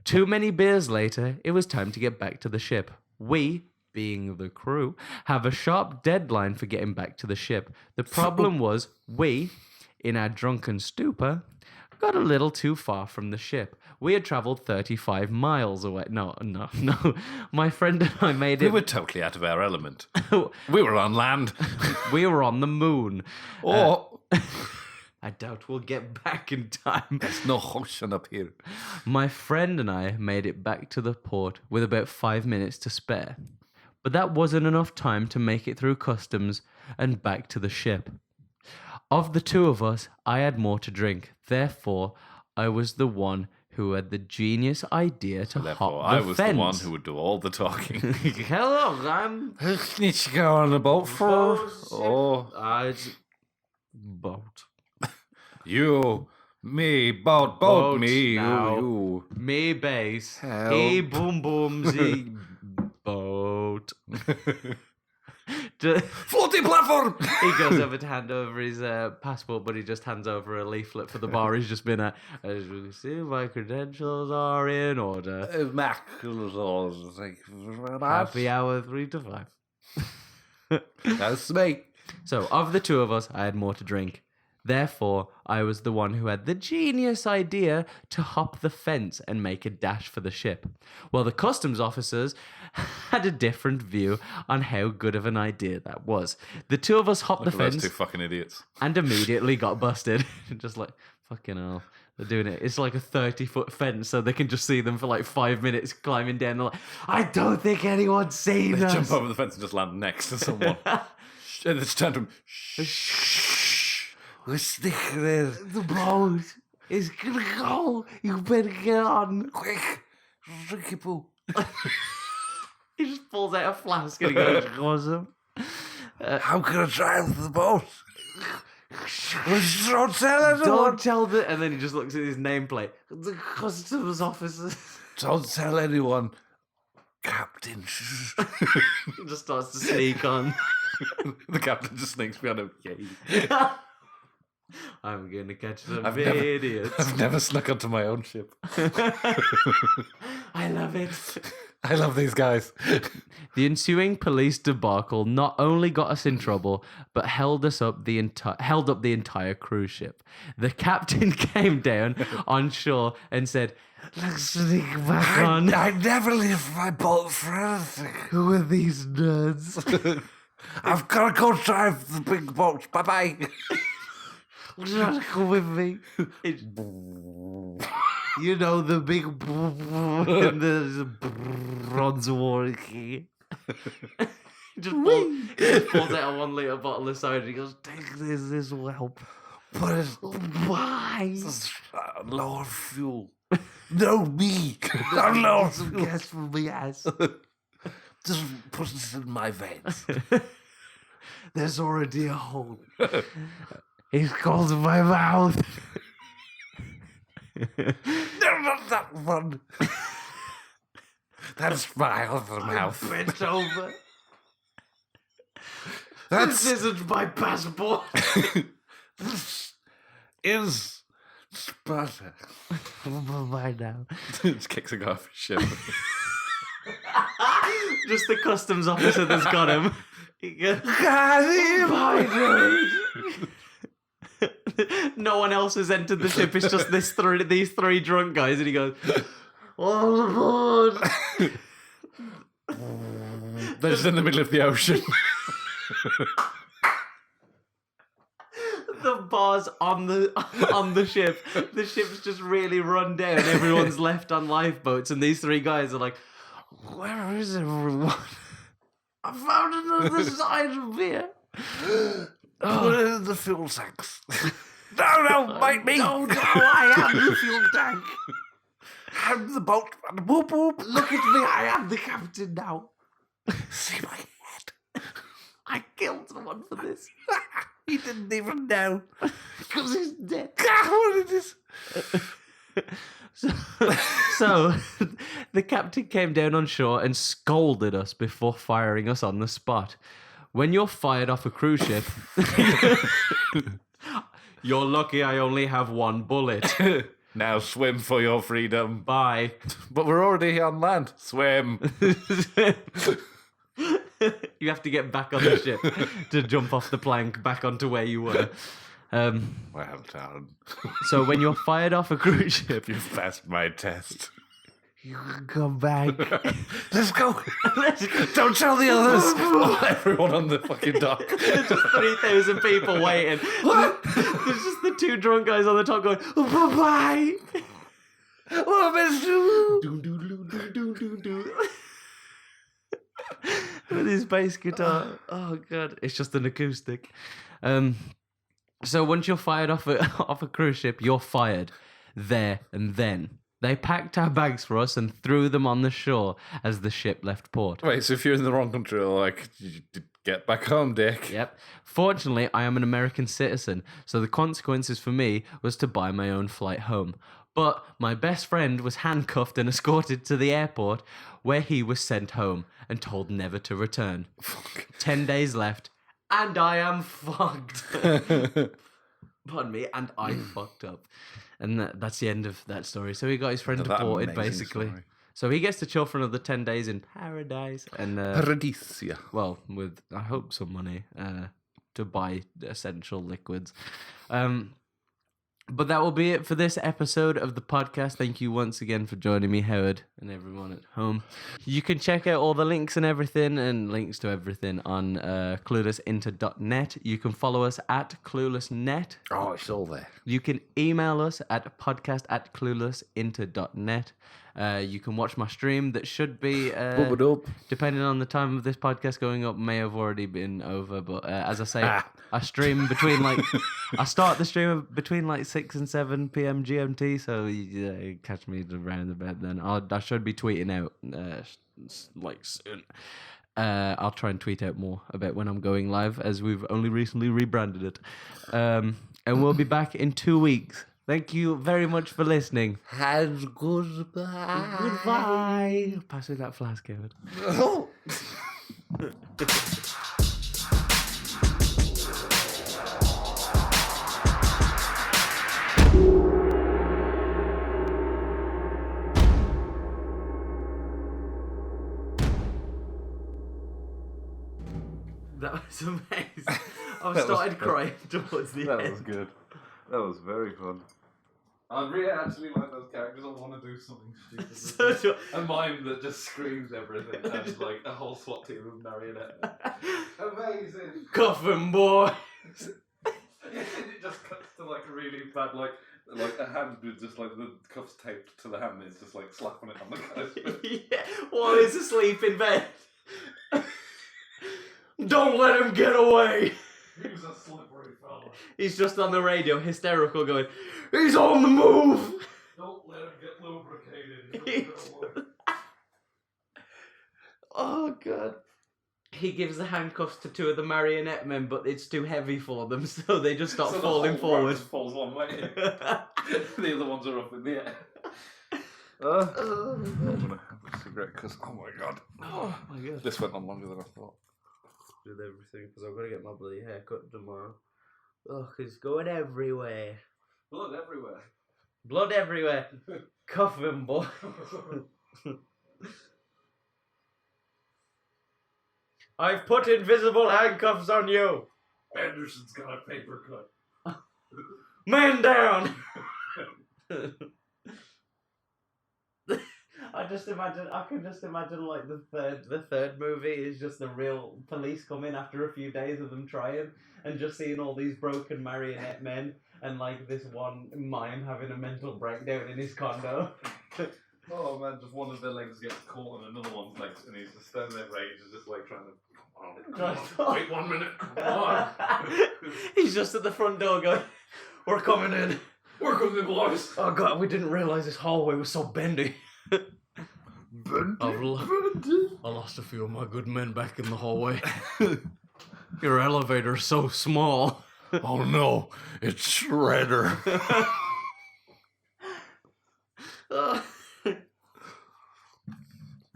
Too many beers later, it was time to get back to the ship. We, being the crew, have a sharp deadline for getting back to the ship. The problem was we, in our drunken stupor, got a little too far from the ship. We had traveled 35 miles away. No. My friend and I made it. We were totally out of our element. We were on land. We were on the moon. Or I doubt we'll get back in time. there's no ocean up here. My friend and I made it back to the port with about 5 minutes to spare. But that wasn't enough time to make it through customs and back to the ship. Of the two of us, I had more to drink. Therefore, I was the one who had the genius idea to Therefore, hop the I was fence. the one who would do all the talking. Hello, I'm Need to go on a boat for? Oh, it's boat. You, me, boat, Boat me, now. you. Me bass. Help. He boom boom z boat. Floating platform! He goes over to hand over his passport, but he just hands over a leaflet for the bar he's just been at. As you can see, my credentials are in order. Thank you very much. Happy hour 3 to 5. That's me. So, of the two of us, I had more to drink. Therefore, I was the one who had the genius idea to hop the fence and make a dash for the ship. Well, the customs officers had a different view on how good of an idea that was. The two of us hopped Look the at those fence two fucking idiots. and immediately got busted. Just like, fucking hell. They're doing it. It's like a 30-foot fence, so they can just see them for like 5 minutes climbing down. They're like, I don't think anyone's seen They us. jump over the fence and just land next to someone. And it's turned to him. Shh. We're sticking there. The boat is gonna go. You better get on. Quick. Drink your poo. He just pulls out a flask and he goes, awesome. How can I drive the boat? Don't tell anyone. Don't tell the... And then he just looks at his nameplate. The customs officers. Don't tell anyone. Captain. He just starts to sneak on. The captain just sneaks behind him. Yay. I'm gonna catch some I've never- idiots. I've never snuck onto my own ship. I love it. I love these guys. The ensuing police debacle not only got us in trouble, but held up the entire cruise ship. The captain came down on shore and said, "Let's sneak back on." I never leave my boat for anything. Who are these nerds? I've got to go drive the big boat. Bye-bye. Would you like to come with me? You know the big and the bronze war key. Just pulls out a 1 litre bottle of soda. He goes, "Take this will help." But it's Why? lower fuel. No, me. Not lower Some fuel. gas from my ass. Just put it in my veins. There's already a hole. It's called my mouth. No, not that one. That's my other mouth. Bent over. That's This isn't my passport. this is Sparta. Bye now. Just kicks a guy off his ship. Just the customs officer that's got him. He goes, no one else has entered the ship. It's just these three drunk guys, and he goes, "All aboard!" They're just in the middle of the ocean. The bar's on the ship. The ship's just really run down. Everyone's left on lifeboats, and these three guys are like, "Where is everyone? I found another side of beer." Put it in the fuel tanks. No, mate, me. No, I am the fuel tank. I'm the boat. Boop, boop. Look at me, I am the captain now. See my head. I killed someone for this. He didn't even know. Because he's dead. What is this? So, the captain came down on shore and scolded us before firing us on the spot. When you're fired off a cruise ship, you're lucky I only have one bullet. Now swim for your freedom. Bye. But we're already on land. Swim. You have to get back on the ship to jump off the plank back onto where you were. Well done. So when you're fired off a cruise ship, You've passed my test. you can come back. Let's go. Let's go. Don't tell the others. Everyone on the fucking dock. There's just 3,000 people waiting. There's just the two drunk guys on the top going, "Bye-bye." What am I Do-do-do-do-do-do. With his bass guitar. Oh god, it's just an acoustic. So once you're fired off a cruise ship, you're fired there and then. They packed our bags for us and threw them on the shore as the ship left port. Wait, so if you're in the wrong country, like, get back home, Dick. Yep. Fortunately, I am an American citizen, so the consequences for me was to buy my own flight home. But my best friend was handcuffed and escorted to the airport, where he was sent home and told never to return. 10 days left, and I am fucked. Pardon me, and I fucked up. And that's the end of that story. So he got his friend That deported, amazing basically. story. So he gets to chill for another 10 days in paradise. And Paradisia. well, with, I hope, some money to buy essential liquids. But that will be it for this episode of the podcast. Thank you once again for joining me, Howard, and everyone at home. You can check out all the links and everything, and links to everything on cluelessinter.net. You can follow us at cluelessnet. Oh, it's all there. You can email us at podcast@cluelessinter.net. You can watch my stream that should be, Bub it up. depending on the time of this podcast going up, may have already been over. But as I say, I stream between I start the stream between 6 and 7 p.m. GMT. So catch me around about then. I should be tweeting out soon. I'll try and tweet out more about when I'm going live, as we've only recently rebranded it. And we'll be back in 2 weeks. Thank you very much for listening. And goodbye. Goodbye. Pass me that flask, Howard. That was amazing. I started crying towards the end. That was good. That was very fun. I really actually like those characters. I want to do something stupid. A mime that just screams everything and a whole SWAT team of marionettes. Amazing. Coffin boy. It just cuts to a really bad a hand with just the cuffs taped to the hand. It's just slapping it on the guy's face. Yeah, while he's asleep in bed. Don't let him get away. He's a slippery fella. He's just on the radio, hysterical, going, he's on the move. Don't let him get lubricated. Oh, God. He gives the handcuffs to 2 of the marionette men, but it's too heavy for them, so they just start falling forward. Just falls one way. The other ones are up in the air. I'm gonna have a cigarette because, oh my god. Oh my god. This went on longer than I thought. With everything, because I've got to get my bloody hair cut tomorrow. Oh, it's going everywhere. Blood everywhere. Blood everywhere. Coffin boy. I've put invisible handcuffs on you. Anderson's got a paper cut. Man down. I can just imagine the third movie is just the real police coming after a few days of them trying, and just seeing all these broken marionette men, and this one mime having a mental breakdown in his condo. Oh man, just one of their legs gets caught on another one's legs, and he's just standing there rage, just trying to, come on, wait 1 minute, come on. He's just at the front door going, we're coming in. We're coming, boys. Oh god, we didn't realise this hallway was so bendy. I lost a few of my good men back in the hallway. Your elevator's so small. Oh no, it's Shredder.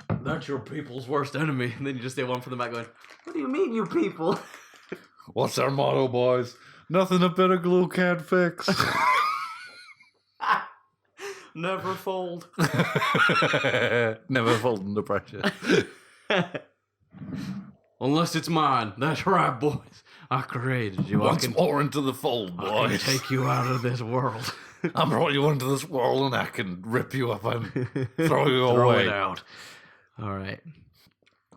That's your people's worst enemy. And then you just hear one from the back going, what do you mean, you people? What's our motto, boys? Nothing a bit of glue can't fix. Never fold. Never fold under pressure. Unless it's mine. That's right, boys. I created you. Once more into the fold, boys. I can take you out of this world. I brought you into this world and I can rip you up and throw you Throw away. it out. All right.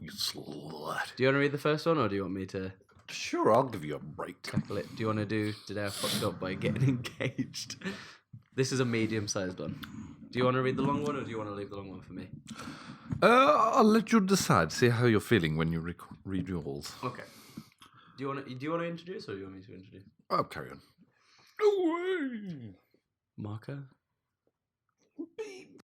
You slut. Do you want to read the first one, or do you want me to Sure, I'll give you a break. tackle it? Do you want to do Today I Fucked Up by Getting Engaged? This is a medium-sized one. Do you want to read the long one, or do you want to leave the long one for me? I'll let you decide. See how you're feeling when you read yours. Okay. Do you want to introduce, or do you want me to introduce? I'll carry on. Away. Marker?